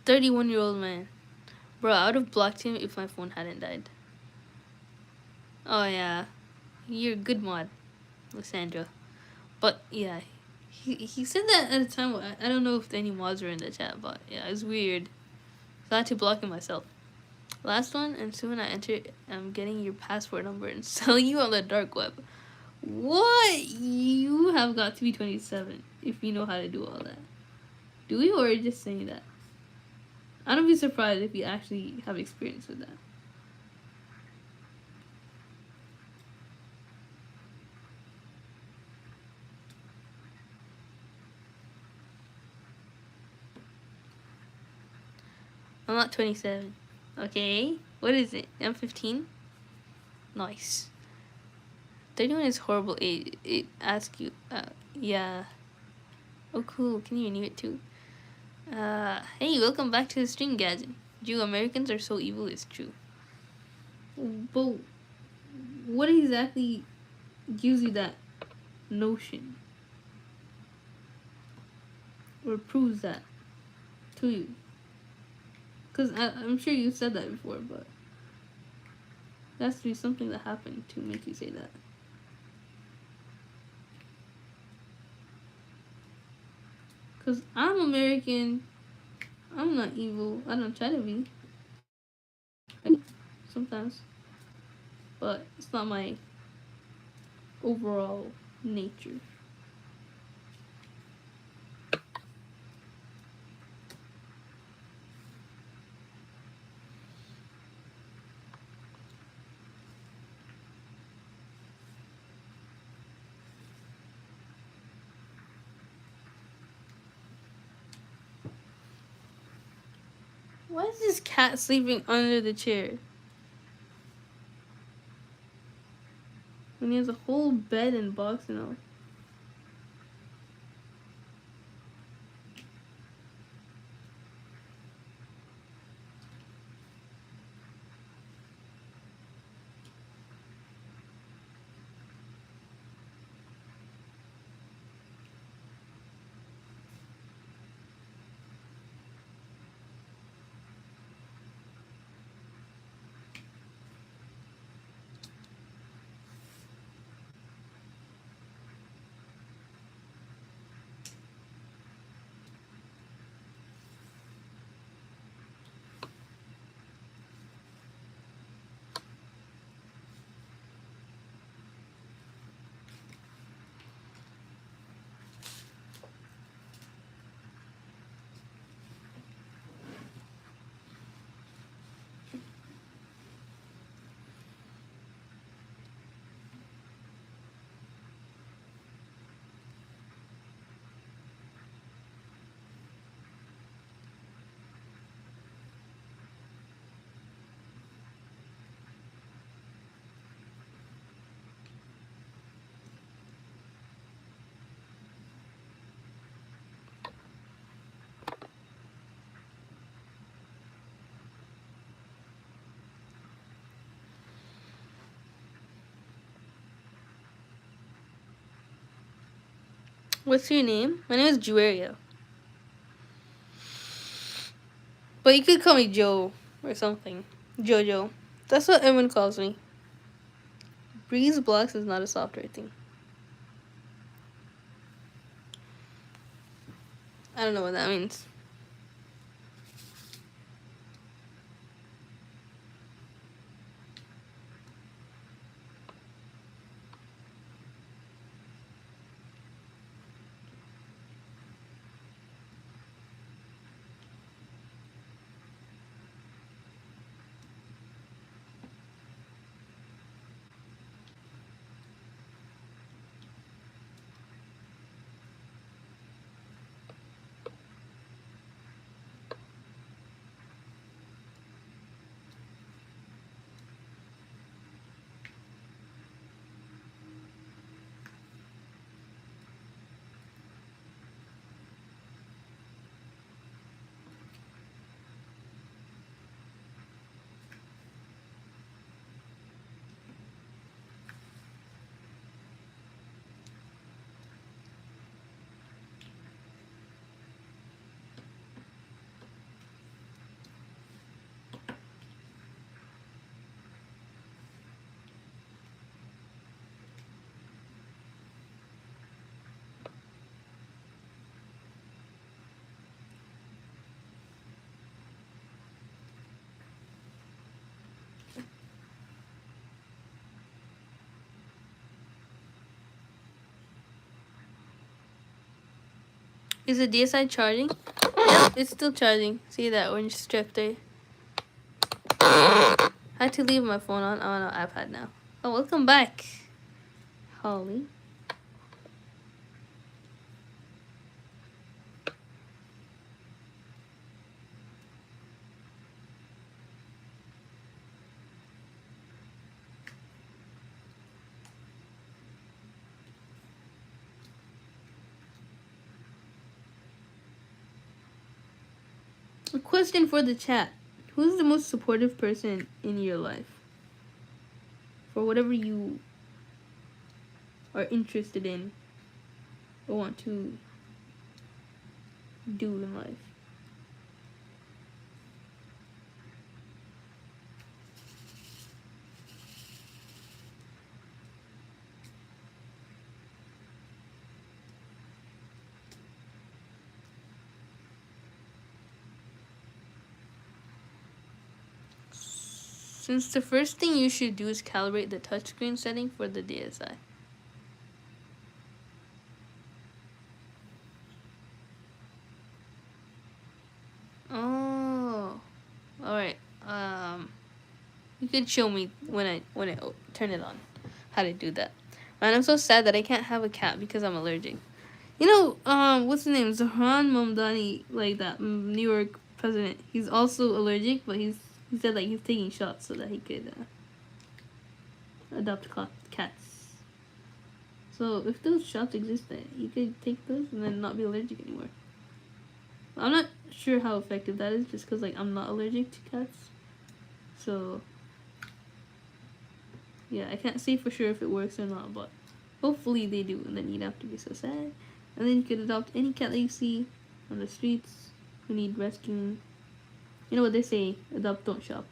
31-year-old man. Bro, I would have blocked him if my phone hadn't died. Oh yeah, you're a good mod, Lysandra. But yeah, he said that at a time. I don't know if any mods were in the chat, but yeah, it's weird. So I had to block him myself. Last one, and soon I enter. I'm getting your passport number and sell you on the dark web. What? You have got to be 27 if you know how to do all that. Do we, or are you just saying that? I don't be surprised if you actually have experience with that. I'm not 27. Okay. What is it? I'm 15? Nice. 31 is horrible age. It asks you. Yeah. Oh, cool. Can you renew it too? Hey, welcome back to the stream, Gadget. Jew Americans are so evil, it's true. But what exactly gives you that notion? Or proves that to you? Because I'm sure you said that before, but there has to be something that happened to make you say that. Because I'm American. I'm not evil. I don't try to be. Sometimes. But it's not my overall nature. Why is this cat sleeping under the chair? When he has a whole bed and box and all. What's your name? My name is Juaria. But you could call me Joe or something. Jojo. That's what everyone calls me. Breeze Blocks is not a software thing. I don't know what that means. Is the DSi charging? Yep, it's still charging. See that orange strip there? I had to leave my phone on iPad now. Oh, welcome back, Holly. A question for the chat. Who's the most supportive person in your life? For whatever you are interested in or want to do in life. Since the first thing you should do is calibrate the touchscreen setting for the DSi. Oh, all right. You could show me when I turn it on how to do that. Man, I'm so sad that I can't have a cat because I'm allergic. You know, what's his name? Zahan Mamdani, like that New York president. He's also allergic, but he said like he's taking shots so that he could adopt cats. So if those shots exist, then you could take those and then not be allergic anymore. I'm not sure how effective that is, just because like I'm not allergic to cats. So yeah, I can't say for sure if it works or not, but hopefully they do, and then you don't have to be so sad. And then you could adopt any cat that you see on the streets who need rescuing. You know what they say, adopt, don't shop.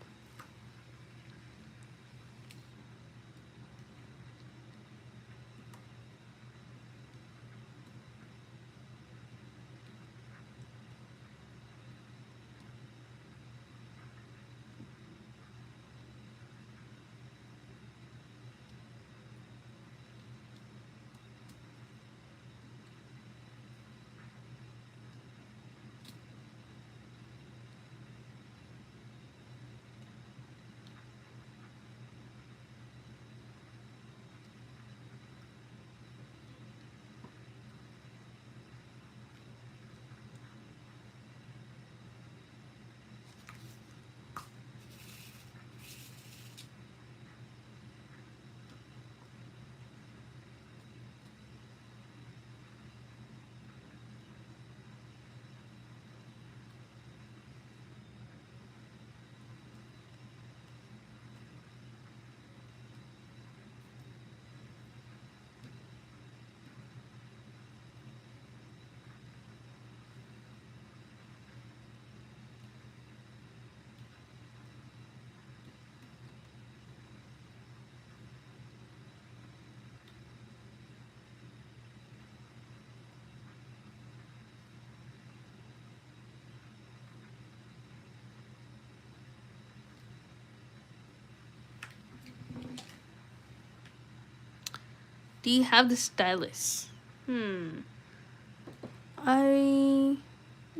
Do you have the stylus? There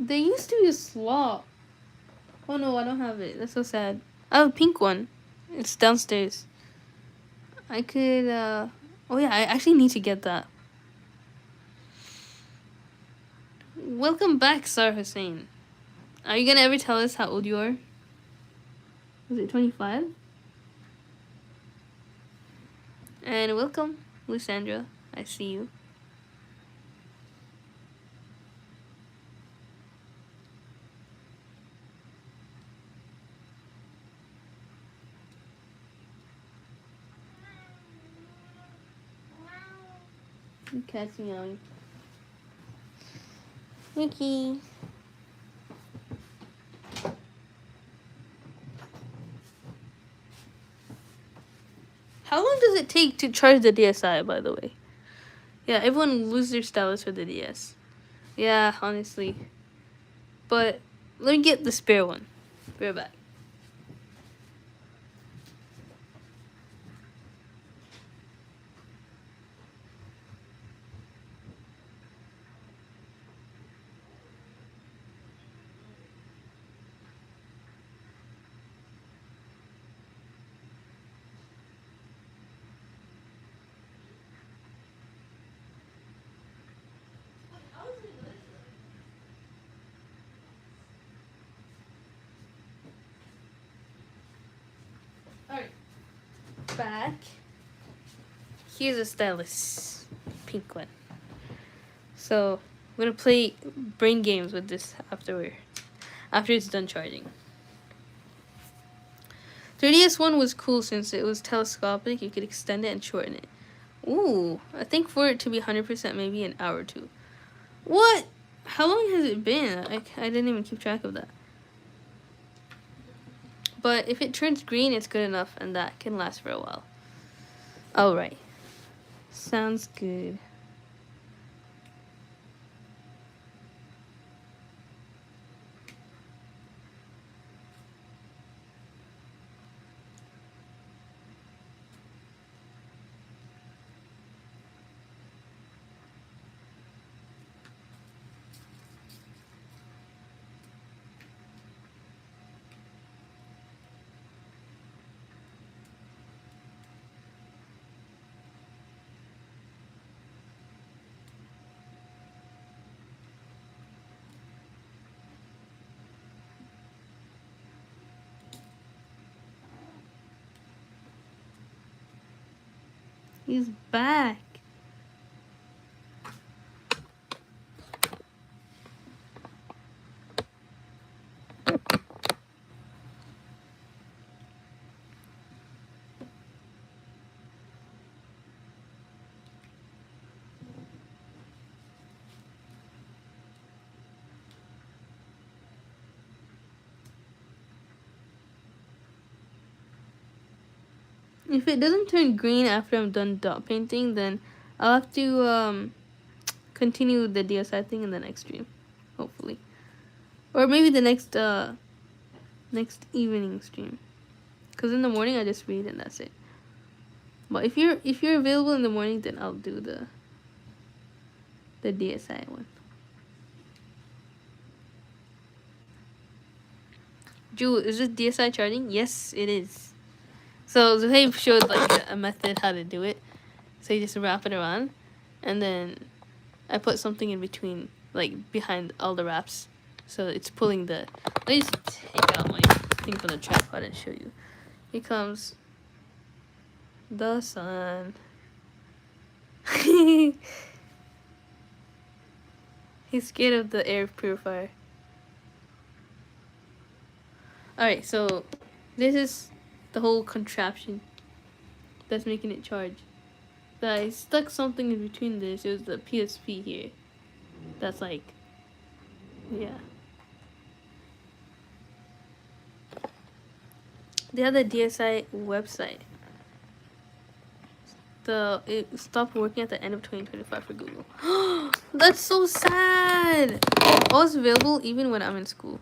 used to be a slot. Oh no, I don't have it. That's so sad. I have a pink one. It's downstairs. I could, oh yeah, I actually need to get that. Welcome back, Sar Hussein. Are you gonna ever tell us how old you are? Was it 25? And welcome, Lysandra. I see you. The cat's meowing. Mickey. How long does it take to charge the DSi, by the way? Yeah, everyone loses their stylus for the DS. Yeah, honestly. But let me get the spare one. Be right back. back. Here's a stylus, pink one. So I'm gonna play brain games with this after it's done charging. 3DS one was cool since it was telescopic. You could extend it and shorten it. Ooh, I think for it to be 100%, maybe an hour or two. What? How long has it been? I didn't even keep track of that. But if it turns green, it's good enough, and that can last for a while. Alright. Sounds good. He's back. If it doesn't turn green after I'm done dot painting, then I'll have to continue the DSi thing in the next stream, hopefully, or maybe the next evening stream. Cause in the morning I just read and that's it. But if you're available in the morning, then I'll do the DSi one. Jewel, is this DSi charging? Yes, it is. So Zuhaib showed like a method how to do it. So you just wrap it around, and then I put something in between, like behind all the wraps, so it's pulling the. Let me just take out my thing from the tripod and show you. Here comes the sun. He's scared of the air purifier. Alright, so this is the whole contraption that's making it charge. So I stuck something in between this. It was the PSP here. That's like, yeah. They have the DSi website. It stopped working at the end of 2025 for Google. That's so sad. Oh, it's available even when I'm in school.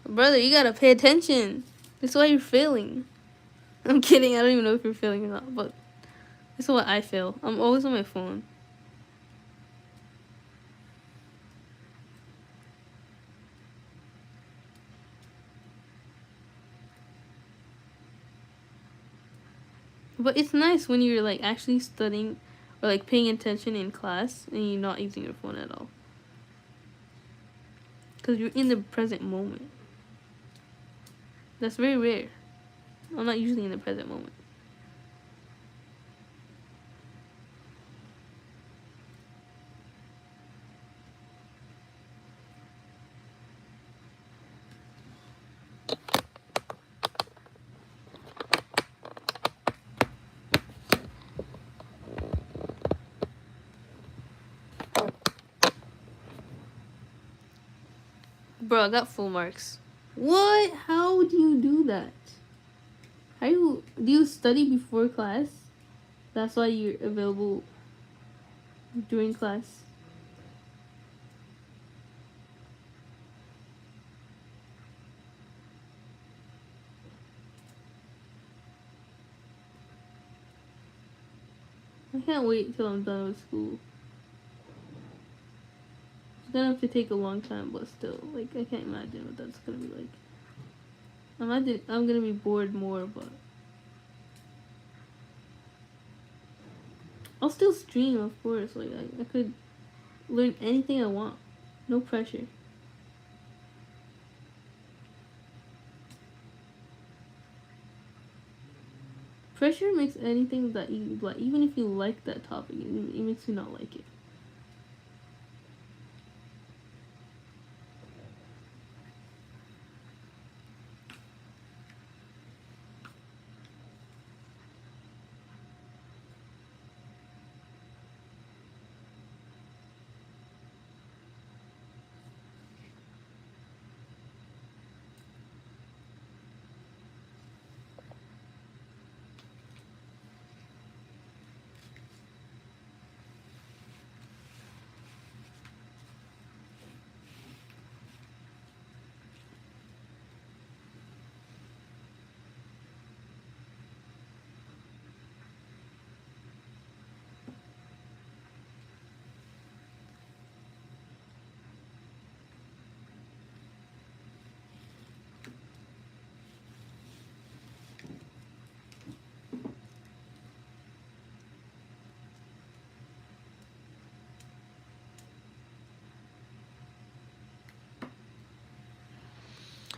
Brother, you gotta pay attention. This is why you're failing. I'm kidding. I don't even know if you're failing or not, but this is why I fail. I'm always on my phone. But it's nice when you're like actually studying or like paying attention in class and you're not using your phone at all. Because you're in the present moment. That's very rare. I'm not usually in the present moment. Bro, I got full marks. What? How do you do that? Do you study before class? That's why you're available during class. I can't wait till I'm done with school. It's gonna have to take a long time, but still, like, I can't imagine what that's gonna be like. I'm gonna be bored more, but I'll still stream, of course. Like, I could learn anything I want. No pressure. Pressure makes anything that you like, even if you like that topic, it makes you not like it.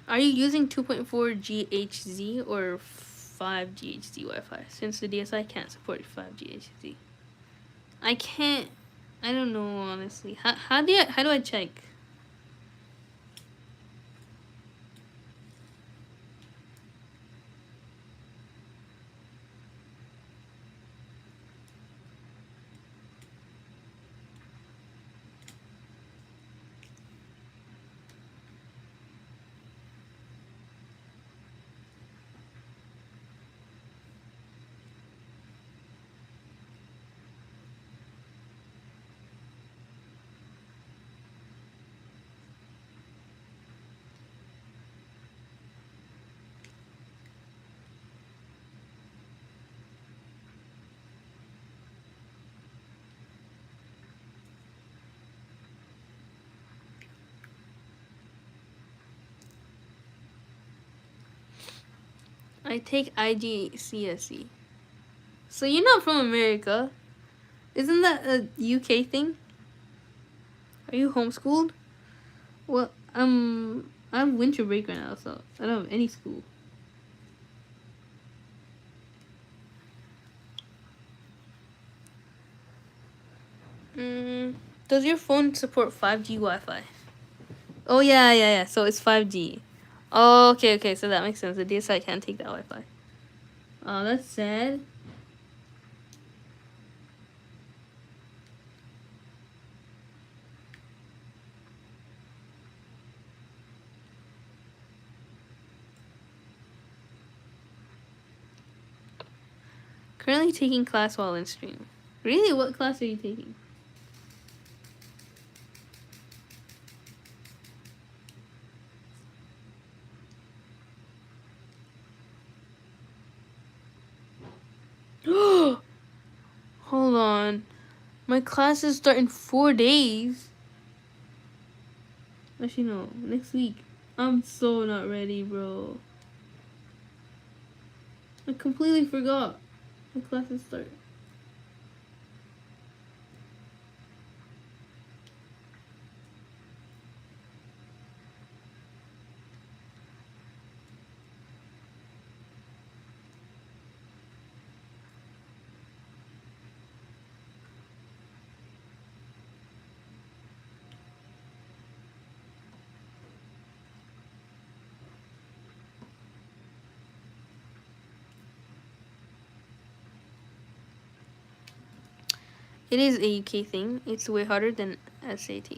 Are you using 2.4 GHz or 5 GHz Wi-Fi? Since the DSi can't support 5 GHz. I can't. I don't know honestly. How do I check? I take IGCSE. So you're not from America? Isn't that a UK thing? Are you homeschooled? Well, I'm winter break right now, so I don't have any school. Does your phone support 5G Wi-Fi? Oh yeah. So it's 5G. Oh, okay. So that makes sense. The DSi can't take that Wi-Fi. Oh, that's sad. Currently taking class while in stream. Really? What class are you taking? Hold on. My classes start in 4 days. Actually, no. Next week. I'm so not ready, bro. I completely forgot. My classes start. It is a UK thing. It's way harder than SAT.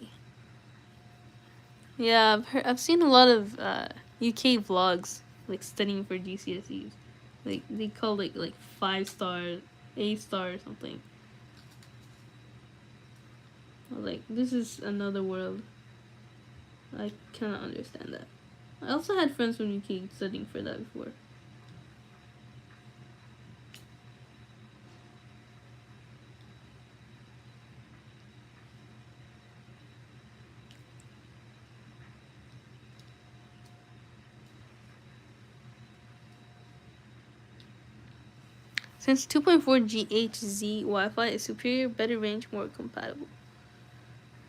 Yeah, I've seen a lot of UK vlogs like studying for GCSEs. Like they call like 5 star, A star or something. Like this is another world. I cannot understand that. I also had friends from UK studying for that before. Since 2.4 GHz Wi-Fi is superior, better range, more compatible.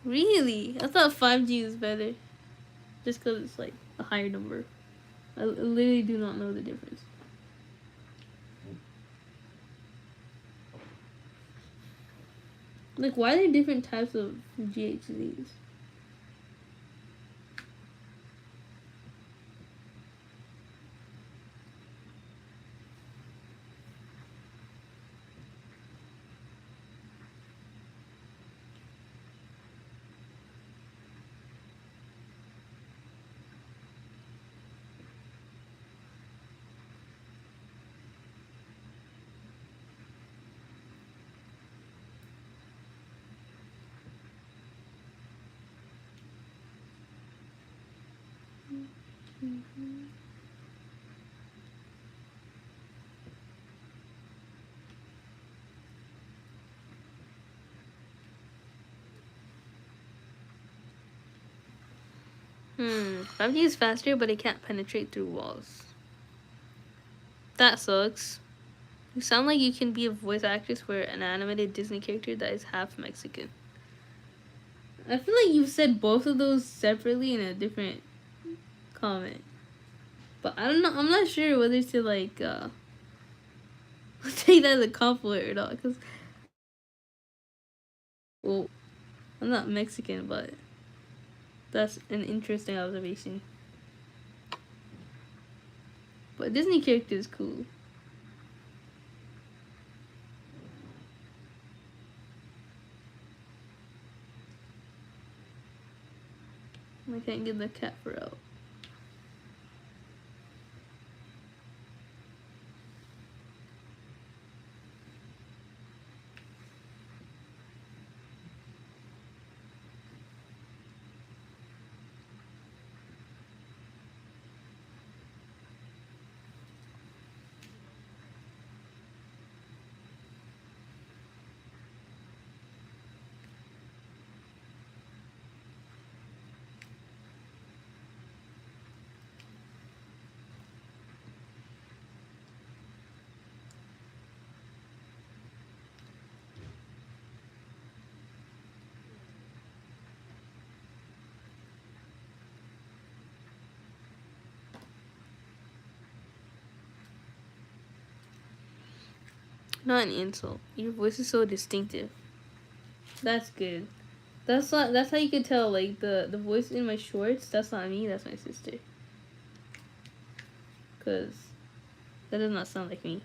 Really? I thought 5G is better. Just because it's like a higher number. I literally do not know the difference. Like, why are there different types of GHZs? Hmm. 5G is faster, but it can't penetrate through walls. That sucks. You sound like you can be a voice actress for an animated Disney character that is half Mexican. I feel like you've said both of those separately in a different comment. But I don't know. I'm not sure whether to like take that as a compliment or not. Because, well, I'm not Mexican, but that's an interesting observation. But Disney character is cool. I can't get the cat fur out. Not an insult. Your voice is so distinctive. That's good. That's how you could tell, like, the voice in my shorts, that's not me, that's my sister. Cause that does not sound like me.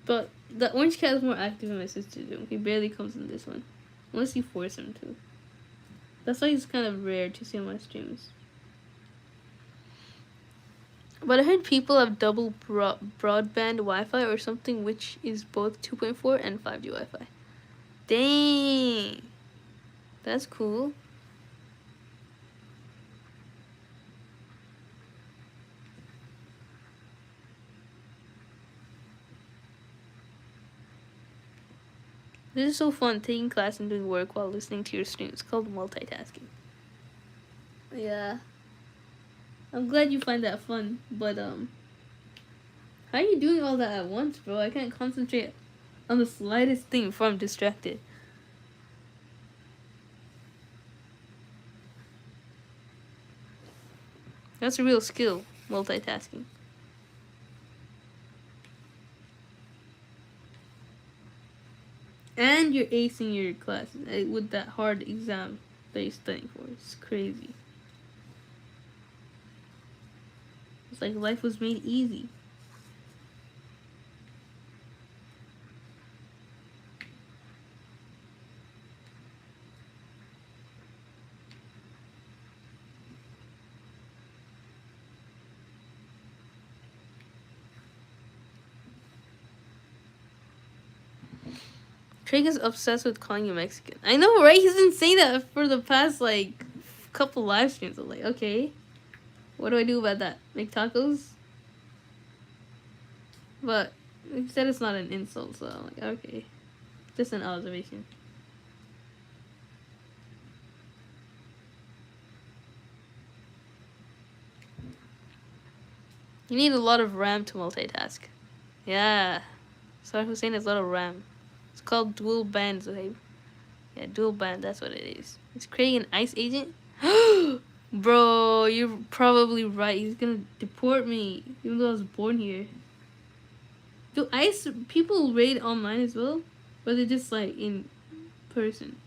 But the orange cat is more active than my sister do. He barely comes in this one. Unless you force him to. That's why he's kind of rare to see on my streams. But I heard people have double broadband Wi-Fi or something, which is both 2.4 and 5G Wi-Fi. Dang! That's cool. This is so fun, taking class and doing work while listening to your streams. It's called multitasking. Yeah. I'm glad you find that fun, but how are you doing all that at once, bro? I can't concentrate on the slightest thing before I'm distracted. That's a real skill, multitasking. And you're acing your classes with that hard exam that you're studying for. It's crazy. It's like life was made easy. Craig is obsessed with calling you Mexican. I know, right? He's been saying that for the past, like, couple live streams. I'm like, okay. What do I do about that? Make tacos? But he said it's not an insult, so I'm like, okay. Just an observation. You need a lot of RAM to multitask. Yeah. Saddam Hussein has a lot of RAM. It's called dual band, Zohaib. Yeah, dual band, that's what it is. He's creating an ICE agent? Bro, you're probably right. He's gonna deport me, even though I was born here. Do ICE people raid online as well? Or they're just like in person?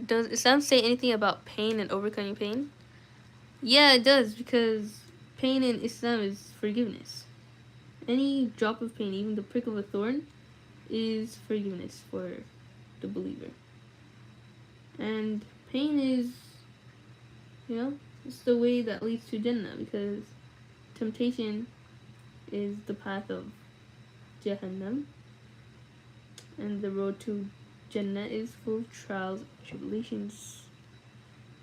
Does Islam say anything about pain and overcoming pain? Yeah, it does, because pain in Islam is forgiveness. Any drop of pain, even the prick of a thorn, is forgiveness for the believer. And pain is, it's the way that leads to Jannah, because temptation is the path of Jahannam, and the road to Jannah is full of trials, tribulations,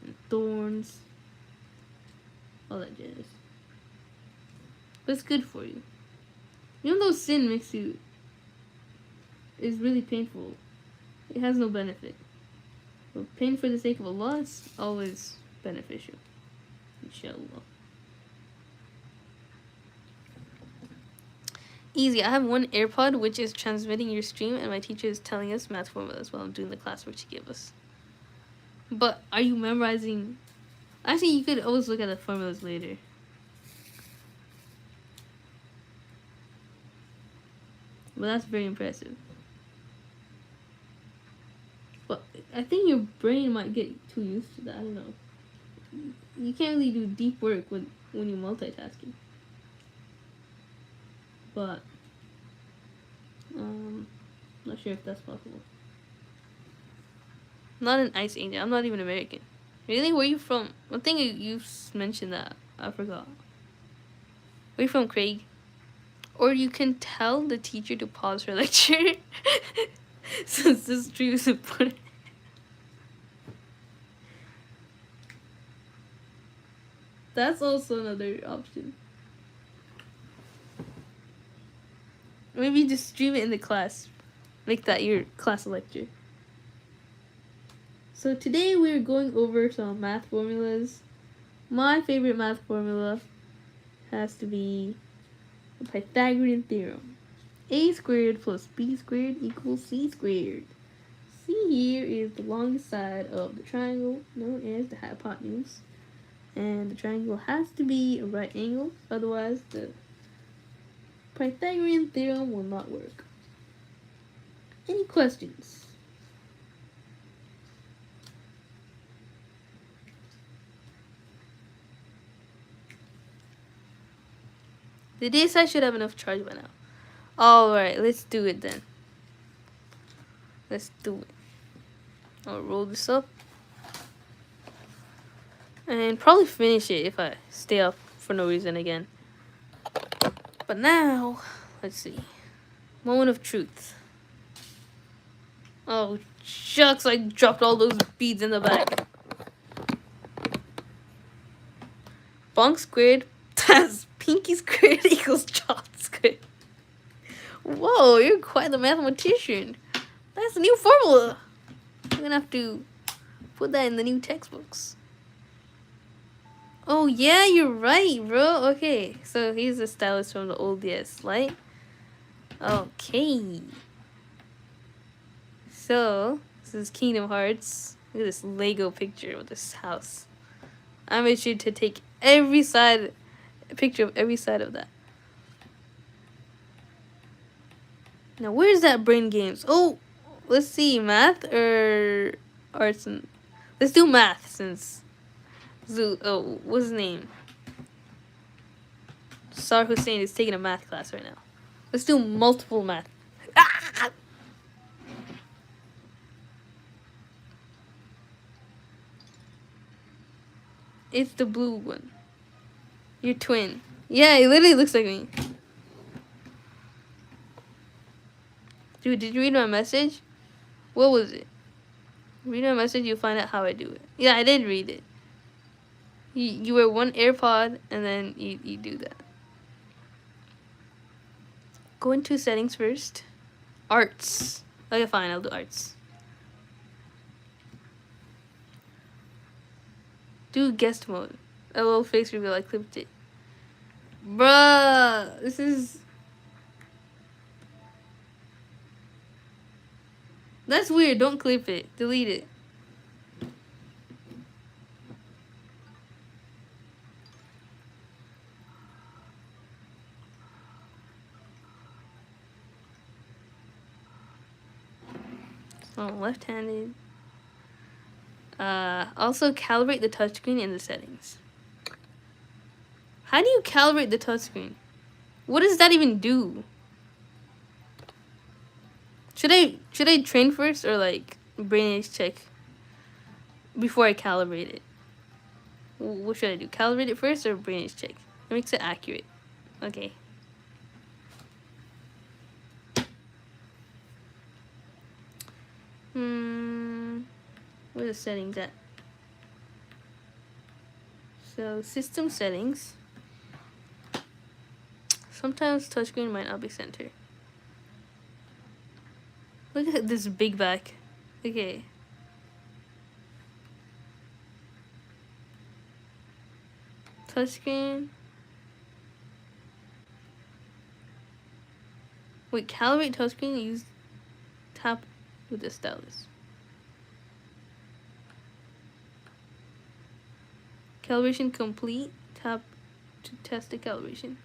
and thorns, all that jazz. But it's good for you. Even though sin is really painful, it has no benefit. But pain for the sake of Allah is always beneficial. Inshallah. Easy. I have one AirPod which is transmitting your stream, and my teacher is telling us math formulas while I'm doing the classwork she gave us. But are you memorizing? Actually, you could always look at the formulas later. But that's very impressive. But I think your brain might get too used to that. I don't know. You can't really do deep work when you're multitasking. But not sure if that's possible. Not an ice angel. I'm not even American. Really? Where are you from? One thing you mentioned that I forgot. Where are you from, Craig? Or you can tell the teacher to pause her lecture since this stream is important. That's also another option. Maybe just stream it in the class. Make that your class lecture. So today we're going over some math formulas. My favorite math formula has to be the Pythagorean theorem. A squared plus B squared equals C squared. C here is the longest side of the triangle known as the hypotenuse. And the triangle has to be a right angle, otherwise the Pythagorean theorem will not work. Any questions? The DSi should have enough charge by now. Alright, let's do it then. Let's do it. I'll roll this up. And probably finish it if I stay up for no reason again. But now, let's see. Moment of truth. Oh, shucks, I dropped all those beads in the back. Bonk squared plus pinky squared equals chop squared. Whoa, you're quite the mathematician. That's a new formula. I'm gonna have to put that in the new textbooks. Oh yeah, you're right, bro. Okay, so here's the stylus from the old DS Lite. Okay. So, this is Kingdom Hearts. Look at this Lego picture of this house. I made sure to take a picture of every side of that. Now, where's that brain games? Oh, let's see, math or arts? Let's do math since what's his name? Sar Hussein is taking a math class right now. Let's do multiple math. Ah! It's the blue one. Your twin. Yeah, it literally looks like me. Dude, did you read my message? What was it? Read my message, you'll find out how I do it. Yeah, I did read it. You wear one AirPod, and then you do that. Go into settings first. Arts. Okay, fine, I'll do arts. Do guest mode. A little face reveal, I clipped it. Bruh, this is... That's weird. Don't clip it. Delete it. Oh, left-handed. Also calibrate the touchscreen in the settings. How do you calibrate the touchscreen? What does that even do? Should I train first or like brain age check before I calibrate it? What should I do? Calibrate it first or brain age check? It makes it accurate. Okay. Where the settings at? So system settings. Sometimes touchscreen might not be centered. Look at this big back. Okay. Touchscreen. Wait, calibrate touchscreen. Use tap with the stylus. Calibration complete. Tap to test the calibration.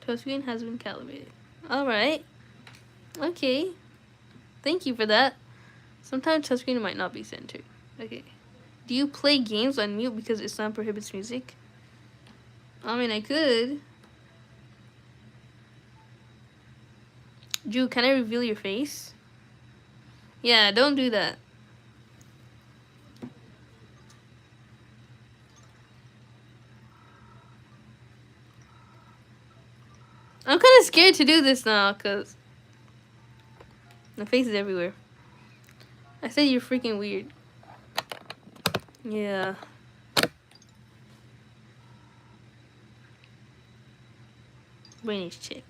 Touchscreen has been calibrated. Alright. Okay. Thank you for that. Sometimes touchscreen might not be centered. Okay. Do you play games on mute because Islam prohibits music? I mean, I could. Drew, can I reveal your face? Yeah, don't do that. I'm kind of scared to do this now, because my face is everywhere. I said you're freaking weird. Yeah. Brain age check.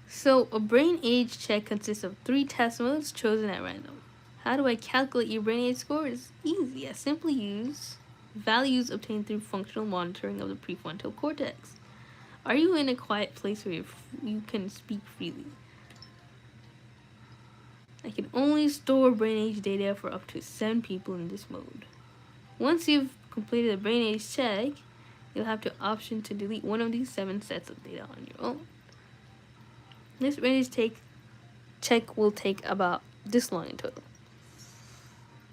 So, a brain age check consists of 3 test modes chosen at random. How do I calculate your brain age score? It's easy. I simply use values obtained through functional monitoring of the prefrontal cortex. Are you in a quiet place where you can speak freely? I can only store brain age data for up to 7 people in this mode. Once you've completed the brain age check, you'll have the option to delete one of these 7 sets of data on your own. This brain age check will take about this long in total.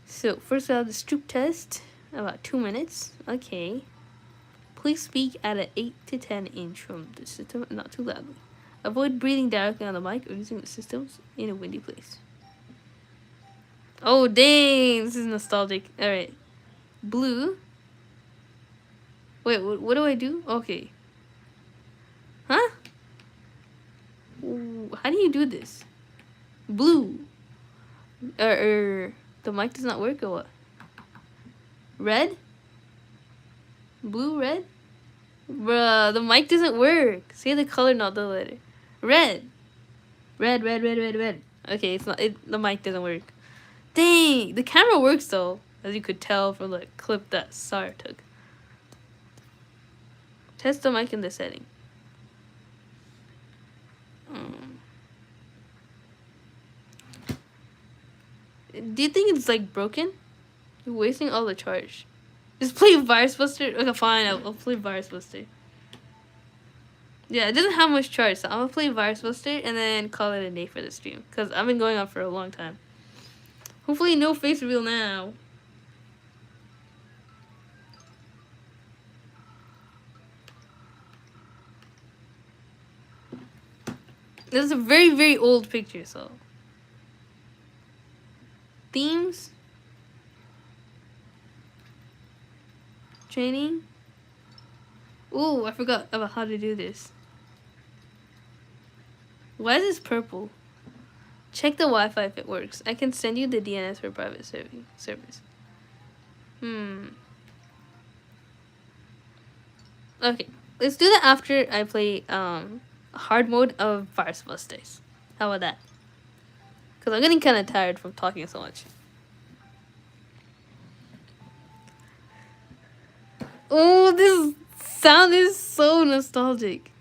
So first we have the Stroop test, about 2 minutes. Okay. Please speak at an 8 to 10 inch from the system, not too loudly. Avoid breathing directly on the mic or using the systems in a windy place. Oh dang, this is nostalgic. Alright. Blue. Wait, what do I do? Okay. Huh? Ooh, how do you do this? Blue. The mic does not work or what? Red? Blue, red? Bruh, the mic doesn't work. Say the color, not the letter. Red. Red, red, red, red, red. Okay, it's not. The mic doesn't work. Dang, the camera works though, as you could tell from the clip that Sarah took. Test the mic in the setting. Do you think it's like broken? You're wasting all the charge. Just play Virus Buster. Okay, fine. I'll play Virus Buster. Yeah, it doesn't have much charge, so I'm gonna play Virus Buster and then call it a day for the stream, because I've been going on for a long time. Hopefully no face reveal now. This is a very, very old picture, so. Themes. Training. Ooh, I forgot about how to do this. Why is this purple? Check the Wi-Fi if it works. I can send you the DNS for private service. Okay, let's do that after I play hard mode of Virus Busters. How about that? Because I'm getting kind of tired from talking so much. Oh, this sound is so nostalgic.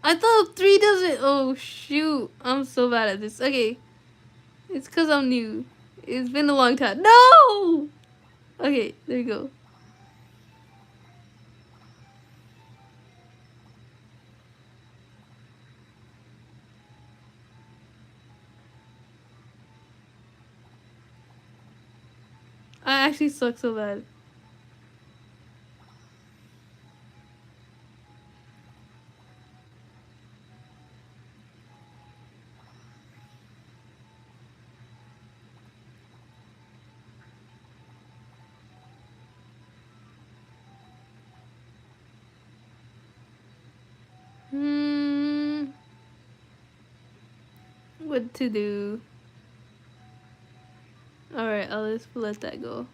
I thought 3 does it. Oh, shoot. I'm so bad at this. Okay. It's because I'm new. It's been a long time. No! Okay, there you go. I actually suck so bad. Hmm. What to do? Alright, I'll just let that go.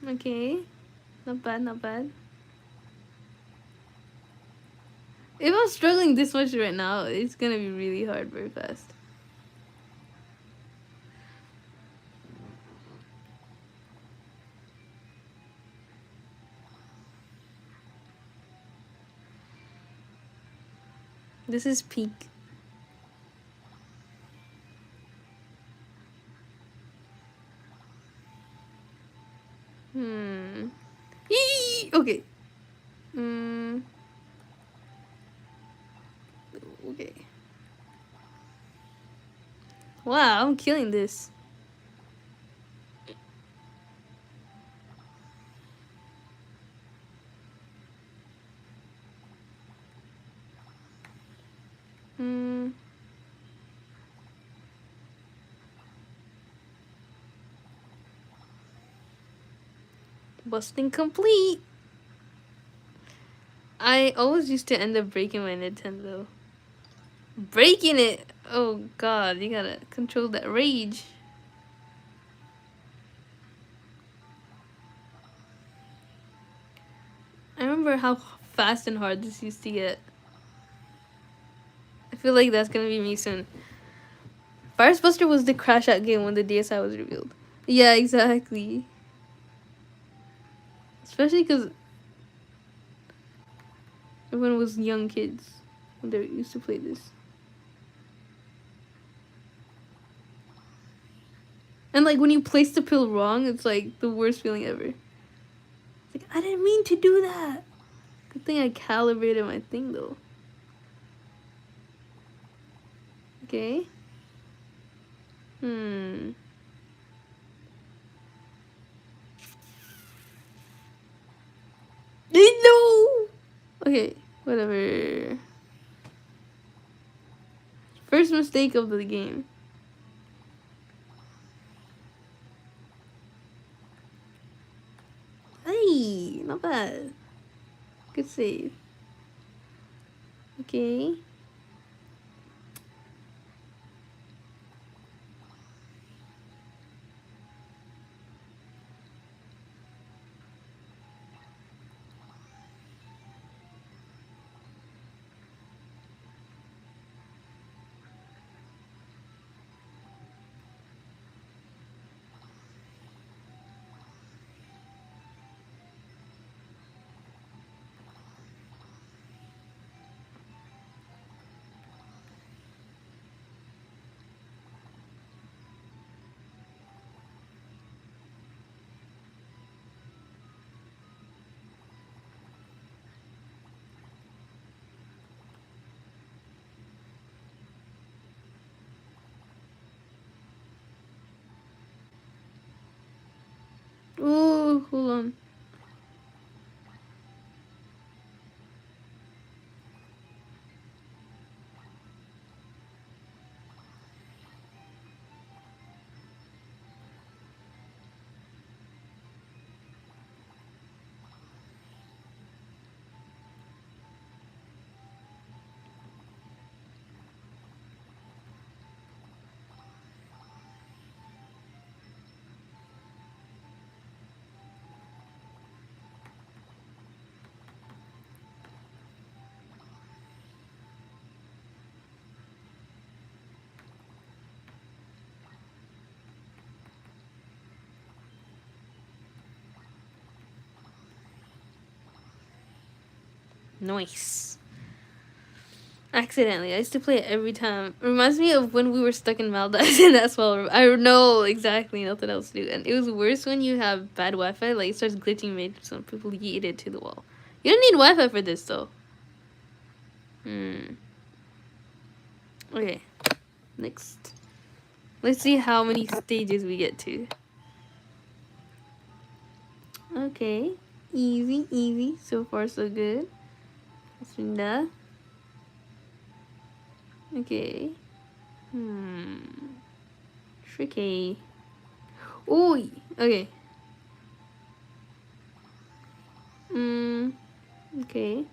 Okay. Not bad, not bad. If I'm struggling this much right now, it's gonna be really hard very fast. This is peak. Eee! Okay. Okay. Wow, I'm killing this. Busting complete. I always used to end up breaking my Nintendo. Breaking it! Oh god, you gotta control that rage. I remember how fast and hard this used to get. I feel like that's gonna be me soon. Virus Buster was the crash out game when the DSi was revealed. Yeah, exactly. Especially because everyone was young kids when they used to play this. And like when you place the pill wrong, it's like the worst feeling ever. It's like, I didn't mean to do that. Good thing I calibrated my thing though. Okay. No! Okay, whatever. First mistake of the game. Hey, not bad. Good save. Okay. Oh, hold on. Nice. Accidentally. I used to play it every time. It reminds me of when we were stuck in Maldives, and that's well. I know exactly nothing else to do. And it was worse when you have bad Wi-Fi. Like, it starts glitching, made some people yeet it to the wall. You don't need Wi-Fi for this, though. Okay. Next. Let's see how many stages we get to. Okay. Easy, easy. So far, so good. That. Okay. Tricky. Ooh. Okay. Okay.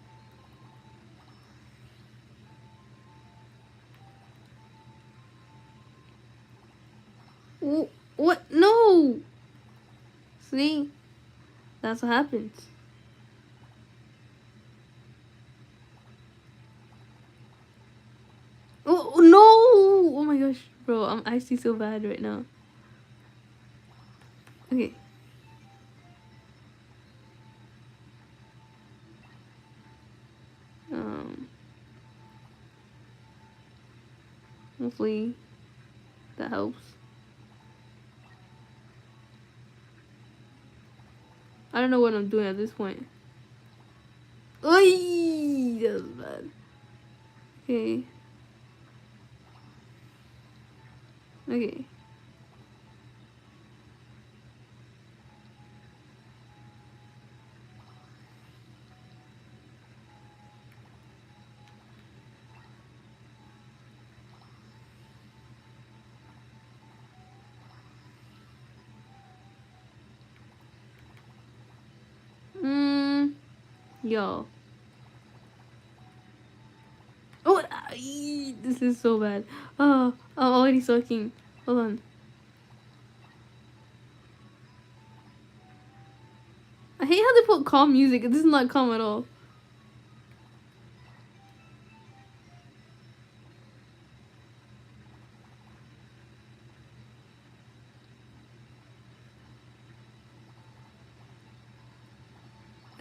Ooh, what? No! See? That's what happens. Oh, no! Oh my gosh. Bro, I'm actually so bad right now. Okay. Hopefully that helps. I don't know what I'm doing at this point. Oy! That was bad. Okay. Okay. Yo. Oh, this is so bad. Oh, I'm already sucking. Hold on. I hate how they put calm music. This is not calm at all.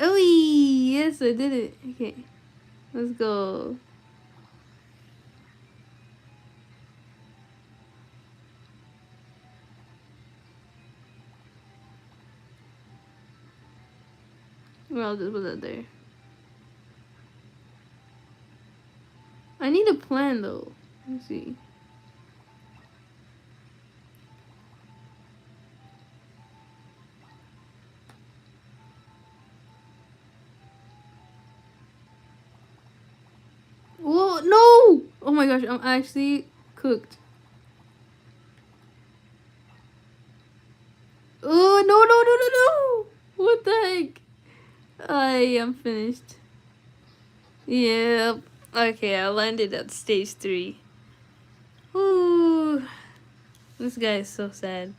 Oh, yes, I did it. Okay. Let's go. Well, I'll just put that there. I need a plan though. Let's see. Whoa, no! Oh my gosh, I'm actually cooked. Oh, no, no, no, no, no! What the heck? I am finished. Yep. Okay, I landed at stage 3. Ooh. This guy is so sad.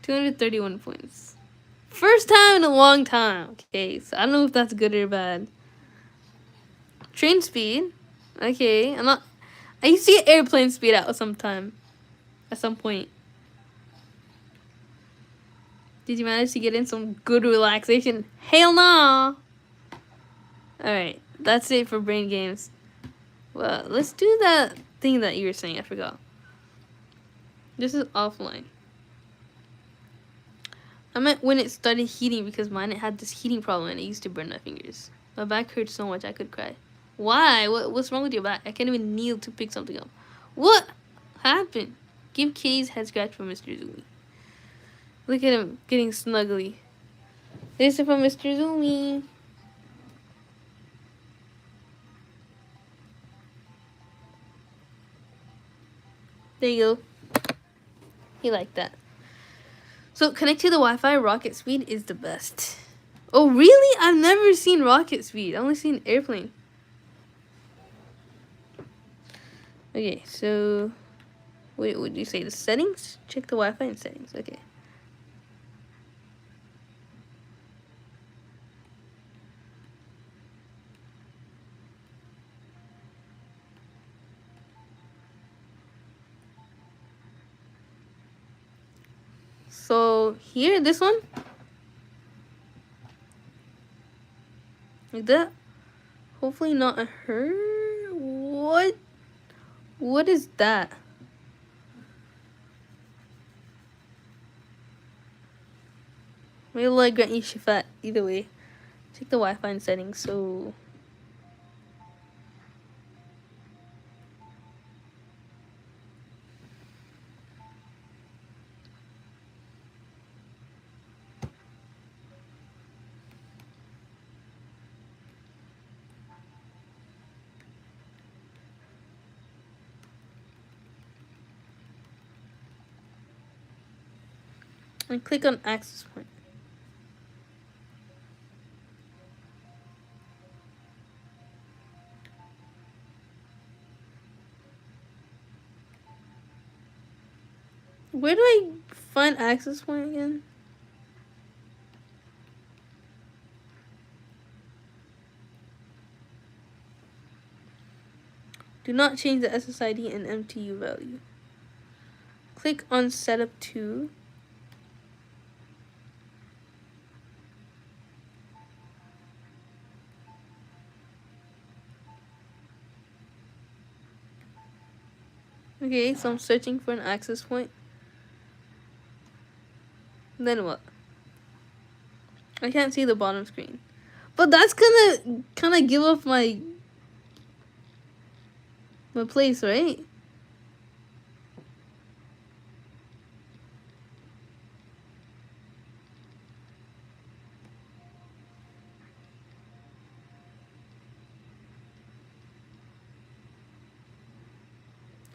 231 points. First time in a long time. Okay, so I don't know if that's good or bad. Train speed. Okay, I'm not... I used to get airplane speed at some time. At some point. Did you manage to get in some good relaxation? Hell no! Alright, that's it for brain games. Well, let's do that thing that you were saying. I forgot. This is offline. I meant when it started heating because mine it had this heating problem and it used to burn my fingers. My back hurt so much I could cry. Why? What's wrong with your back? I can't even kneel to pick something up. What happened? Give Kitty's head scratch for Mr. Zooey. Look at him getting snuggly. This is from Mr. Zoomy. There you go. He liked that. So connect to the Wi-Fi. Rocket speed is the best. Oh really? I've never seen rocket speed. I've only seen airplane. Okay, so what would you say? The settings? Check the Wi-Fi and settings. Okay. So here, this one, like that. Hopefully not a her. What? What is that? May Allah grant you shifat. Either way, check the Wi-Fi and settings. So. And click on access point. Where do I find access point again? Do not change the SSID and MTU value. Click on setup 2. Okay, so I'm searching for an access point. Then what? I can't see the bottom screen. But that's gonna give up my place, right?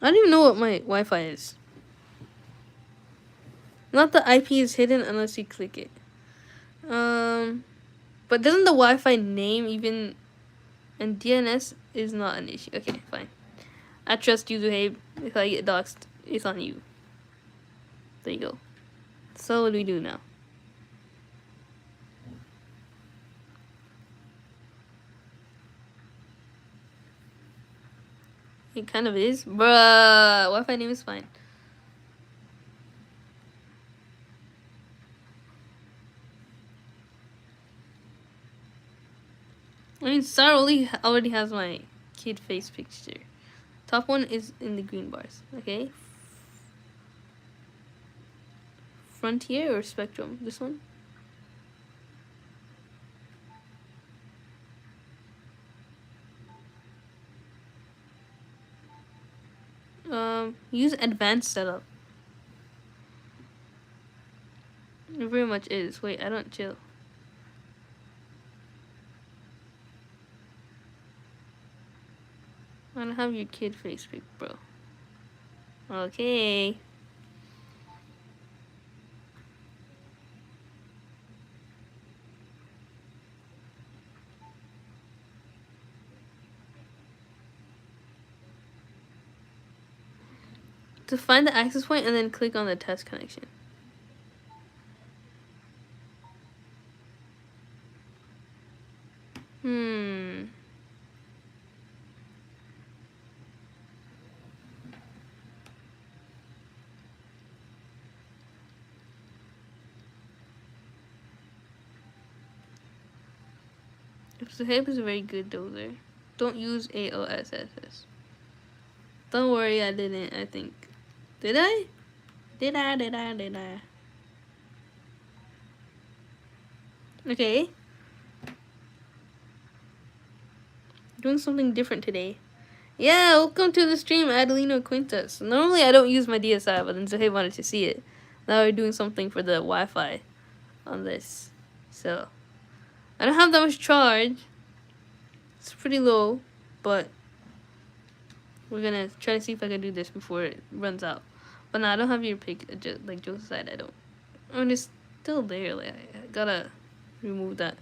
I don't even know what my Wi-Fi is. Not the IP is hidden unless you click it. But doesn't the Wi-Fi name even... And DNS is not an issue. Okay, fine. I trust you, Zuhaib. If I get doxxed, it's on you. There you go. So what do we do now? It kind of is. Bruh. Wi-Fi name is fine. I mean, Sarah already has my kid face picture. Top one is in the green bars. Okay. Frontier or Spectrum? This one? Use advanced setup. It very much is. Wait, I don't chill. I don't have your kid face pic, bro. Okay. To find the access point and then click on the test connection. Suhaib is a very good dozer. Don't use AOSSS. Don't worry, I didn't, I think. Did I? Did I? Okay. Doing something different today. Yeah, welcome to the stream, Adelino Quintas. Normally I don't use my DSi, but then Zuhaib wanted to see it. Now we're doing something for the Wi-Fi on this. So I don't have that much charge. It's pretty low, but we're gonna try to see if I can do this before it runs out. But no, I don't have your pic. Like Joe's side, I don't. I mean, it's still there. Like I gotta remove that.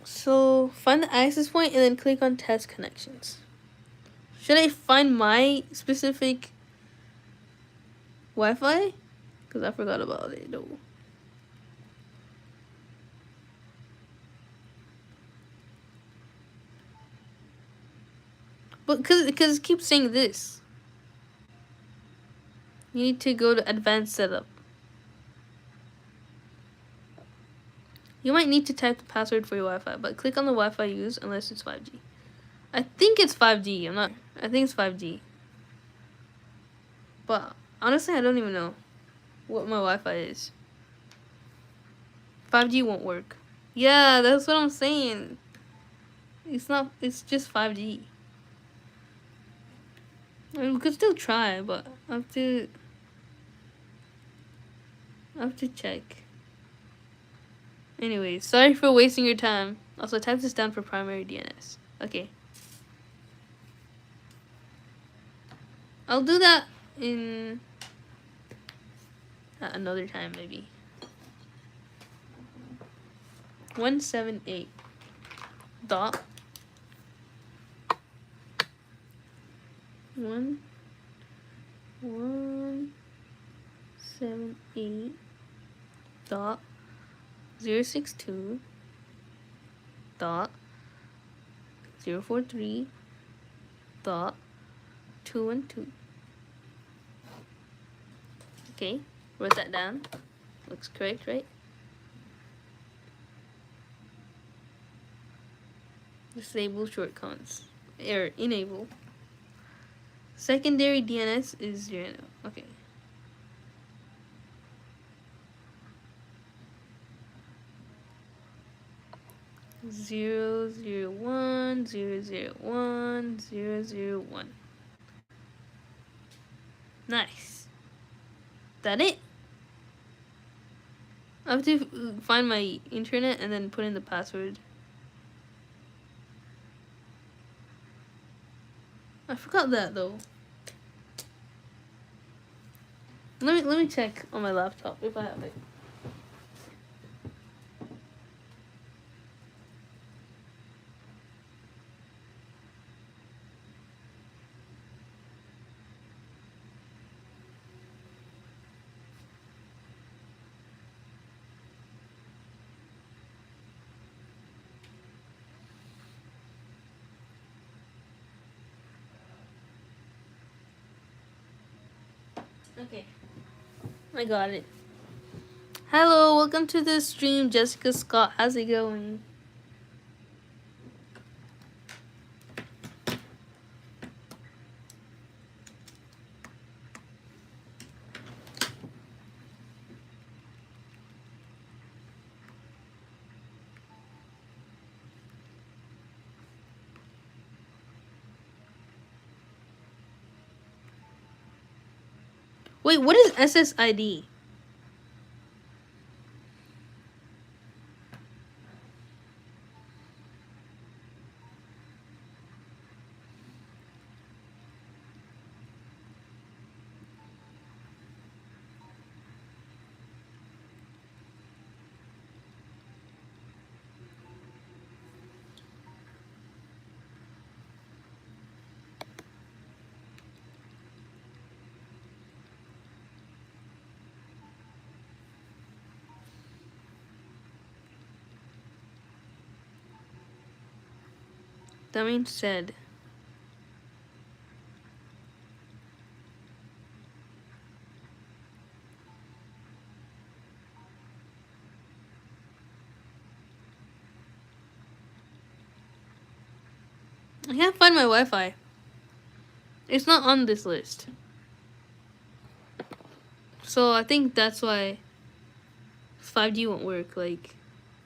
So find the access point and then click on test connections. Should I find my specific Wi-Fi? Because I forgot about it though. But because it keeps saying this. You need to go to advanced setup. You might need to type the password for your Wi-Fi, but click on the Wi-Fi used unless it's 5G. I think it's 5G. I think it's 5G. But honestly, I don't even know what my Wi-Fi is. 5G won't work. Yeah, that's what I'm saying. It's not. It's just 5G. I mean, we could still try, but I have to check. Anyways, sorry for wasting your time. Also, type this down for primary DNS. Okay. I'll do that in another time, maybe. 178 dot 178 dot 062 dot 043 dot 212. Okay, wrote that down. Looks correct, right? Disable shortcuts. Or enable. Secondary DNS is 0. Okay. Zero zero one 001. Nice. That it? I have to find my internet and then put in the password. I forgot that though. Let me check on my laptop if I have it. Okay, I got it. Hello, welcome to the stream, Jessica Scott. How's it going? Wait, what is SSID? That means said. I can't find my Wi-Fi. It's not on this list. So I think that's why 5G won't work. Like,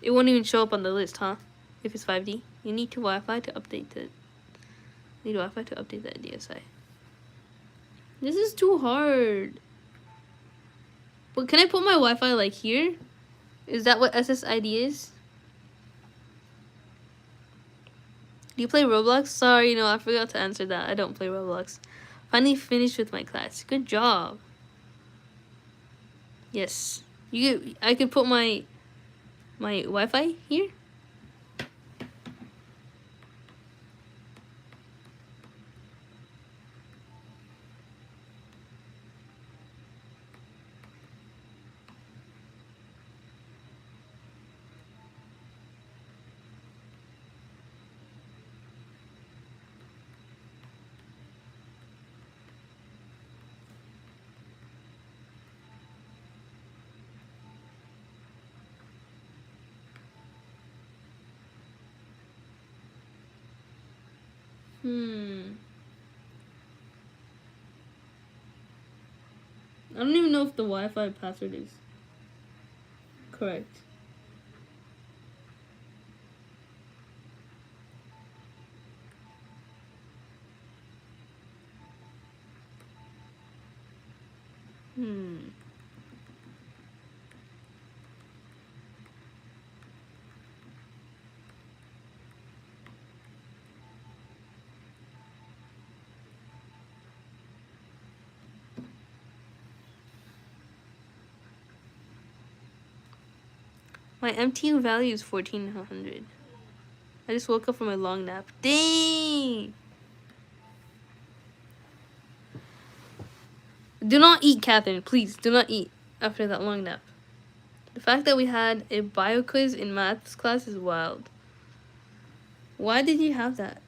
it won't even show up on the list, huh? If it's 5G. You need to Wi-Fi to update it. Need Wi-Fi to update that DSi. This is too hard. But can I put my Wi-Fi like here? Is that what SSID is? Do you play Roblox? Sorry, no, I forgot to answer that. I don't play Roblox. Finally finished with my class. Good job. Yes. I could put my Wi-Fi here. I don't even know if the Wi-Fi password is correct. My MTU value is 1400. I just woke up from my long nap. Dang! Do not eat, Catherine. Please, do not eat after that long nap. The fact that we had a bio quiz in maths class is wild. Why did you have that?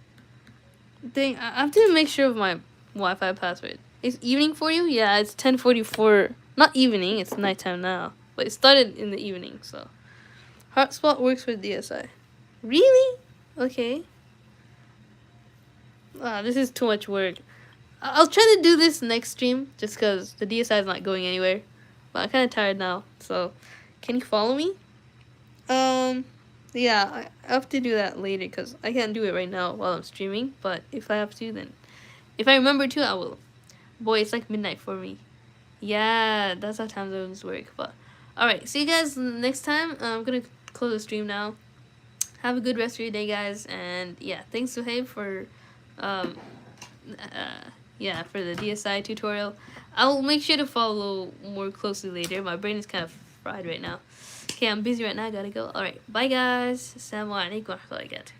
Dang, I have to make sure of my Wi-Fi password. It's evening for you? Yeah, it's 10:44. Not evening, it's nighttime now. But it started in the evening, so. Hotspot works with DSi. Really? Okay. Wow, this is too much work. I'll try to do this next stream, just because the DSi is not going anywhere. But I'm kind of tired now, so. Can you follow me? Yeah, I have to do that later, because I can't do it right now while I'm streaming. But if I have to, then. If I remember to, I will. Boy, it's like midnight for me. Yeah, that's how time zones work. But alright, see you guys next time. I'm gonna close the stream now. Have a good rest of your day, guys. And yeah, thanks to Hey for for the DSi tutorial. I'll make sure to follow more closely later. My brain is kind of fried right now. Okay, I'm busy right now. I gotta go. Alright, bye guys. Assalamu alaikum warahmatullahi wabarakatuh.